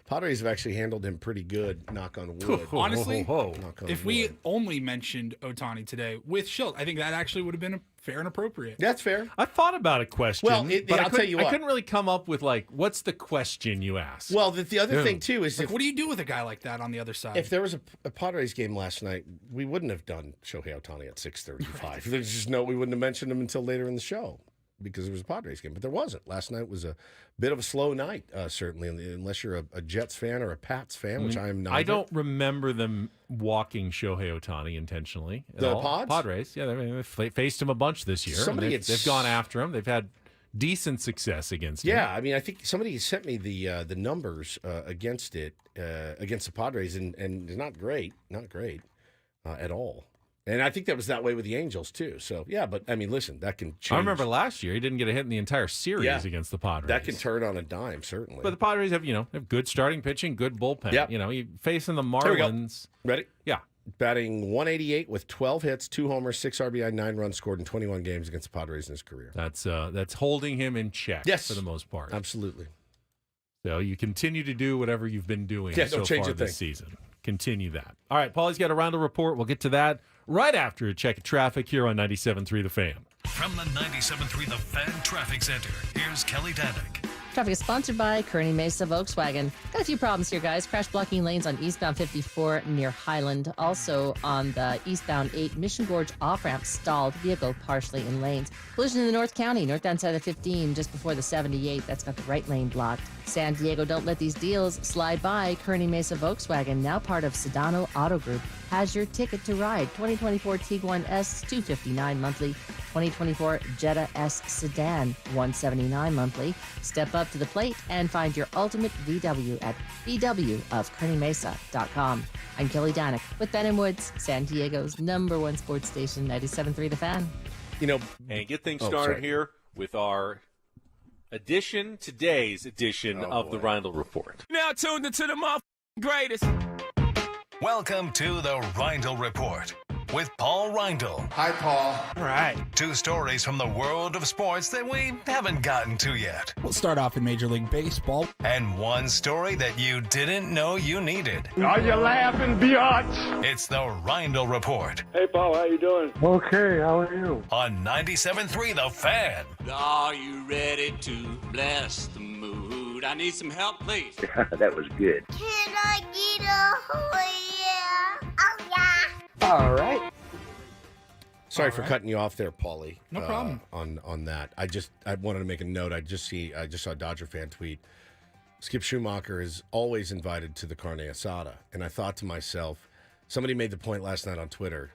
Padres have actually handled him pretty good. Knock on wood. Honestly, Knock on if wood. we only mentioned Ohtani today with Schilt, I think that actually would have been fair and appropriate. That's fair. I thought about a question. Well, but I'll tell you what. I couldn't really come up with what's the question you asked? Well, the other thing too is Like, what do you do with a guy like that on the other side? if there was a Padres game last night, we wouldn't have done Shohei Ohtani at 6:35. There's just we wouldn't have mentioned him until later in the show because there was a Padres game, but there wasn't. Last night was a bit of a slow night, certainly, unless you're a Jets fan or a Pats fan, which I am not. I don't remember them walking Shohei Ohtani intentionally. At The all. Pods? Padres, yeah, they faced him a bunch this year. Somebody they've gone after him. They've had decent success against him. Yeah, I mean, I think somebody sent me the numbers against the Padres, and they're not great at all. And I think that was that way with the Angels too. So yeah, but I mean, listen, that can change. I remember last year he didn't get a hit in the entire series against the Padres. That can turn on a dime, certainly. But the Padres have good starting pitching, good bullpen. Yep. You facing the Here we go. Marlins. Ready? Yeah. Batting 188 with 12 hits, 2 homers, 6 RBI, 9 runs scored in 21 games against the Padres in his career. That's holding him in check for the most part. Absolutely. So you continue to do whatever you've been doing Yeah, so don't change far a thing. this season. Continue that. All right, Paulie's got a round of report. We'll get to that right after a check of traffic here on 97.3 The Fan. From the 97.3 The Fan Traffic Center, here's Kelly Danick. Traffic is sponsored by Kearney Mesa Volkswagen. Got a few problems here, guys. Crash blocking lanes on eastbound 54 near Highland. Also on the eastbound 8 Mission Gorge off-ramp, stalled vehicle partially in lanes. Collision in the North County, northbound side of 15, just before the 78. That's got the right lane blocked. San Diego, don't let these deals slide by. Kearney Mesa Volkswagen, now part of Sedano Auto Group, has your ticket to ride. 2024 Tiguan S, $259 monthly. 2024 Jetta S Sedan, $179 monthly. Step up to the plate and find your ultimate VW at VWofKearneyMesa.com. I'm Kelly Danick with Ben & Woods, San Diego's #1 sports station, 97.3 The Fan. And get things Oh, started sorry. here with our today's edition of the Rindle Report. Now tuned into the greatest. Welcome to the Reindl Report with Paul Reindl. Hi, Paul. All right. 2 stories from the world of sports that we haven't gotten to yet. We'll start off in Major League Baseball. And 1 story that you didn't know you needed. Are you laughing, biatch? It's the Reindl Report Hey, Paul, how you doing? Okay, how are you? on 97.3 The Fan. Are you ready to bless the mood? I need some help, please. That was good. Can I get a oh yeah? All right. Sorry for cutting you off there, Paulie. No problem. On that. I wanted to make a note. I just saw a Dodger fan tweet. Skip Schumacher is always invited to the carne asada. And I thought to myself, somebody made the point last night on Twitter.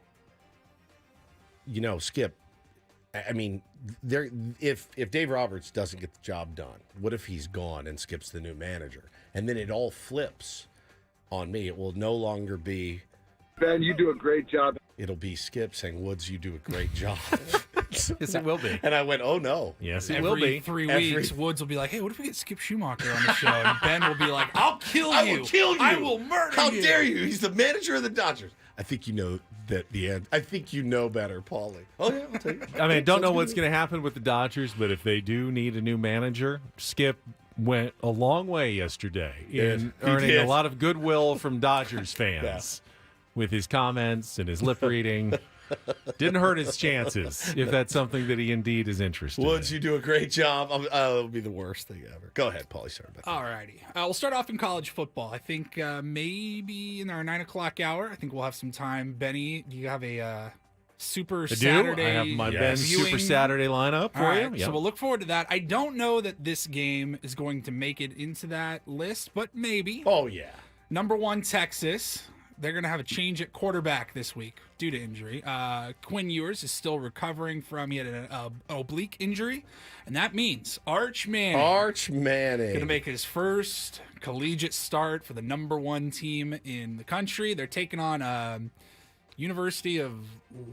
Skip, I mean, if Dave Roberts doesn't get the job done, what if he's gone and Skip's the new manager? And then it all flips on me. It will no longer be Ben, you do a great job. It'll be Skip saying, Woods, you do a great job. Yes, it will be. And I went, oh, no. Yes, it Every will be. 3 weeks, Woods will be like, hey, what if we get Skip Schumacher on the show? And Ben will be like, I'll kill you. I will kill you. I will murder How you. dare you? He's the manager of the Dodgers. I think you know that the end. I think you know better, Paulie. Oh, yeah, I'll tell you. I mean, I don't know what's going to happen with the Dodgers, but if they do need a new manager, Skip went a long way yesterday in He earning did. a lot of goodwill from Dodgers fans with his comments and his lip reading. Didn't hurt his chances if that's something that he indeed is interested Woods, in. you do a great job. It'll be the worst thing ever. Go ahead, Paulie. Sorry about that. All righty. We'll start off in college football. I think maybe in our 9 o'clock hour, I think we'll have some time. Benny, do you have a Super Saturday? I have my Ben viewing? Super Saturday lineup for All you. right, Yep. So we'll look forward to that. I don't know that this game is going to make it into that list, but maybe. Oh, yeah. Number 1, Texas they're going to have a change at quarterback this week due to injury. Quinn Ewers is still recovering from, he had an oblique injury, and that means Arch Manning going to make his first collegiate start for the #1 team in the country. They're taking on University of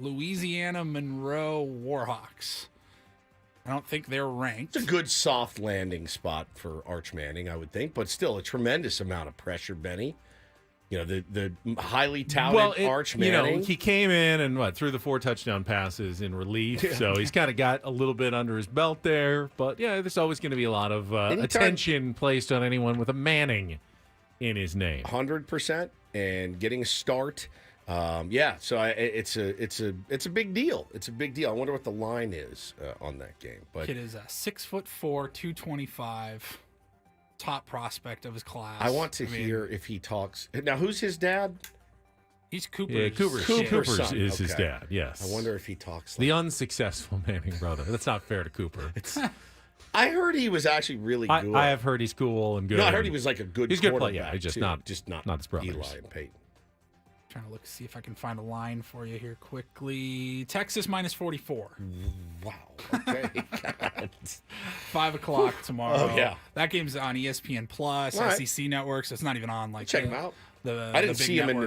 Louisiana Monroe Warhawks. I don't think they're ranked. It's a good soft landing spot for Arch Manning, I would think, but still a tremendous amount of pressure, Benny. You know, the highly touted Arch Manning. You know, he came in and threw the 4 touchdown passes in relief, so he's kind of got a little bit under his belt there. But yeah, there's always going to be a lot of attention placed on anyone with a Manning in his name. 100%, and getting a start. So it's a big deal. It's a big deal. I wonder what the line is on that game. But kid is 6'4", 225. Top prospect of his class. I want to hear if he talks. Now, who's his dad? He's Cooper. Yeah, Cooper's is his dad, yes. I wonder if he talks the unsuccessful Manning brother. That's not fair to Cooper. I heard he was actually really good. I have heard he's cool and good. No, I heard he was like a good He's a good player, yeah. He's just not his brothers. Eli and Peyton. Trying to see if I can find a line for you here quickly. Texas -44. Wow. Okay. 5 o'clock tomorrow. Oh, yeah. That game's on ESPN Plus, SEC Network, so it's not even on check him out. I didn't see him in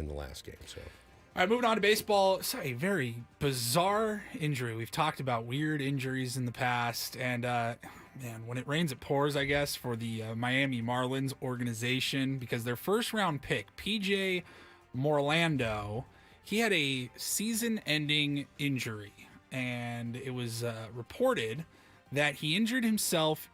the last game. So. All right, moving on to baseball. It's a very bizarre injury. We've talked about weird injuries in the past, and man, when it rains, it pours, I guess, for the Miami Marlins organization, because their first-round pick, PJ Morlando, he had a season-ending injury, and it was reported that he injured himself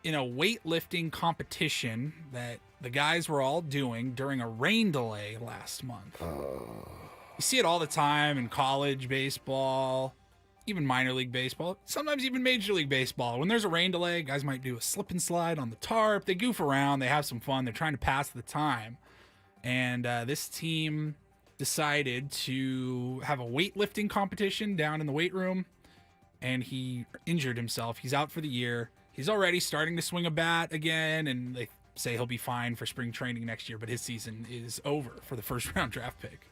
in a weightlifting competition that the guys were all doing during a rain delay last month. You see it all the time in college baseball, even minor league baseball, sometimes even Major League Baseball. When there's a rain delay, guys might do a slip and slide on the tarp. They goof around. They have some fun. They're trying to pass the time. And this team decided to have a weightlifting competition down in the weight room, and he injured himself. He's out for the year. He's already starting to swing a bat again, and they say he'll be fine for spring training next year, but his season is over for the first-round draft pick.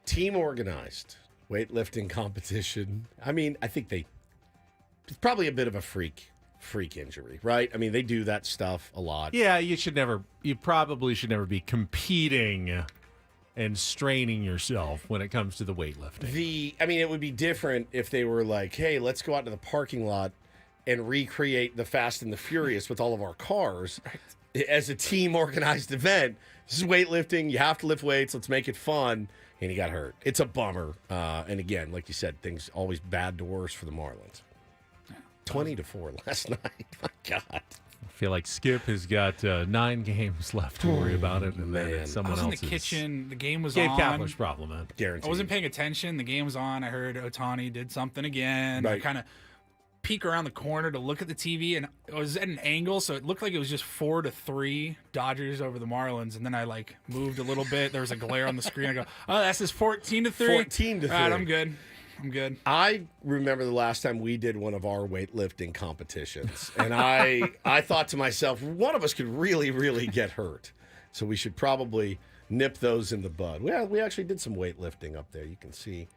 Team organized weightlifting competition. I mean, I think it's probably a bit of a freak injury, right? I mean, they do that stuff a lot. Yeah, you probably should never be competing and straining yourself when it comes to the weightlifting. It would be different if they were like, hey, let's go out to the parking lot and recreate the Fast and the Furious with all of our cars as a team organized event. This is weightlifting. You have to lift weights. Let's make it fun. And he got hurt. It's a bummer. And again, like you said, things always bad to worse for the Marlins. 20-4 last night. My God. I feel like Skip has got 9 games left to worry about it, and then it's someone I was else's. in the kitchen. The game was Gabe on. Kapler's problem, man. Guaranteed. I wasn't paying attention. The game was on. I heard Ohtani did something again. Right. I kind of peek around the corner to look at the TV, and it was at an angle, so it looked like it was just 4-3 Dodgers over the Marlins. And then I moved a little bit. There was a glare on the screen. I go, oh, that's just 14-3. 14-3. All right, I'm good. I remember the last time we did one of our weightlifting competitions, and I thought to myself, one of us could really, really get hurt. So we should probably nip those in the bud. We actually did some weightlifting up there. You can see.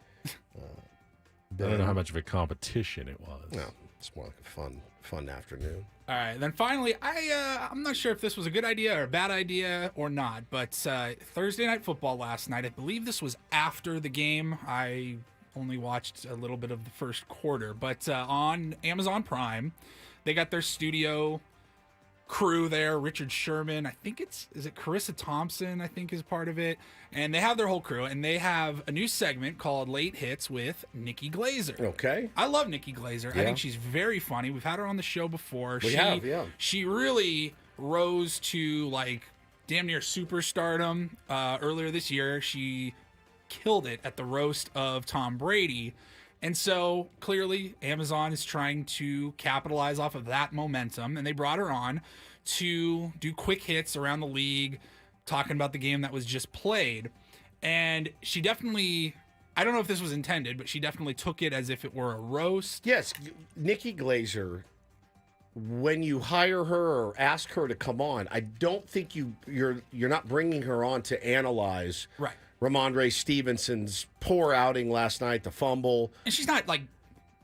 I don't know how much of a competition it was. No, it's more like a fun afternoon. All right, then finally, I'm not sure if this was a good idea or a bad idea or not, but Thursday Night Football last night, I believe this was after the game. I only watched a little bit of the first quarter, but on Amazon Prime, they got their studio crew there. Richard Sherman, I think is it Carissa Thompson, I think is part of it, and they have their whole crew, and they have a new segment called Late Hits with Nikki Glazer. Okay. I love Nikki Glazer. Yeah. I think she's very funny. We've had her on the show before. We have, yeah. She really rose to damn near superstardom earlier this year. She killed it at the roast of Tom Brady. And so clearly Amazon is trying to capitalize off of that momentum, and they brought her on to do quick hits around the league, talking about the game that was just played. And she definitely, I don't know if this was intended, but she definitely took it as if it were a roast. Yes, Nikki Glazer when you hire her or ask her to come on, I don't think you're not bringing her on to analyze Right. Ramondre Stevenson's poor outing last night, the fumble. And she's not like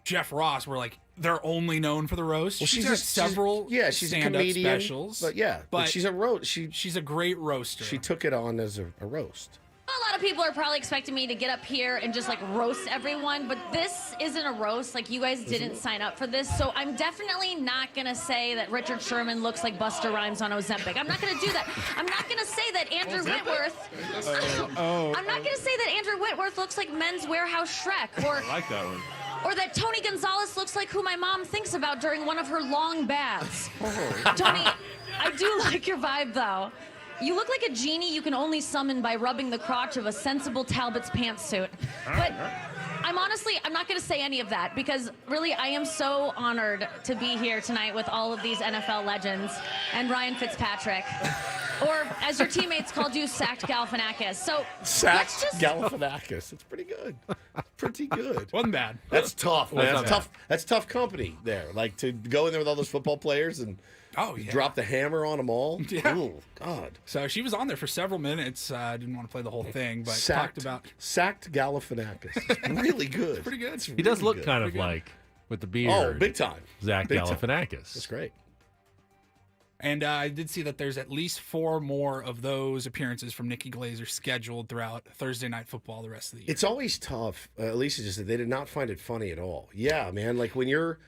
Jeff Ross, where like they're only known for the roast. Well, she's got several she's a stand-up comedian, specials. but she's a roast. She's a great roaster. She took it on as a roast. A lot of people are probably expecting me to get up here and just like roast everyone, but this isn't a roast. Like, you guys didn't sign up for this, so I'm definitely not gonna say that Richard Sherman looks like Busta Rhymes on Ozempic. I'm not gonna do that. I'm not gonna say that Andrew Whitworth. I'm not gonna say that Andrew Whitworth looks like Men's Warehouse Shrek, or I like that one. or that Tony Gonzalez looks like who my mom thinks about during one of her long baths. Tony, I do like your vibe though. You look like a genie you can only summon by rubbing the crotch of a sensible Talbot's pantsuit. But I'm not going to say any of that, because really I am so honored to be here tonight with all of these NFL legends and Ryan Fitzpatrick. Or, as your teammates called you, Sacked Galifianakis. So, Sacked Galifianakis. It's pretty good. Pretty good. Wasn't bad. That's tough, man. That's That's tough. That's tough company there. Like, to go in there with all those football players and drop the hammer on them all. Yeah. Oh, God. So she was on there for several minutes. I didn't want to play the whole thing, but Sacked, talked about Sacked Galifianakis. It's really good. pretty good. He does look kind of like, with the beard. Oh, big time. Zach Big time. Galifianakis. That's great. And I did see that there's at least 4 more of those appearances from Nikki Glazer scheduled throughout Thursday Night Football the rest of the year. It's always tough. Lisa just said they did not find it funny at all. Yeah, man. Like, when you're,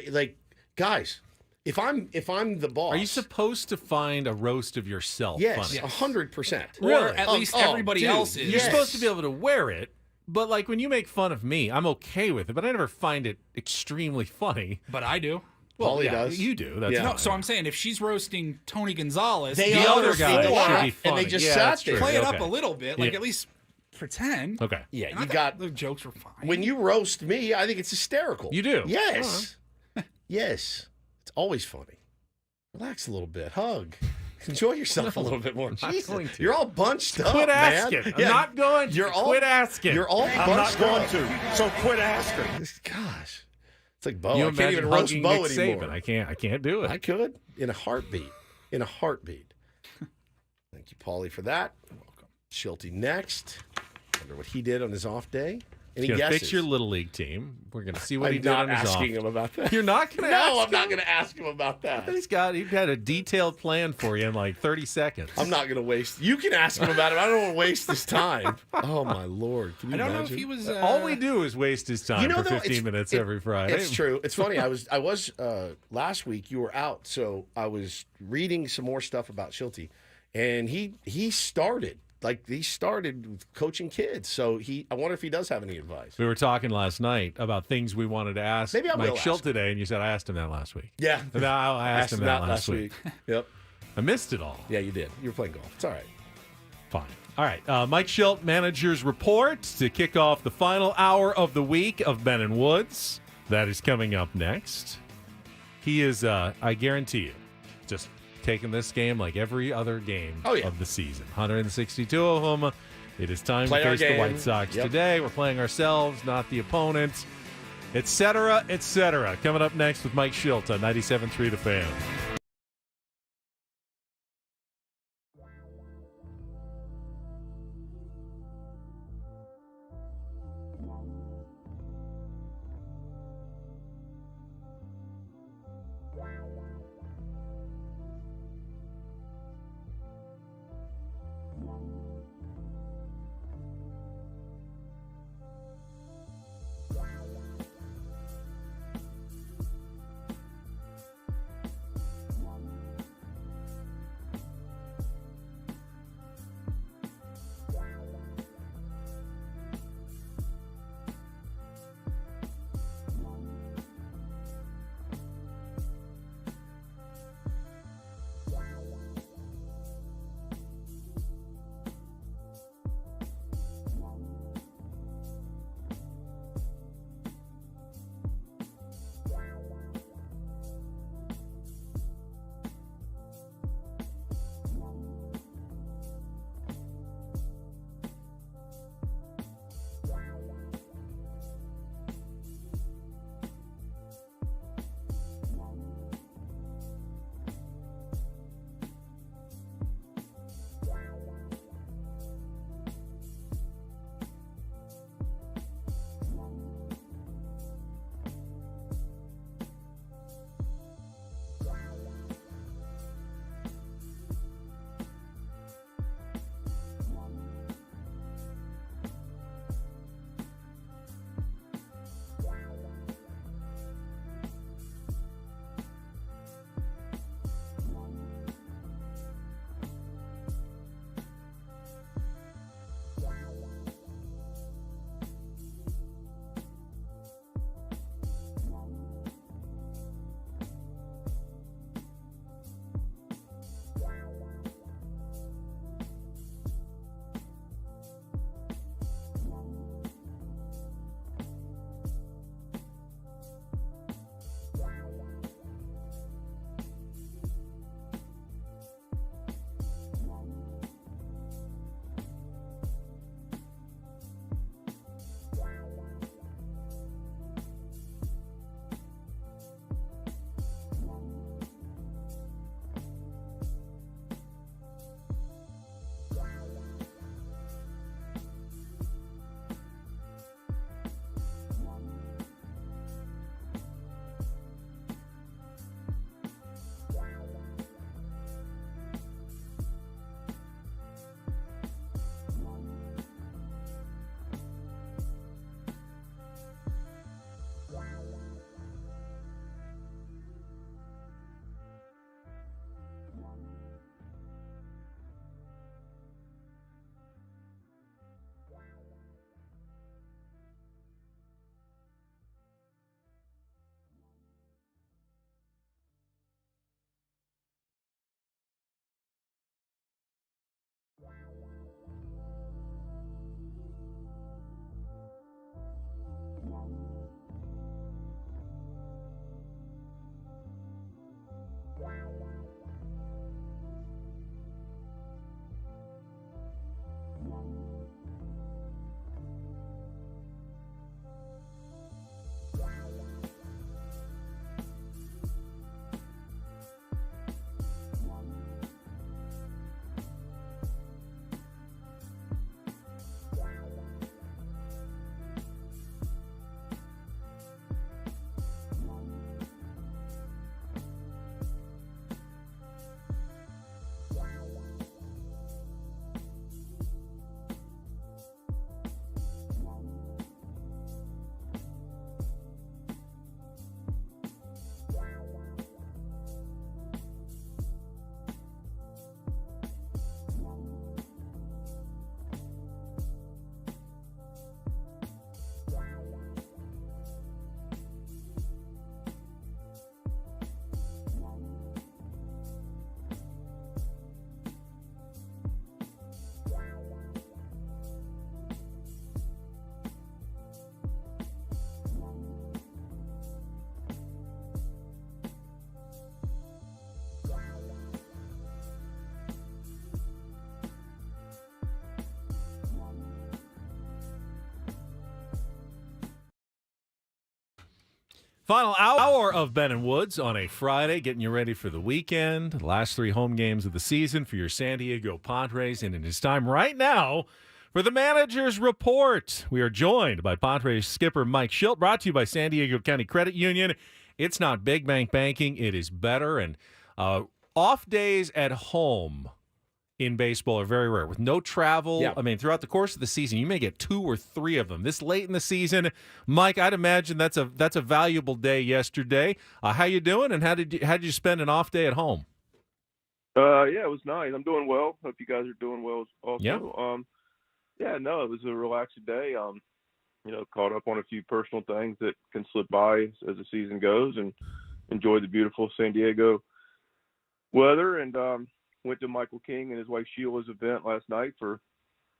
like, guys, if I'm the boss, Are you supposed to find a roast of yourself yes, funny? 100%. Or at least everybody dude, else is. You're supposed to be able to wear it, but like when you make fun of me, I'm okay with it, but I never find it extremely funny. But I do. Well, Paulie yeah, does. You do. That's No, fine. so I'm saying if she's roasting Tony Gonzalez, They the are other guy four, should be and funny. they just Yeah, sat that's there. true. play it Okay. up a little bit, like Yeah. at least pretend. Okay. Yeah, And you I thought got. the jokes were fine. When you roast me, I think it's hysterical. You do? Yes. Yes. It's always funny. Relax a little bit. Hug. Enjoy yourself a little bit more. not Jesus. going to. You're all bunched up, Quit man. asking. I'm not going to. You're all, Quit asking. You're all I'm not bunched going up. to. So quit asking. Gosh. It's like Bo. You I can't imagine even roast hugging Bo Nick anymore. Saban. I can't do it. I could. In a heartbeat. In a heartbeat. Thank you, Paulie, for that. You're welcome. Schulte next. Wonder what he did on his off day. Any He's gonna guesses? fix your little league team. We're gonna see what I'm he did not on his off. asking him about that. You're not gonna No, ask I'm not him? going to ask him about that. He had a detailed plan for you in like 30 seconds. I'm not going to waste. You can ask him about it. I don't want to waste his time. Oh my lord! Can you I don't know imagine? if he was. All we do is waste his time You know, for though, 15 minutes every Friday. It's true. It's funny. I was last week. You were out, so I was reading some more stuff about Schulte, and he started with coaching kids. So I wonder if he does have any advice. We were talking last night about things we wanted to ask Maybe I will Mike ask Schulte today, and you said I asked him that last week. Yeah, No, I asked him that last week. Yep. I missed it all. Yeah, you did. You were playing golf. It's all right. Fine. All right. Mike Schulte, manager's report to kick off the final hour of the week of Ben and Woods. That is coming up next. He is, I guarantee you, just taking this game like every other game of the season. 162 of them. It is time Play to our face the game. White Sox Yep. today. We're playing ourselves, not the opponent, etc., etc. Coming up next with Mike Schulte on 97.3 The Fan. Final hour of Ben and Woods on a Friday, getting you ready for the weekend. Last 3 home games of the season for your San Diego Padres. And it is time right now for the Manager's Report. We are joined by Padres skipper Mike Schilt, brought to you by San Diego County Credit Union. It's not big bank banking. It is better. And off days at home in baseball are very rare. With no travel, Yeah. I mean, throughout the course of the season, you may get 2 or 3 of them. This late in the season, Mike, I'd imagine that's a valuable day yesterday. How you doing, and how did you spend an off day at home? Yeah, it was nice. I'm doing well. Hope you guys are doing well also. Yeah. No, it was a relaxing day. Caught up on a few personal things that can slip by as the season goes, and enjoyed the beautiful San Diego weather, and went to Michael King and his wife Sheila's event last night for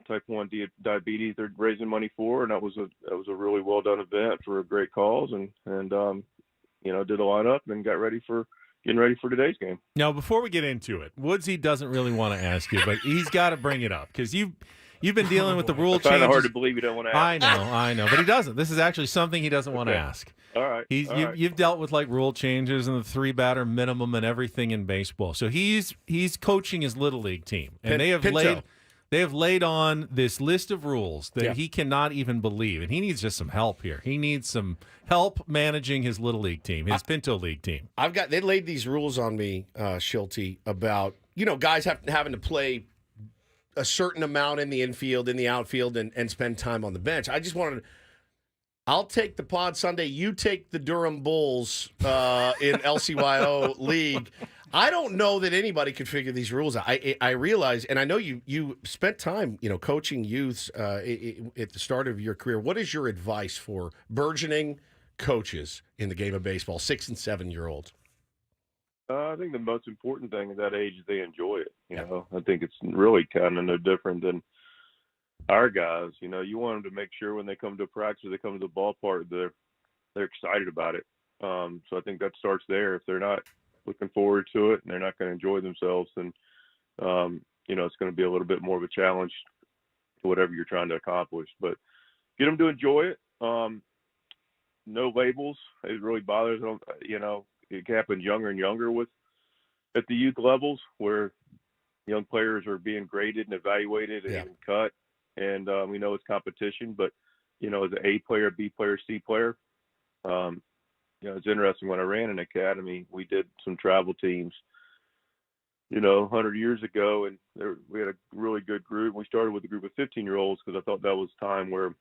type 1 diabetes they're raising money for, and that was a really well done event for a great cause, and did a lineup and getting ready for today's game. Now, before we get into it, Woodsy doesn't really want to ask you, but he's got to bring it up because you've been dealing with the rule changes. It's kind of hard to believe you don't want to ask. I know, but he doesn't. This is actually something he doesn't want to ask. All right. You've dealt with like rule changes and the 3-batter minimum and everything in baseball. So he's coaching his little league team, and they have laid on this list of rules that he cannot even believe, and he needs just some help here. He needs some help managing his little league team, his Pinto League team. They laid these rules on me, Schulte, about guys having to play a certain amount in the infield, in the outfield, and spend time on the bench. I just wanted. I'll take the Pod Sunday. You take the Durham Bulls in LCYO League. I don't know that anybody could figure these rules out. I realize, and I know you spent time, coaching youths at the start of your career. What is your advice for burgeoning coaches in the game of baseball, 6 and 7-year-olds? I think the most important thing at that age is they enjoy it. I think it's really kind of no different than our guys. You want them to make sure when they come to practice, they come to the ballpark, they're excited about it. So I think that starts there. If they're not looking forward to it and they're not going to enjoy themselves, then it's going to be a little bit more of a challenge to whatever you're trying to accomplish. But get them to enjoy it. No labels. It really bothers them. It happens younger and younger at the youth levels, where young players are being graded and evaluated and even cut. And we know it's competition, but as an A player, B player, C player, it's interesting. When I ran an academy, we did some travel teams, 100 years ago, and we had a really good group. We started with a group of 15-year-olds because I thought that was time where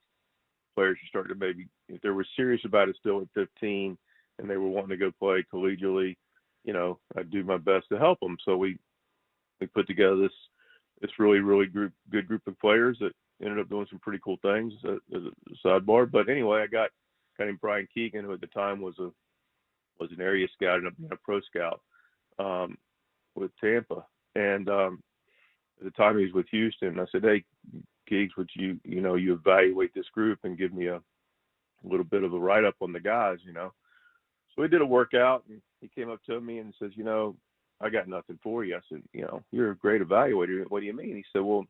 players should start to maybe, if they were serious about it still at 15 and they were wanting to go play collegially, I'd do my best to help them. So we put together this really, really good group of players that ended up doing some pretty cool things as a sidebar. But anyway, I got a guy named Brian Keegan, who at the time was an area scout and a pro scout with Tampa. And at the time he was with Houston. I said, "Hey, Keegs, would you evaluate this group and give me a little bit of a write-up on the guys, So we did a workout, and he came up to me and says, I got nothing for you. I said, you're a great evaluator. What do you mean? He said, well,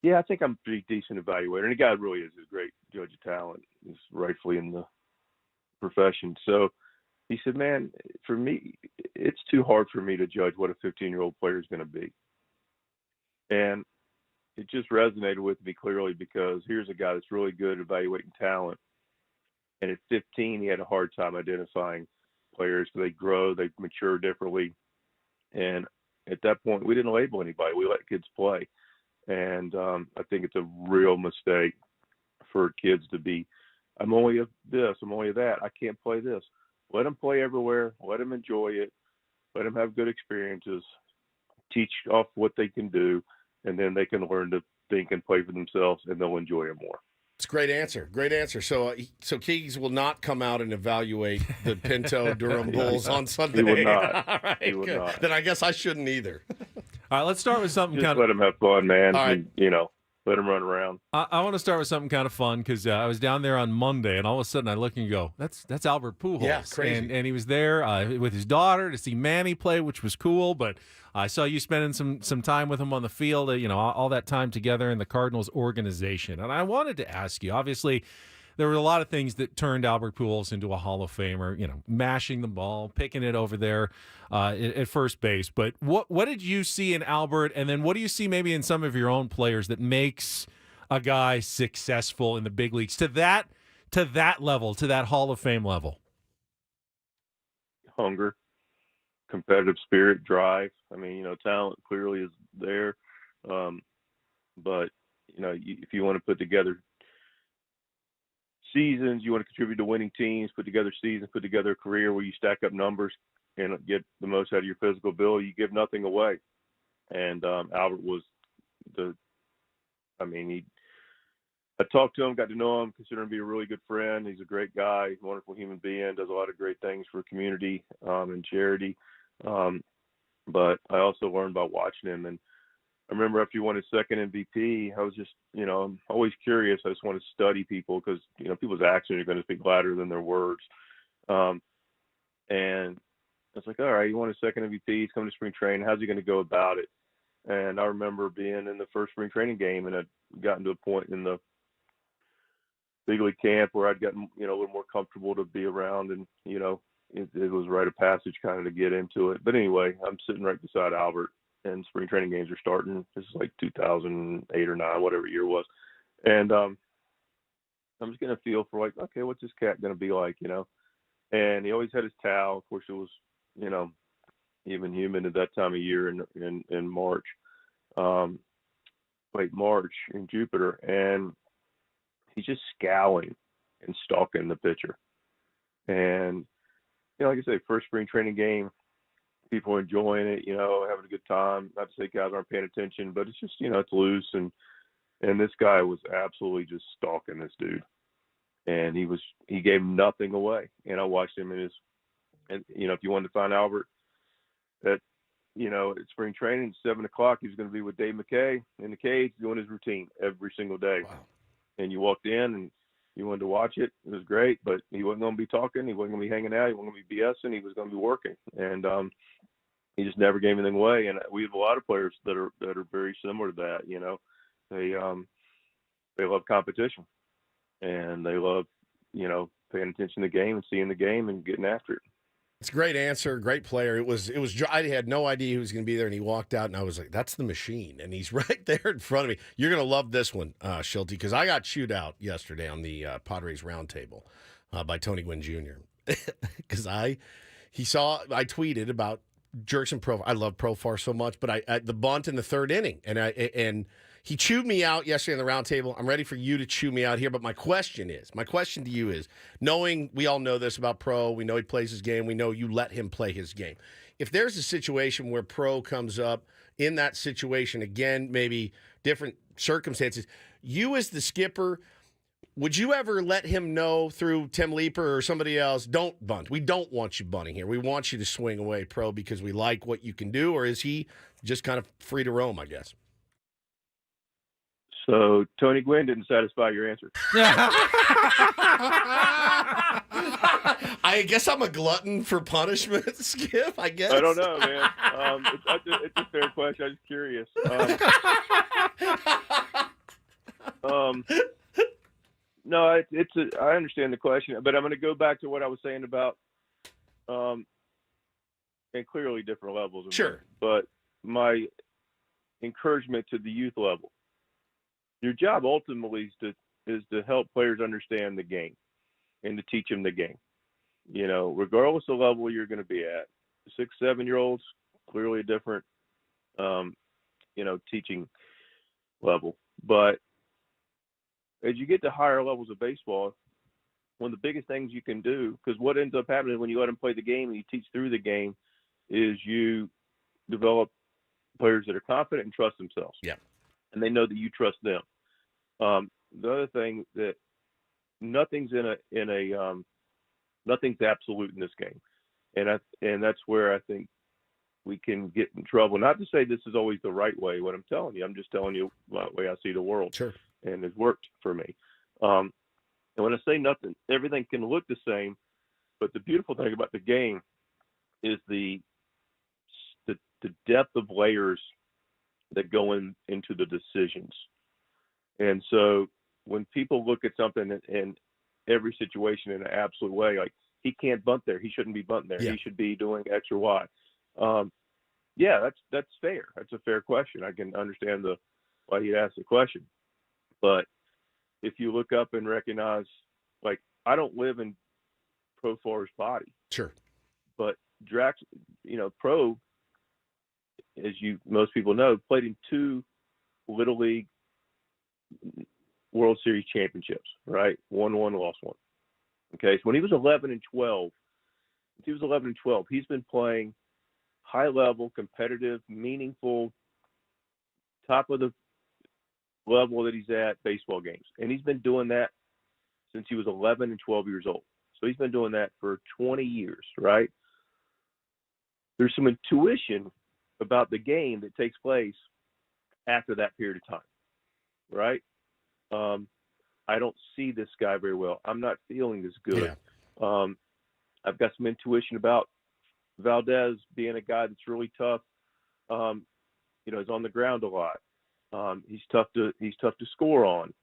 yeah, I think I'm a pretty decent evaluator. And the guy really is a great judge of talent. He's rightfully in the profession. So he said, man, for me, it's too hard for me to judge what a 15-year-old player is going to be. And it just resonated with me clearly, because here's a guy that's really good at evaluating talent. And at 15, he had a hard time identifying players. They grow, they mature differently. And at that point, we didn't label anybody. We let kids play. And I think it's a real mistake for kids to be, I'm only a this, I'm only a that. I can't play this. Let them play everywhere. Let them enjoy it. Let them have good experiences. Teach off what they can do. And then they can learn to think and play for themselves, and they'll enjoy it more. It's a great answer. Great answer. So Keegs will not come out and evaluate the Pinto Durham Bulls on Sunday. He will not. All right, he will good. not. Then I guess I shouldn't either. All right, let's start with something Just kind let them have fun, man. All right. And, let them run around. I want to start with something kind of fun, because I was down there on Monday, and all of a sudden I look and go, that's Albert Pujols. Yeah, crazy. And he was there with his daughter to see Manny play, which was cool. But I saw you spending some time with him on the field, all that time together in the Cardinals organization. And I wanted to ask you, obviously, there were a lot of things that turned Albert Pujols into a Hall of Famer. You know, mashing the ball, picking it over there at first base. But what did you see in Albert, and then what do you see maybe in some of your own players that makes a guy successful in the big leagues to that level, to that Hall of Fame level? Hunger, competitive spirit, drive. I mean, talent clearly is there, but if you want to put together seasons, you want to contribute to winning teams, put together seasons, put together a career where you stack up numbers and get the most out of your physical ability, you give nothing away. And Albert was I talked to him, got to know him, consider him to be a really good friend. He's a great guy, wonderful human being, does a lot of great things for community and charity. But I also learned by watching him. And I remember after he won his second MVP, I was just, I'm always curious. I just want to study people because, people's actions are going to speak louder than their words. And I was like, all right, he won his second MVP. He's coming to spring training. How's he going to go about it? And I remember being in the first spring training game, and I'd gotten to a point in the big league camp where I'd gotten, a little more comfortable to be around, and, it was rite of passage kind of to get into it. But anyway, I'm sitting right beside Albert, and spring training games are starting. This is like 2008 or 9, whatever year it was. And I'm just getting a feel for like, okay, what's this cat going to be like, And he always had his towel. Of course, it was, even humid at that time of year in March, late March in Jupiter. And he's just scowling and stalking the pitcher. And, like I say, first spring training game, people are enjoying it, having a good time. Not to say guys aren't paying attention, but it's just, it's loose. And this guy was absolutely just stalking this dude. And he gave nothing away. And I watched him if you wanted to find Albert at spring training, 7:00, he was going to be with Dave McKay in the cage doing his routine every single day. Wow. And you walked in and you wanted to watch it. It was great, but he wasn't going to be talking. He wasn't going to be hanging out. He wasn't going to be BSing. He was going to be working. And he just never gave anything away. And we have a lot of players that are very similar to that. They love competition, and they love paying attention to the game and seeing the game and getting after it. It's a great answer, great player. It was. I had no idea he was going to be there, and he walked out, and I was like, "That's the machine," and he's right there in front of me. You're going to love this one, Schulte, because I got chewed out yesterday on the Padres roundtable by Tony Gwynn Jr. Because I tweeted about Jerks and Profar. I love Profar so much, but I the bunt in the third inning, and he chewed me out yesterday on the roundtable. I'm ready for you to chew me out here, but my question to you is, knowing we all know this about Pro, we know he plays his game, we know you let him play his game. If there's a situation where Pro comes up in that situation again, maybe different circumstances, you as the skipper, would you ever let him know through Tim Leeper or somebody else, don't bunt? We don't want you bunting here. We want you to swing away, Pro, because we like what you can do, or is he just kind of free to roam, I guess? So Tony Gwynn didn't satisfy your answer. I guess I'm a glutton for punishment, Skip, I guess. I don't know, man. It's a fair question. I'm just curious. No, I understand the question, but I'm going to go back to what I was saying about, and clearly different levels. Sure. But my encouragement to the youth level, your job ultimately is to help players understand the game and to teach them the game. Regardless of the level you're going to be at, 6, 7-year-olds, clearly a different, teaching level. But as you get to higher levels of baseball, one of the biggest things you can do, because what ends up happening when you let them play the game and you teach through the game, is you develop players that are confident and trust themselves. Yeah. And they know that you trust them. The other thing that nothing's nothing's absolute in this game, and that's where I think we can get in trouble. Not to say this is always the right way. What I'm telling you, I'm just telling you the way I see the world. Sure. And it's worked for me. And when I say nothing, everything can look the same, but the beautiful thing about the game is the depth of layers that go into the decisions. And so when people look at something and every situation in an absolute way. Like, he can't bunt there. He shouldn't be bunting there. Yeah. He should be doing X or Y. Yeah, that's fair. That's a fair question. I can understand why you'd ask the question. But if you look up and recognize, like, I don't live in Profar's body. Sure. But Drax, Pro, as most people know, played in 2 Little League World Series championships, right? Won one, lost one. Okay, so when he was 11 and 12, he's been playing high-level, competitive, meaningful, top of the level that he's at baseball games. And he's been doing that since he was 11 and 12 years old. So he's been doing that for 20 years, right? There's some intuition about the game that takes place after that period of time, right? I don't see this guy very well. I'm not feeling this good. Yeah. I've got some intuition about Valdez being a guy that's really tough. He's on the ground a lot. He's tough to score on.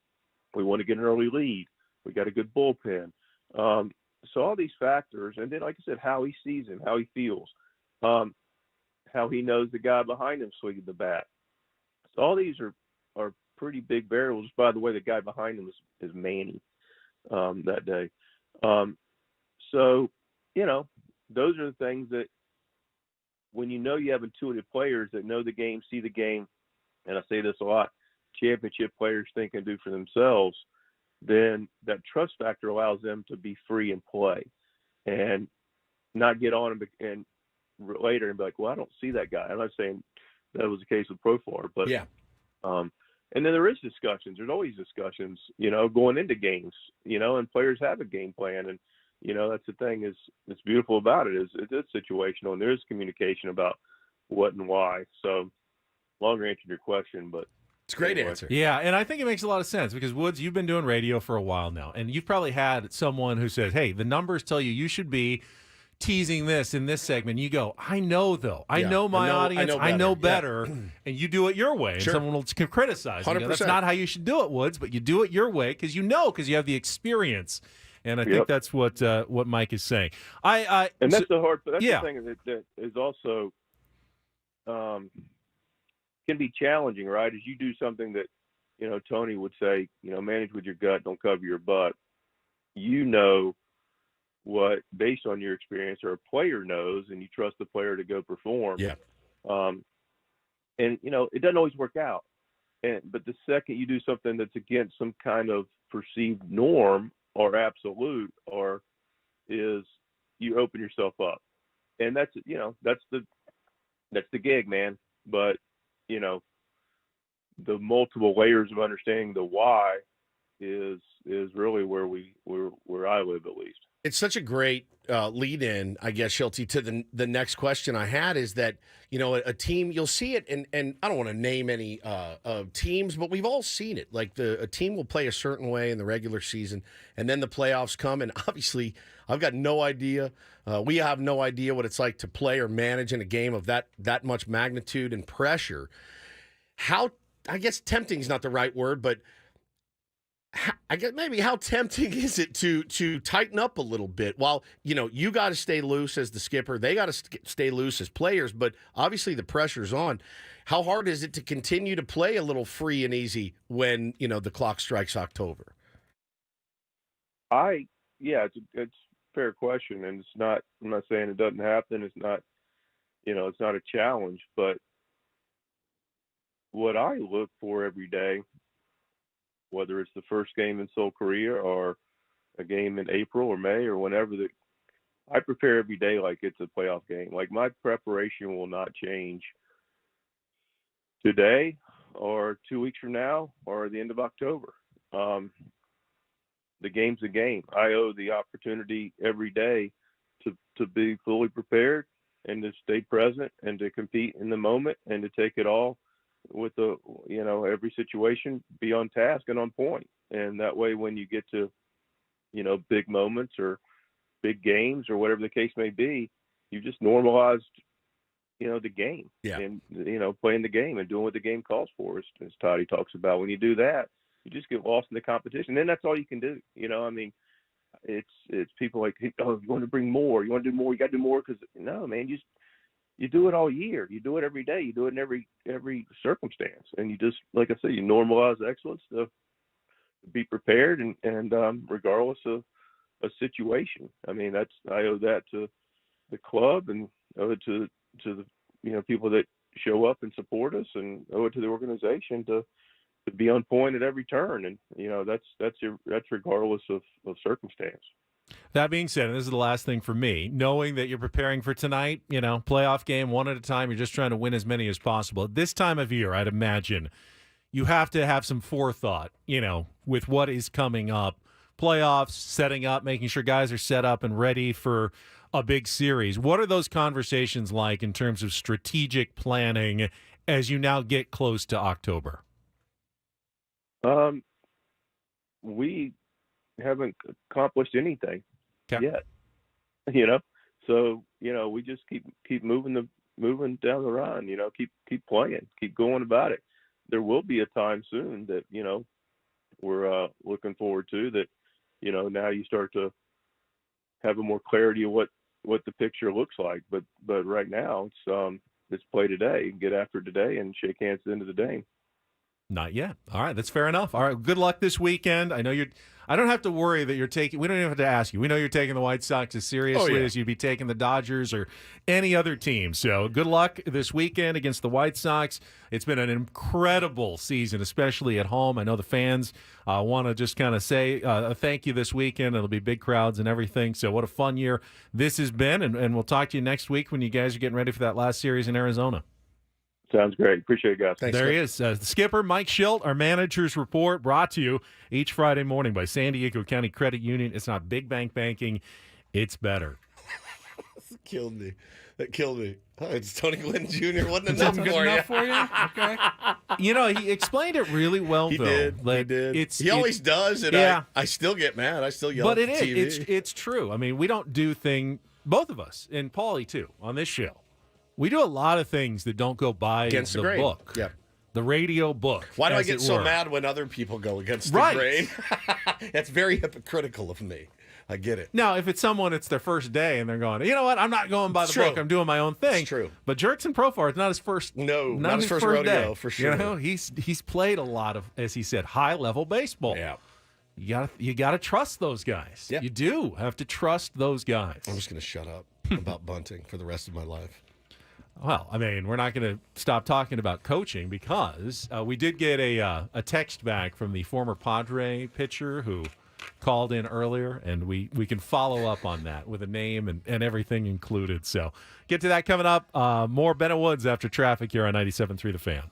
We want to get an early lead. We got a good bullpen. So all these factors, and then, like I said, how he sees him, how he feels, how he knows the guy behind him swinging the bat. So all these are pretty big variables. By the way, the guy behind him is Manny that day. So, those are the things that when you have intuitive players that know the game, see the game, and I say this a lot, championship players think and do for themselves, then that trust factor allows them to be free and play and not get on and later and be like, well, I don't see that guy. I'm not saying that was the case with Profar, but yeah. And then there is discussions. There's always discussions, going into games, and players have a game plan. And, that's the thing that's beautiful about it is situational, and there is communication about what and why. So longer answer to your question, but it's a great answer. Yeah, and I think it makes a lot of sense because, Woods, you've been doing radio for a while now, and you've probably had someone who says, hey, the numbers tell you should be teasing this in this segment. You go, I know, though. I know my audience. I know better. Yeah. And you do it your way. And Sure. someone will criticize. 100%. That's not how you should do it, Woods, but you do it your way because you have the experience. And I think that's what Mike is saying. That's the hard. That's yeah. the thing that is also can be challenging, right? Is you do something that Tony would say, manage with your gut, don't cover your butt. What, based on your experience, or a player knows, and you trust the player to go perform. Yeah. And it doesn't always work out. But the second you do something that's against some kind of perceived norm or absolute, or you open yourself up, and that's the gig, man. But the multiple layers of understanding the why is really where I live, at least. It's such a great lead in, I guess, Schulte, to the next question I had is that, a team, you'll see it, and I don't want to name any teams, but we've all seen it. Like a team will play a certain way in the regular season, and then the playoffs come, and obviously I've got no idea. We have no idea what it's like to play or manage in a game of that much magnitude and pressure. I guess tempting is not the right word, but I guess maybe how tempting is it to tighten up a little bit while, you got to stay loose as the skipper. They got to stay loose as players, but obviously the pressure's on. How hard is it to continue to play a little free and easy when, the clock strikes October? It's a fair question. And I'm not saying it doesn't happen. It's not, it's not a challenge, but what I look for every day, whether it's the first game in Seoul, Korea, or a game in April or May or whenever, that I prepare every day like it's a playoff game. Like, my preparation will not change today or 2 weeks from now or the end of October. The game's a game. I owe the opportunity every day to be fully prepared and to stay present and to compete in the moment and to take it all with every situation, be on task and on point. And that way, when you get to, big moments or big games or whatever the case may be, you just normalized, the game and, playing the game and doing what the game calls for, as Toddy talks about. When you do that, you just get lost in the competition. And then that's all you can do. it's people like, oh, you want to bring more, you want to do more, you got to do more, because no, man, you do it all year, you do it every day, you do it in every circumstance, and you just, like I said, you normalize excellence to be prepared, and regardless of a situation. I mean, I owe that to the club, and owe it to the people that show up and support us, and owe it to the organization to be on point at every turn, and that's regardless of circumstance. That being said, and this is the last thing for me, knowing that you're preparing for tonight, playoff game one at a time, you're just trying to win as many as possible. At this time of year, I'd imagine you have to have some forethought, with what is coming up. Playoffs, setting up, making sure guys are set up and ready for a big series. What are those conversations like in terms of strategic planning as you now get close to October? We haven't accomplished anything yet. So we just keep moving down the run. Keep playing, keep going about it. There will be a time soon that we're looking forward to, that now you start to have a more clarity of what the picture looks like. But right now it's play today, get after today, and shake hands at the end of the day. Not yet. All right, that's fair enough. All right, good luck this weekend. I know I don't have to worry that you're taking. We don't even have to ask you. We know you're taking the White Sox as seriously as you'd be taking the Dodgers or any other team. So good luck this weekend against the White Sox. It's been an incredible season, especially at home. I know the fans want to just kind of say thank you this weekend. It'll be big crowds and everything. So what a fun year this has been, and we'll talk to you next week when you guys are getting ready for that last series in Arizona. Sounds great. Appreciate it, guys. Thanks, there he is. The skipper, Mike Schilt, our manager's report, brought to you each Friday morning by San Diego County Credit Union. It's not big bank banking. It's better. That killed me. Oh, it's Tony Gwynn Jr. Wasn't enough good for enough for you? Okay. He explained it really well, He though. did. He did. He always does, and I still get mad. I still yell but at it the is. TV. It's true. I mean, we don't do both of us, and Paulie, too, on this show. We do a lot of things that don't go by Against the grain. book. Yeah. The radio book. Why do I get so were. mad when other people go against the Right. grain? That's very hypocritical of me. I get it. Now, if it's someone, it's their first day, and they're going, you know what? I'm not going by the True. book. I'm doing my own thing. It's true. But Jurickson Profar, it's not his first. No, not his first rodeo, day. for sure. He's played a lot of, as he said, high level baseball. Yeah. You gotta trust those guys. Yeah. You do have to trust those guys. I'm just going to shut up about bunting for the rest of my life. Well, I mean, we're not going to stop talking about coaching because we did get a text back from the former Padre pitcher who called in earlier, and we can follow up on that with a name and everything included. So get to that coming up. More Bennett Woods after traffic here on 97.3 The Fan.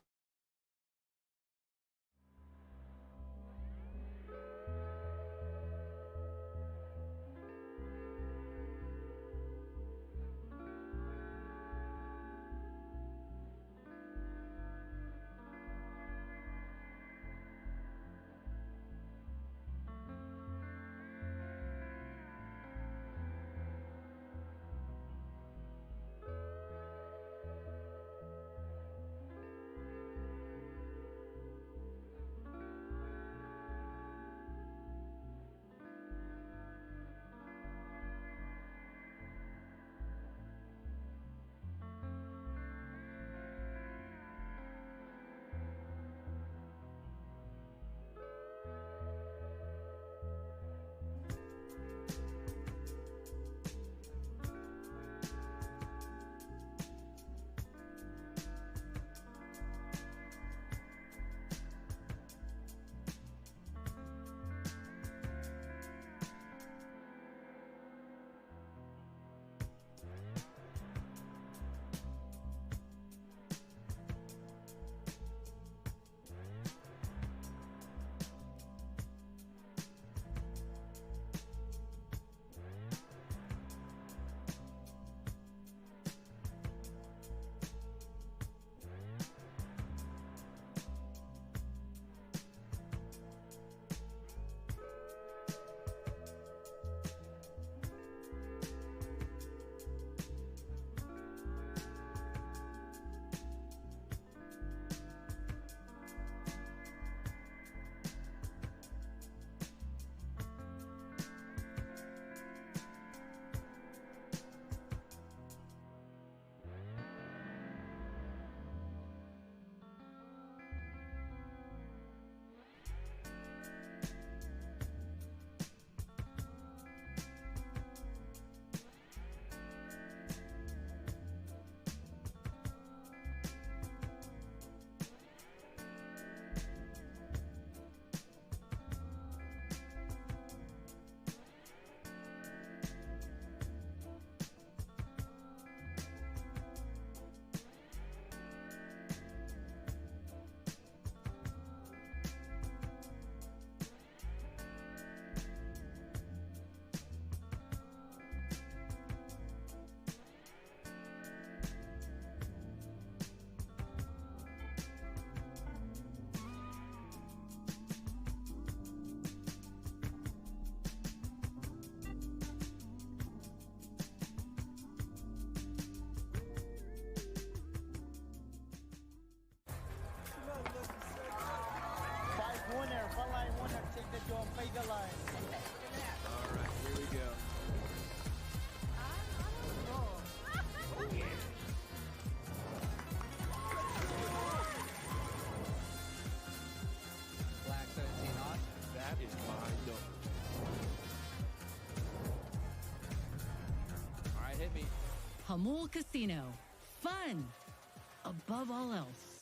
Hamul Casino. Fun above all else.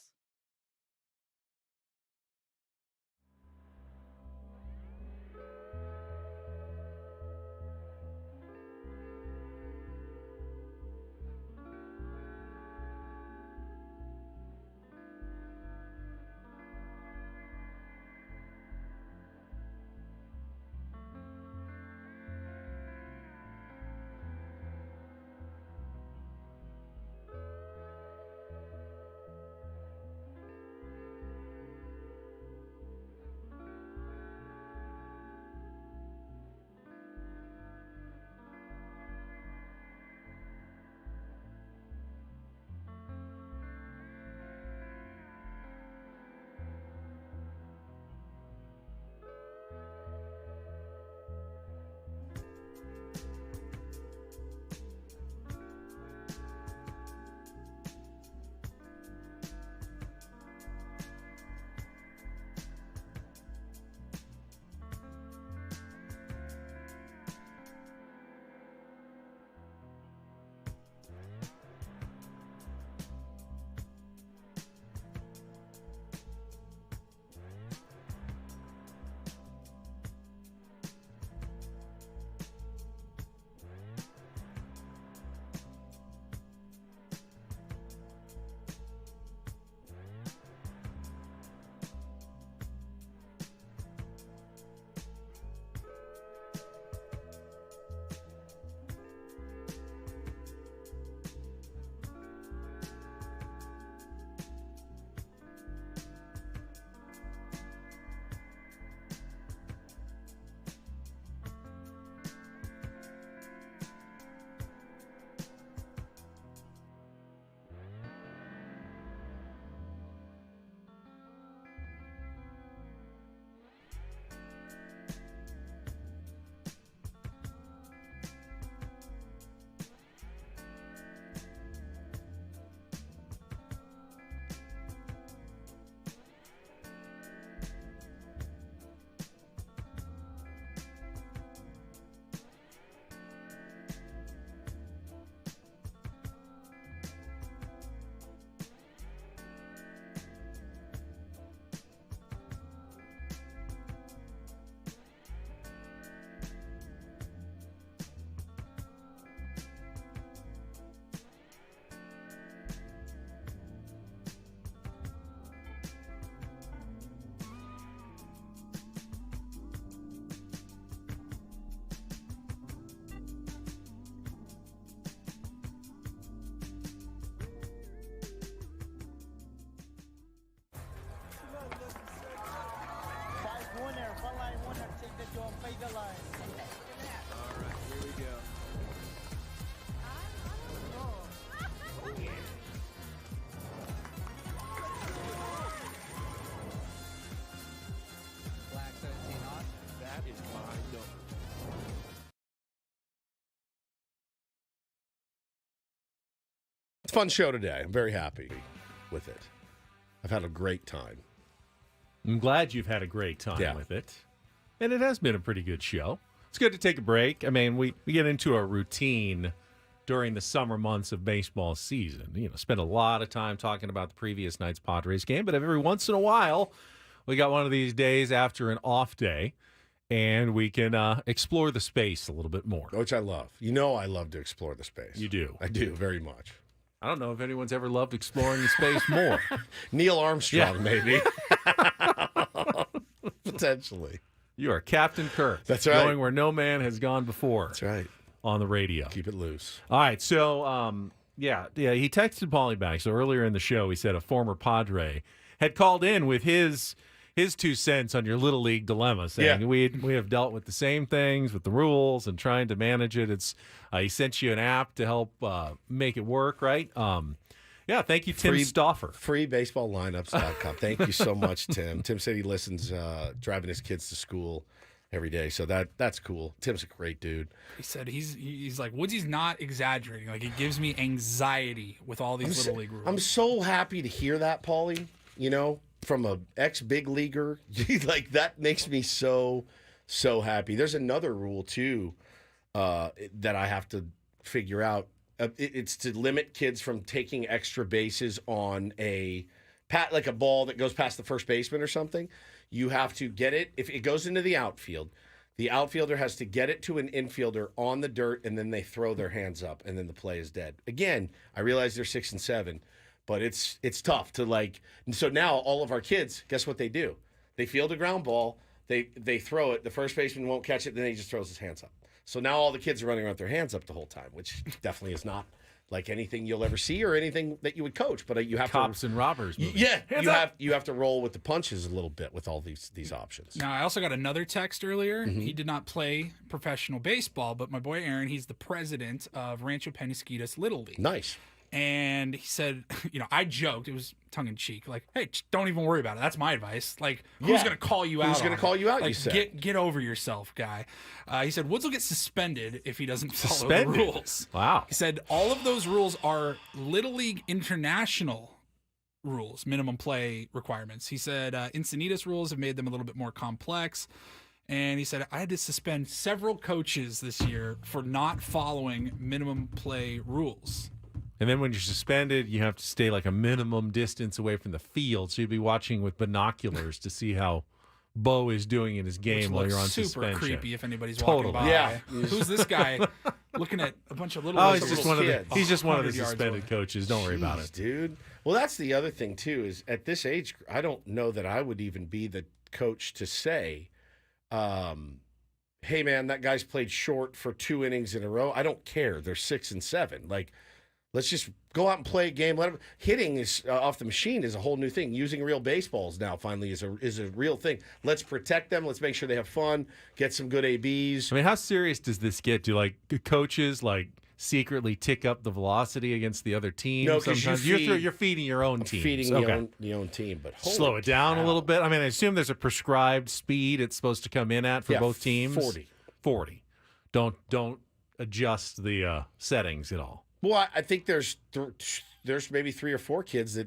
It's a fun show today. I'm very happy with it. I've had a great time. I'm glad you've had a great time with it. And it has been a pretty good show. It's good to take a break. I mean, we get into a routine during the summer months of baseball season. You know, spend a lot of time talking about the previous night's Padres game, but every once in a while, we got one of these days after an off day, and we can explore the space a little bit more. Which I love. You know I love to explore the space. You do. I do, very much. I don't know if anyone's ever loved exploring the space more. Neil Armstrong, maybe. Potentially. You are Captain Kirk. That's right. Going where no man has gone before. That's right. On the radio. Keep it loose. All right. So, he texted Paulie back. So earlier in the show, he said a former Padre had called in with his 2 cents on your Little League dilemma, saying we have dealt with the same things with the rules and trying to manage it. It's he sent you an app to help make it work, right? Thank you, Tim Stauffer. Freebaseballlineups.com. Thank you so much, Tim. Tim said he listens driving his kids to school every day, so that's cool. Tim's a great dude. He said he's like, Woodsy's not exaggerating. Like, it gives me anxiety with all these Little League rules. I'm so happy to hear that, Paulie. You know, from a ex-big leaguer, like that makes me so happy. There's another rule too that I have to figure out It's to limit kids from taking extra bases on like a ball that goes past the first baseman or something. You have to get it. If it goes into the outfield, the outfielder has to get it to an infielder on the dirt, and then they throw their hands up, and then the play is dead. Again, I realize they're 6 and 7, but it's tough to like. And so now all of our kids, guess what they do? They field a ground ball, they throw it. The first baseman won't catch it, then he just throws his hands up. So now all the kids are running around with their hands up the whole time, which definitely is not like anything you'll ever see or anything that you would coach. But you have Cops and robbers movie. Yeah, you have to roll with the punches a little bit with all these options. Now, I also got another text earlier. He did not play professional baseball, but my boy Aaron, he's the president of Rancho Penasquitos Little League. Nice. And he said, I joked, it was tongue in cheek, like, hey, don't even worry about it. That's my advice. Like, who's going to call you out? Who's going to call you out? Like, You said. Get over yourself, guy. He said Woods will get suspended if he doesn't follow Suspended? the rules. Wow. He said all of those rules are Little League International rules, minimum play requirements. He said Encinitas rules have made them a little bit more complex. And he said, I had to suspend several coaches this year for not following minimum play rules. And then when you're suspended, you have to stay like a minimum distance away from the field. So you'd be watching with binoculars to see how Bo is doing in his game while you're on super suspension. creepy if anybody's Totally. walking by. Yeah. Who's this guy looking at a bunch of little Oh, little he's just one of the kids he's just one of the 100 yards suspended away. coaches. Don't worry about Jeez, it. dude. Well, that's the other thing too. Is at this age, I don't know that I would even be the coach to say, "Hey, man, that guy's played short for 2 innings in a row." I don't care. They're 6 and 7. Like, let's just go out and play a game. Hitting is off the machine is a whole new thing. Using real baseballs now finally is a real thing. Let's protect them. Let's make sure they have fun. Get some good ABs. I mean, how serious does this get? Do like coaches like secretly tick up the velocity against the other team? No, 'cause sometimes you're feeding your own team. Feeding the own team, but slow it down a little bit. I mean, I assume there's a prescribed speed it's supposed to come in at for both teams. 40. Don't adjust the settings at all. Well, I think there's maybe 3 or 4 kids that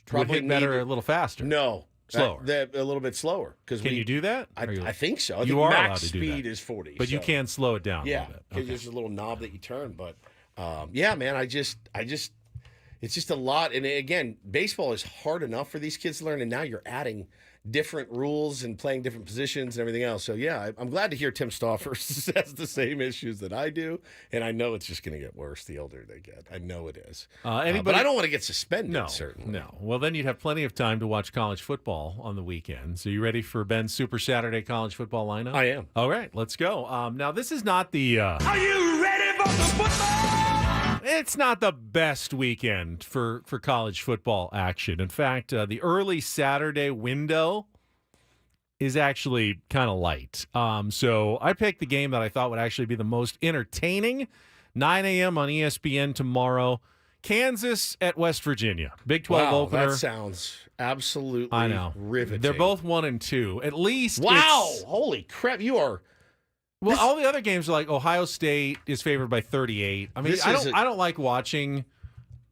probably would hit better a little faster. No, slower. They're a little bit slower. Can you do that? I think so. I You think are max allowed to do speed that. is 40, but you so. can slow it down. Yeah, a little bit. because there's a little knob that you turn. But yeah, man, I just, it's just a lot. And again, baseball is hard enough for these kids to learn, and now you're adding different rules and playing different positions and everything else. So yeah, I'm glad to hear Tim Stauffer has the same issues that I do, and I know it's just going to get worse the older they get. I know it is. But I don't want to get suspended. No, certainly. No. Well, then you'd have plenty of time to watch college football on the weekend. So you ready for Ben's Super Saturday college football lineup? I am. All right, let's go. Now this is not the. Are you ready for the football? It's not the best weekend for college football action. In fact, the early Saturday window is actually kind of light. So I picked the game that I thought would actually be the most entertaining. 9 a.m. on ESPN tomorrow. Kansas at West Virginia. Big 12 opener. That sounds absolutely I know. riveting. They're both 1-2. At least Wow. Holy crap. You are... Well, all the other games are like Ohio State is favored by 38. I mean, I don't like watching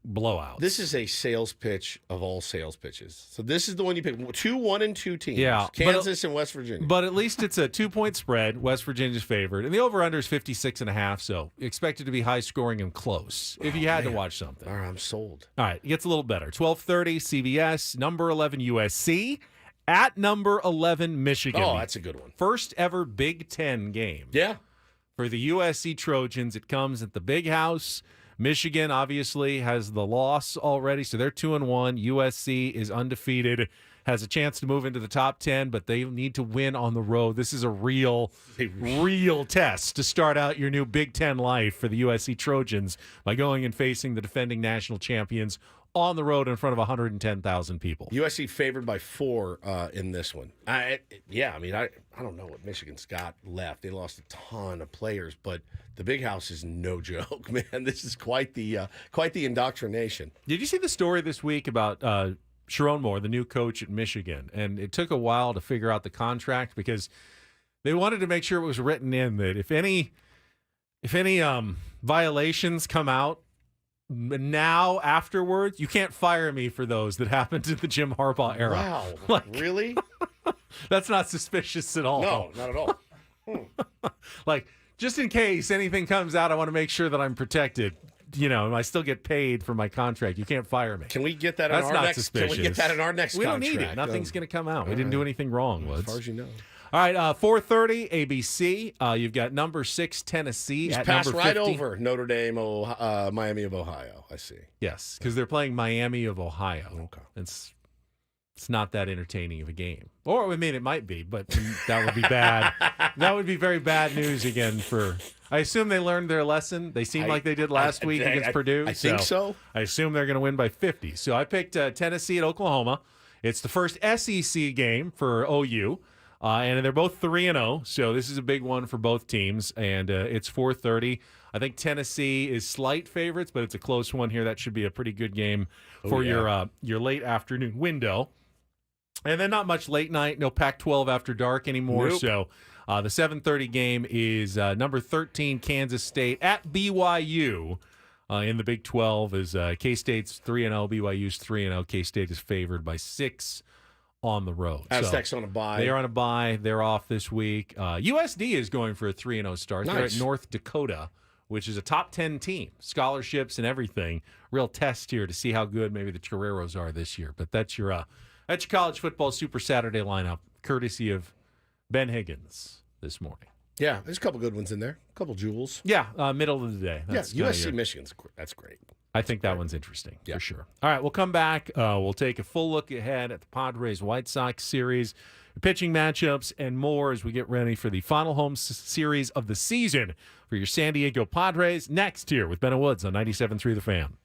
blowouts. This is a sales pitch of all sales pitches. So this is the one you pick. 2 1-2 teams. Yeah, Kansas and West Virginia. But at least it's a 2-point spread. West Virginia's favored. And the over-under is 56.5, so expect it to be high scoring and close if you had to watch something. All right, I'm sold. All right, it gets a little better. 12:30 CBS, number 11 USC at number 11 Michigan. Oh, that's a good one. First ever Big Ten game. Yeah. For the USC Trojans, it comes at the Big House. Michigan obviously has the loss already, so they're 2-1. USC is undefeated, has a chance to move into the top 10, but they need to win on the road. This is a real test to start out your new Big Ten life for the USC Trojans by going and facing the defending national champions on the road in front of 110,000 people. USC favored by 4 in this one. I don't know what Michigan's got left. They lost a ton of players, but the Big House is no joke, man. This is quite the indoctrination. Did you see the story this week about Sharon Moore, the new coach at Michigan? And it took a while to figure out the contract because they wanted to make sure it was written in that if any violations come out now afterwards, you can't fire me for those that happened in the Jim Harbaugh era. Wow. Really? That's not suspicious at all. No, not at all. Like, just in case anything comes out, I want to make sure that I'm protected. I still get paid for my contract. You can't fire me. Can we get that That's in our not next? suspicious. Can we get that in our next We contract? don't need it. Nothing's going to come out. We didn't do anything wrong, Woods. As far as you know. All right, 4:30 ABC. You've got number 6 Tennessee He's at passed number right 50. over Notre Dame, Miami of Ohio. I see. Yes, because they're playing Miami of Ohio. Okay. It's not that entertaining of a game. Or, I mean, it might be, but that would be bad. That would be very bad news again for... I assume they learned their lesson. They seem like they did last week against Purdue. I think so. I assume they're going to win by 50. So I picked Tennessee at Oklahoma. It's the first SEC game for OU. And they're both 3-0, so this is a big one for both teams. And it's 4:30. I think Tennessee is slight favorites, but it's a close one here. That should be a pretty good game for your late afternoon window. And then not much late night, no Pac-12 after dark anymore. Nope. So the 7:30 game is number 13 Kansas State at BYU. In the Big 12 is K-State's 3-0, BYU's 3-0. K-State is favored by 6 on the road. Aztecs on a bye. They are on a bye. They're off this week. USD is going for a 3-0 start. Nice. They're at North Dakota, which is a top 10 team. Scholarships and everything. Real test here to see how good maybe the Toreros are this year. But that's your college football Super Saturday lineup, courtesy of Ben Higgins this morning. Yeah, there's a couple good ones in there. A couple jewels. Yeah, middle of the day. That's USC Michigan's that's great. I think that one's interesting for sure. All right, we'll come back. We'll take a full look ahead at the Padres White Sox series, pitching matchups, and more as we get ready for the final home series of the season for your San Diego Padres. Next here with Ben and Woods on 97.3 The Fan.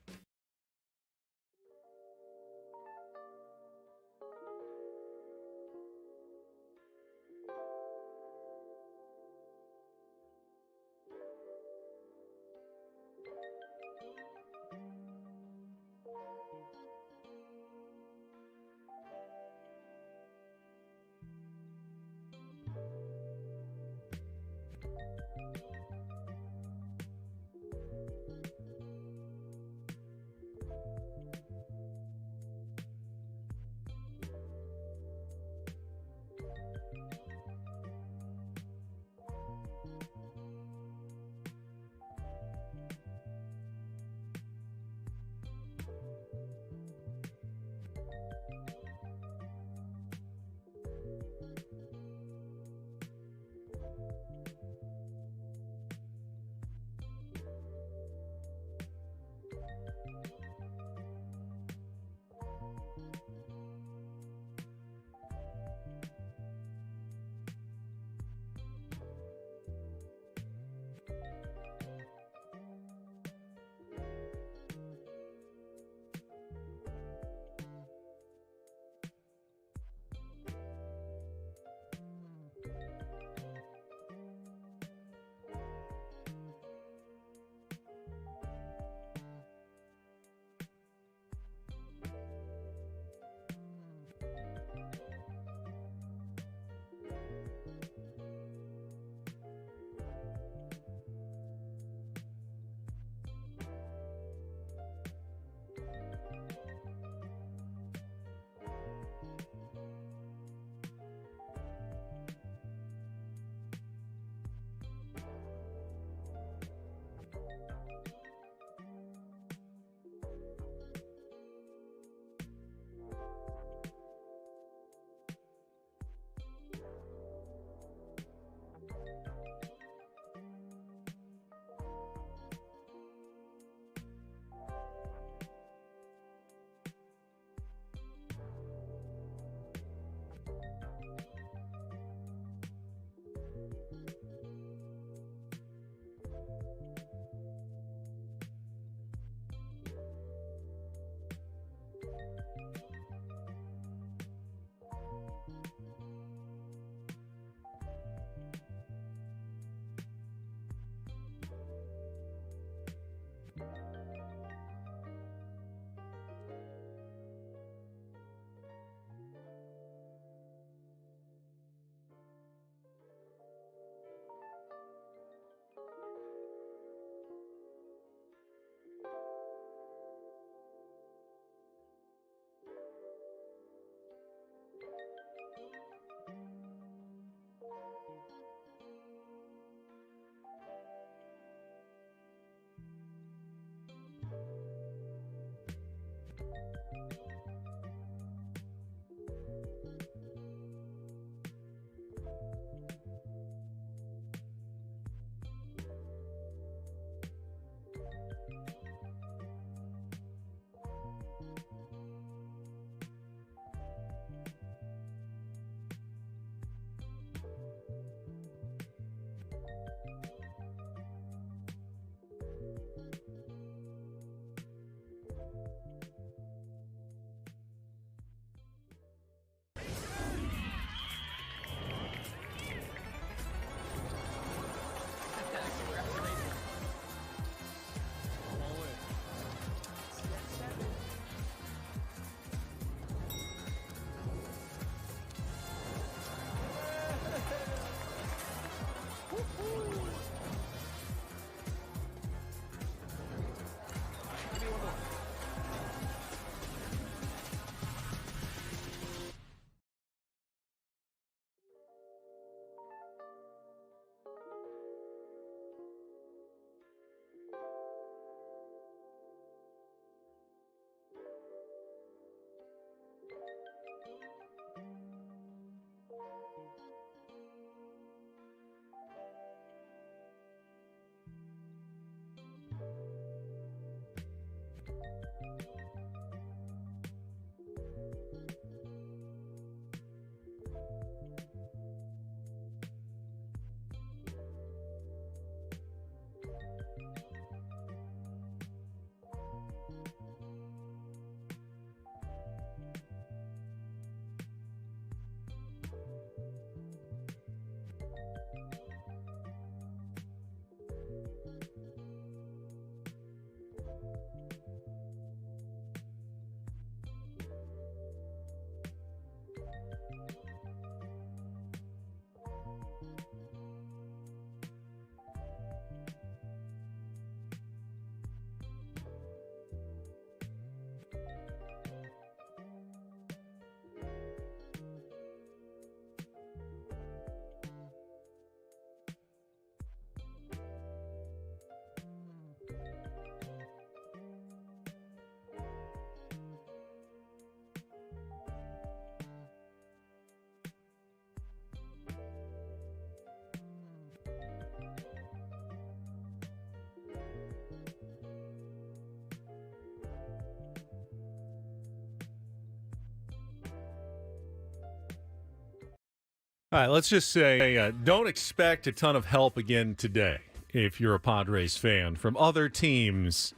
All right, let's just say don't expect a ton of help again today if you're a Padres fan from other teams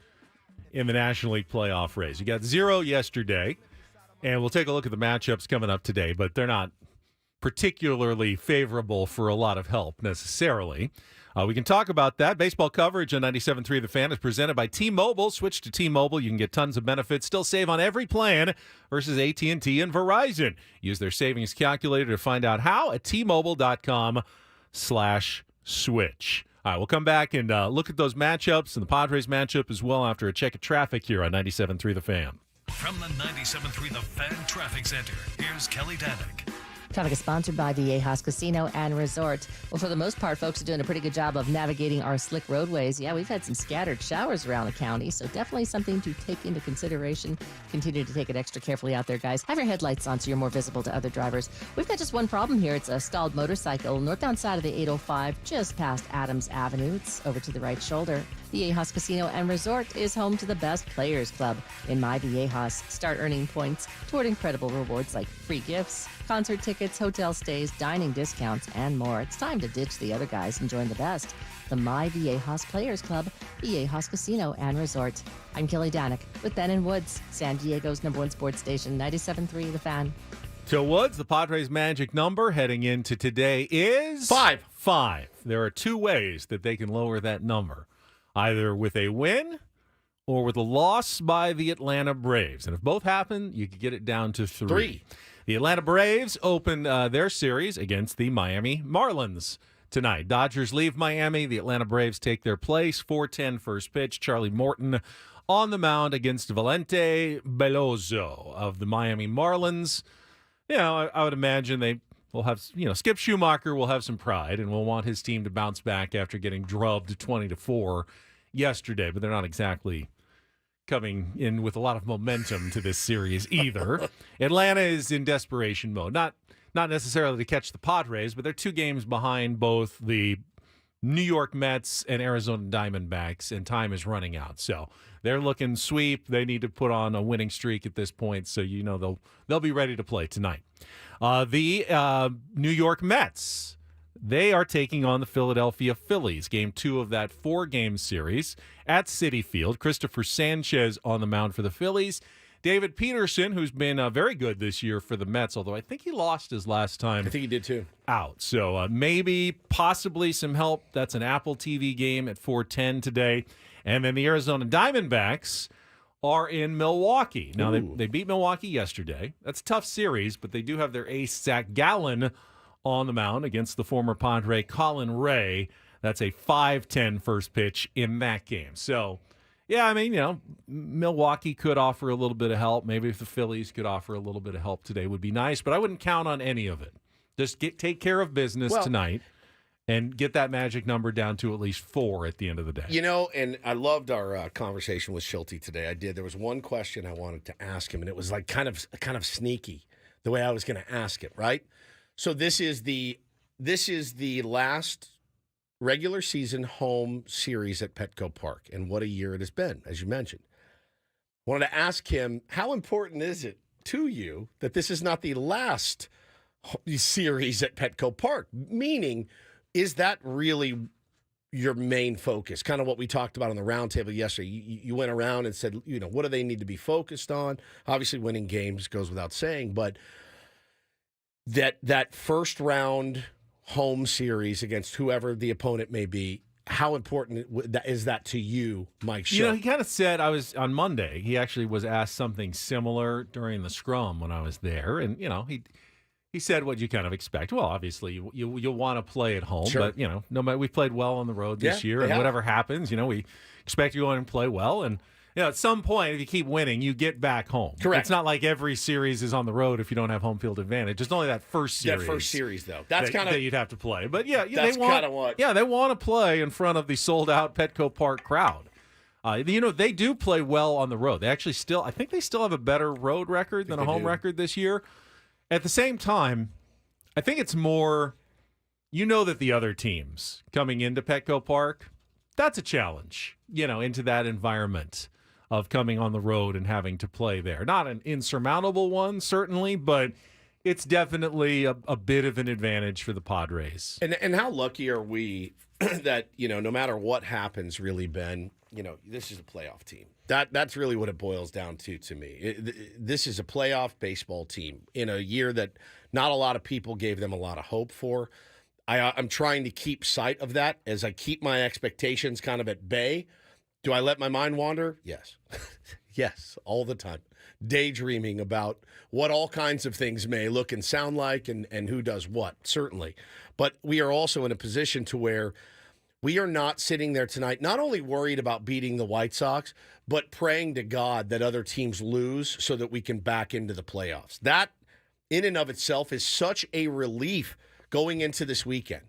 in the National League playoff race. You got 0 yesterday, and we'll take a look at the matchups coming up today, but they're not particularly favorable for a lot of help necessarily. We can talk about that. Baseball coverage on 97.3 The Fan is presented by T-Mobile. Switch to T-Mobile. You can get tons of benefits. Still save on every plan versus AT&T and Verizon. Use their savings calculator to find out how at T-Mobile.com/switch. All right, we'll come back and look at those matchups and the Padres matchup as well after a check of traffic here on 97.3 The Fan. From the 97.3 The Fan Traffic Center, here's Kelly Danick. Traffic is sponsored by Viejas Casino and Resort. Well, for the most part, folks are doing a pretty good job of navigating our slick roadways. Yeah, we've had some scattered showers around the county, so definitely something to take into consideration. Continue to take it extra carefully out there, guys. Have your headlights on so you're more visible to other drivers. We've got just one problem here. It's a stalled motorcycle northbound side of the 805, just past Adams Avenue. It's over to the right shoulder. Viejas Casino and Resort is home to the best Players Club. In My Viejas, start earning points toward incredible rewards like free gifts, concert tickets, hotel stays, dining discounts, and more. It's time to ditch the other guys and join the best. The My Viejas Players Club, Viejas Casino and Resort. I'm Kelly Danick with Ben and Woods, San Diego's #1 sports station, 97.3 The Fan. So Woods, the Padres' magic number heading into today is 5. 5. There are two ways that they can lower that number. Either with a win or with a loss by the Atlanta Braves. And if both happen, you could get it down to 3. The Atlanta Braves open their series against the Miami Marlins tonight. Dodgers leave Miami. The Atlanta Braves take their place. 4:10 first pitch. Charlie Morton on the mound against Valente Beloso of the Miami Marlins. You know, I would imagine they will have, Skip Schumacher will have some pride and will want his team to bounce back after getting drubbed 20-4 yesterday, but they're not exactly coming in with a lot of momentum to this series either. Atlanta is in desperation mode. Not necessarily to catch the Padres, but they're 2 games behind both the New York Mets and Arizona Diamondbacks, and time is running out. So they're looking sweep. They need to put on a winning streak at this point, so they'll be ready to play tonight. The New York Mets, they are taking on the Philadelphia Phillies. Game 2 of that 4-game series at Citi Field. Christopher Sanchez on the mound for the Phillies. David Peterson, who's been very good this year for the Mets, although I think he lost his last time. I think he did too. Out. So possibly some help. That's an Apple TV game at 4:10 today. And then the Arizona Diamondbacks are in Milwaukee. Now, they beat Milwaukee yesterday. That's a tough series, but they do have their ace, Zach Gallen, on the mound against the former Padre, Colin Ray. That's a 5:10 first pitch in that game. So, yeah, I mean, Milwaukee could offer a little bit of help. Maybe if the Phillies could offer a little bit of help today would be nice, but I wouldn't count on any of it. Just take care of business tonight and get that magic number down to at least 4 at the end of the day. And I loved our conversation with Schulte today. I did. There was one question I wanted to ask him, and it was like kind of sneaky the way I was going to ask it, right? So this is the last regular season home series at Petco Park, and what a year it has been, as you mentioned. Wanted to ask him, how important is it to you that this is not the last series at Petco Park? Meaning, is that really your main focus? Kind of what we talked about on the roundtable yesterday. You went around and said, what do they need to be focused on? Obviously, winning games goes without saying, but that first round home series against whoever the opponent may be, how important is that to you, Mike Schill? He kind of said, on Monday, he actually was asked something similar during the scrum when I was there, and he said what you kind of expect. Well, obviously you want to play at home, sure. But no matter, we played well on the road this year, and whatever happens, we expect you to go in and play well, and at some point, if you keep winning, you get back home. Correct. It's not like every series is on the road if you don't have home field advantage. It's only that first series. That first series, though. That's kind of that you'd have to play. But that's kind of what. Yeah, they want to play in front of the sold-out Petco Park crowd. They do play well on the road. They actually I think they still have a better road record than a home record this year. At the same time, I think it's more, that the other teams coming into Petco Park, that's a challenge, into that environment of coming on the road and having to play there. Not an insurmountable one, certainly, but it's definitely a bit of an advantage for the Padres. And how lucky are we that, no matter what happens, really, Ben, this is a playoff team. That's really what it boils down to me. This is a playoff baseball team in a year that not a lot of people gave them a lot of hope for. I'm trying to keep sight of that as I keep my expectations kind of at bay. Do I let my mind wander? Yes. Yes, all the time. Daydreaming about what all kinds of things may look and sound like and who does what, certainly. But we are also in a position to where we are not sitting there tonight, not only worried about beating the White Sox, but praying to God that other teams lose so that we can back into the playoffs. That, in and of itself, is such a relief going into this weekend.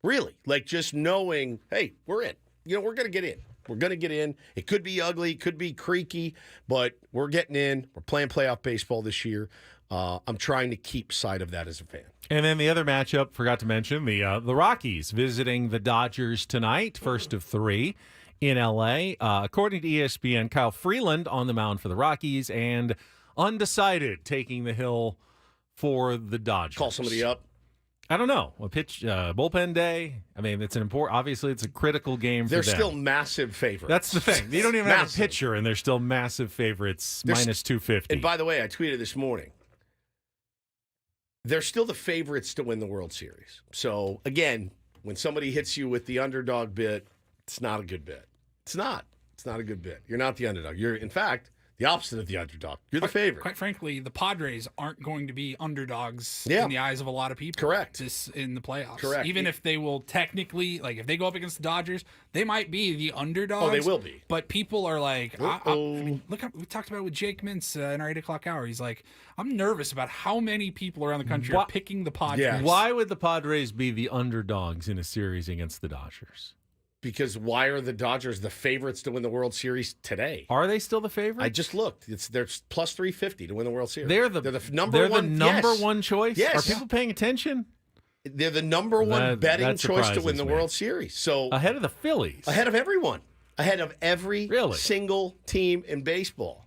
Really. Like just knowing, hey, we're in. We're going to get in. We're going to get in. It could be ugly, it could be creaky, but we're getting in. We're playing playoff baseball this year. I'm trying to keep sight of that as a fan. And then the other matchup, forgot to mention, the Rockies visiting the Dodgers tonight, first of 3 in L.A. According to ESPN, Kyle Freeland on the mound for the Rockies and undecided taking the hill for the Dodgers. Call somebody up. I don't know. A bullpen day. I mean, obviously it's a critical game for them. They're still massive favorites. That's the thing. You don't even have a pitcher, and they're still massive favorites, minus 250. And by the way, I tweeted this morning, they're still the favorites to win the World Series. So, again, when somebody hits you with the underdog bit, it's not a good bit. It's not. It's not a good bit. You're not the underdog. You're, in fact, the opposite of the underdog. You're the favorite. Quite frankly, the Padres aren't going to be underdogs in the eyes of a lot of people. Correct. In the playoffs. Correct. Even if they will technically, if they go up against the Dodgers, they might be the underdogs. Oh, they will be. But people are like, look, we talked about it with Jake Mintz in our 8 o'clock hour. He's like, I'm nervous about how many people around the country are picking the Padres. Yeah. Why would the Padres be the underdogs in a series against the Dodgers? because why are the Dodgers the favorites to win the World Series today? Are they still the favorite? I just looked. They're plus 350 to win the World Series. They're the number one. Number one choice. Yes. Are people paying attention? They're the number one betting choice to win the World Series. So ahead of the Phillies, ahead of everyone, ahead of every single team in baseball.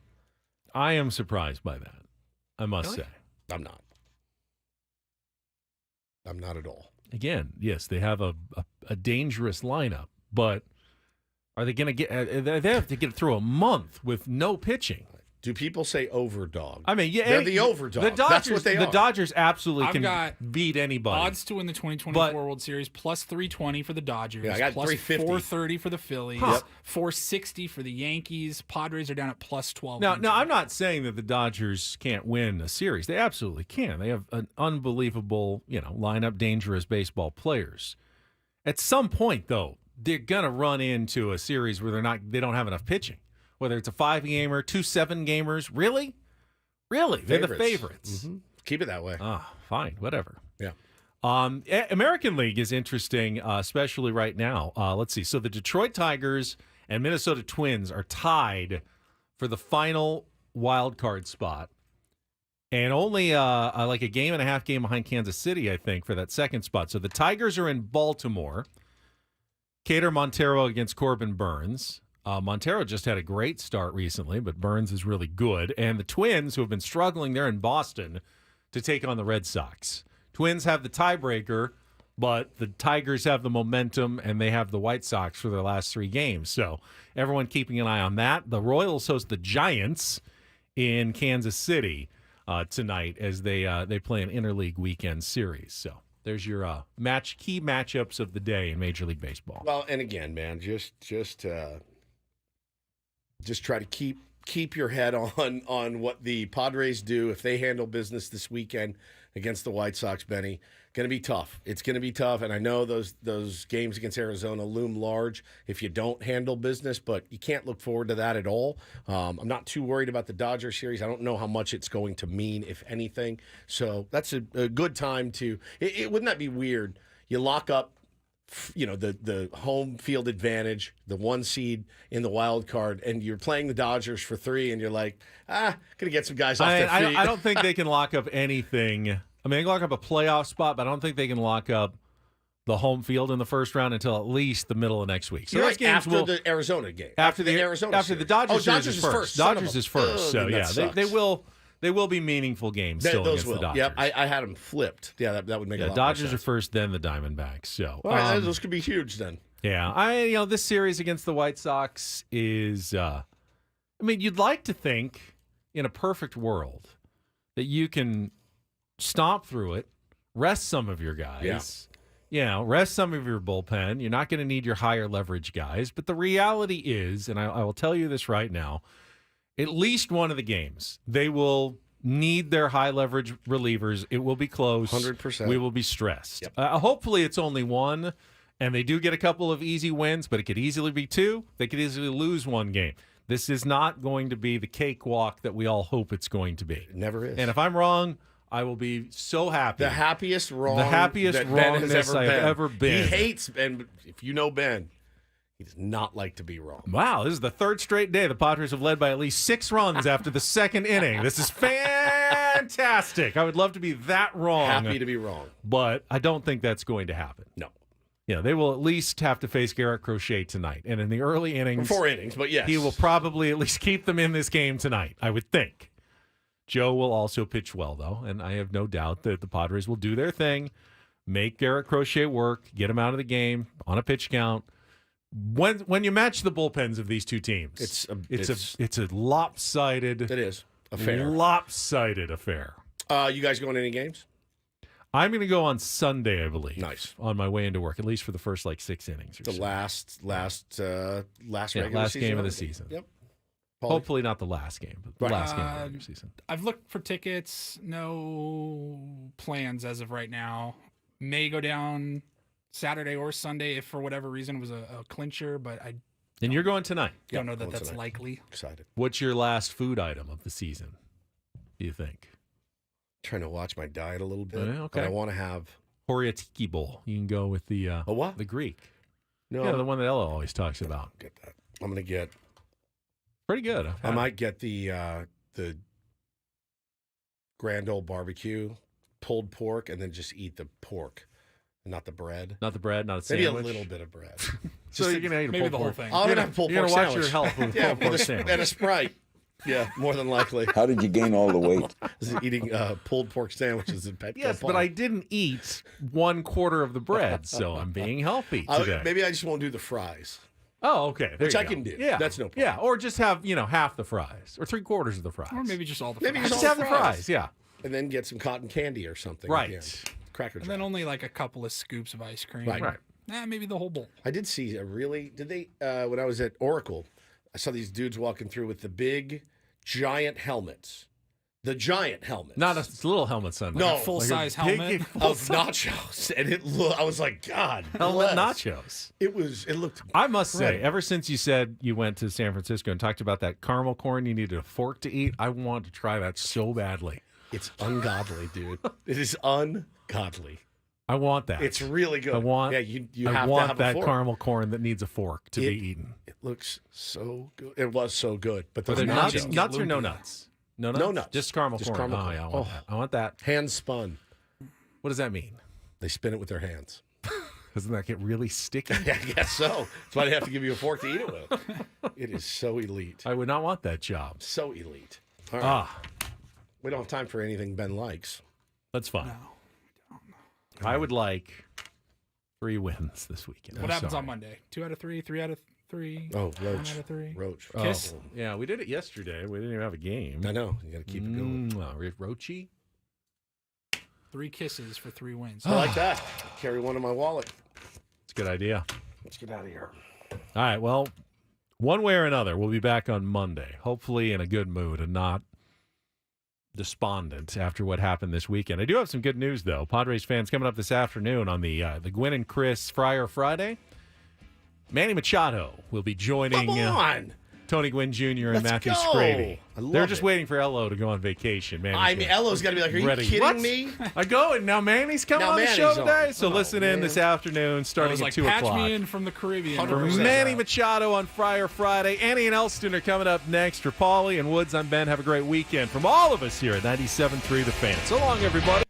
I am surprised by that. I must say, I'm not. I'm not at all. Again, yes, they have a dangerous lineup, but are they going to get? They have to get through a month with no pitching. Do people say overdog? I mean, yeah, they're the overdog. The Dodgers, That's what they are. The Dodgers absolutely I've can got beat anybody. Odds to win the 2024 World Series plus 320 for the Dodgers. Yeah, I got plus 350. 430 for the Phillies. Huh. 460 for the Yankees. Padres are down at plus 12. Now, I'm not saying that the Dodgers can't win a series. They absolutely can. They have an unbelievable, lineup, dangerous baseball players. At some point, though, they're gonna run into a series where they don't have enough pitching. Whether it's a 5-gamer, 2 7-gamers, really? They're the favorites. Mm-hmm. Keep it that way. Fine, whatever. Yeah. American League is interesting, especially right now. Let's see. So the Detroit Tigers and Minnesota Twins are tied for the final wild card spot, and only like a game and a half game behind Kansas City, I think, for that second spot. So the Tigers are in Baltimore. Cater Montero against Corbin Burns. Montero just had a great start recently, but Burns is really good. And the Twins, who have been struggling, they're in Boston to take on the Red Sox. Twins have the tiebreaker, but the Tigers have the momentum, and they have the White Sox for their last 3 games. So everyone keeping an eye on that. The Royals host the Giants in Kansas City tonight as they play an interleague weekend series. So there's your key matchups of the day in Major League Baseball. Well, and again, man, just try to keep your head on what the Padres do if they handle business this weekend against the White Sox. Benny, going to be tough. It's going to be tough, and I know those games against Arizona loom large if you don't handle business, but you can't look forward to that at all. I'm not too worried about the Dodger series. I don't know how much it's going to mean, if anything. So that's a good time to. Wouldn't that be weird? You lock up. The home field advantage, the 1 seed in the wild card, and you're playing the Dodgers for 3, and you're like, gonna get some guys off their feet. I don't think they can lock up anything. I mean, they can lock up a playoff spot, but I don't think they can lock up the home field in the first round until at least the middle of next week. So those games after the Arizona game, after the Arizona, after series. the Dodgers, Dodgers is first. Dodgers is first. So yeah, they will be meaningful games still those against will. the Dodgers. Yep, I had them flipped. Yeah, that would make a lot Dodgers more sense. are first, then the Diamondbacks. So those could be huge then. Yeah, this series against the White Sox is. You'd like to think in a perfect world that you can stomp through it, rest some of your guys. Yeah. Rest some of your bullpen. You're not going to need your higher leverage guys. But the reality is, and I will tell you this right now, at least one of the games, they will need their high leverage relievers. It will be close. 100%. We will be stressed. Yep. Hopefully it's only one, and they do get a couple of easy wins, but it could easily be 2. They could easily lose 1 game. This is not going to be the cakewalk that we all hope it's going to be. It never is. And if I'm wrong, I will be so happy. The happiest wrong that wrongness I've ever been. He hates, and if you know Ben, he does not like to be wrong. Wow, this is the 3rd straight day the Padres have led by at least 6 runs after the 2nd inning. This is fantastic. I would love to be that wrong. Happy to be wrong. But I don't think that's going to happen. No. They will at least have to face Garrett Crochet tonight. And in the early innings. 4 innings, but yes. He will probably at least keep them in this game tonight, I would think. Joe will also pitch well, though, and I have no doubt that the Padres will do their thing, make Garrett Crochet work, get him out of the game on a pitch count. When you match the bullpens of these two teams, it's a lopsided. It is affair. Lopsided affair. You guys going to any games? I'm going to go on Sunday, I believe. Nice. On my way into work, at least for the first 6 innings. The last last game of the season. Yep. Paulie? Hopefully not the last game, but the last game of the regular season. I've looked for tickets. No plans as of right now. May go down Saturday or Sunday if for whatever reason it was a clincher, but I. And you're going tonight. Don't know that that's likely. Excited. What's your last food item of the season, do you think? Trying to watch my diet a little bit. Okay. But I want to have Horia Tiki Bowl. You can go with the what? The Greek. No, Yeah, the one that Ella always talks about. Get that. I'm gonna get. Pretty good. I might get the Grand Ole Barbecue pulled pork and then just eat the pork, not the bread. Not the bread, not a Maybe sandwich. a little bit of bread. So you're gonna eat a maybe pulled the whole pork. thing. I'm gonna have pulled You're pork gonna watch sandwich. your health with a pulled pork sandwich. And a Sprite. Yeah, more than likely. How did you gain all the weight? Eating pulled pork sandwiches at Petco Yes, Park. but I didn't eat 1/4 of the bread, so I'm being healthy today. Maybe I just won't do the fries. Oh, okay. There Which you I go. can do. Yeah, That's no problem. Yeah, or just have half the fries or 3/4 of the fries, Or maybe just all the Maybe fries. just have the fries. Yeah, And then get some cotton candy or something. Right. at the end. Cracker And Jack. then only like a couple of scoops of ice cream. Right. Maybe the whole bowl. I did see did they, when I was at Oracle, I saw these dudes walking through with the big, giant helmets. The giant helmets. not a little helmet Sunday. No. A full-size Like a big helmet. of nachos. And I was like, God. helmet bless. nachos. It looked. I must say, incredible. ever since you said you went to San Francisco and talked about that caramel corn you needed a fork to eat, I want to try that so badly. It's ungodly, dude. It is ungodly. I want that. It's really good. I want. Yeah, you I have want to have that a fork. caramel corn that needs a fork to be eaten. It looks so good. It was so good. But Are those there nachos, nuts or no nuts? No nuts. No nuts. Just caramel Just corn. caramel Oh corn. yeah, I want Oh. that. I want that. hand spun. What does that mean? They spin it with their hands. Doesn't that get really sticky? Yeah, I guess so. That's why they have to give you a fork to eat it with. It is so elite. I would not want that job. So elite. All right. Ah, We don't have time for anything Ben likes. that's fine. No. I would like 3 wins this weekend. What I'm happens sorry. on Monday? 2 out of 3, 3 out of 3. Oh, 1 Roach. out of 3. Roach. Kiss. Oh, yeah, we did it yesterday. We didn't even have a game. I know. You got to keep it going. Roachy. 3 kisses for 3 wins. I like that. Carry one in my wallet. It's a good idea. Let's get out of here. All right. Well, one way or another, we'll be back on Monday, hopefully in a good mood and not despondent after what happened this weekend. I do have some good news, though. Padres fans coming up this afternoon on the Gwynn and Chris Fryer Friday. Manny Machado will be joining Come on. Tony Gwynn Jr. and Let's Matthew go. Scraby. I love They're just it. waiting for Elo to go on vacation. Manny's I mean, gonna- Elo's got to be like, are you ready. kidding What? me? I go, and now Manny's coming Now on the Manny's show on. today. So Oh, listen in this afternoon, I starting was at like, 2 patch o'clock. me in from the Caribbean. 100%. Manny Machado on Fryer Friday. Annie and Elston are coming up next. For Paulie and Woods, I'm Ben. Have a great weekend from all of us here at 97.3 The Fan. So long, everybody.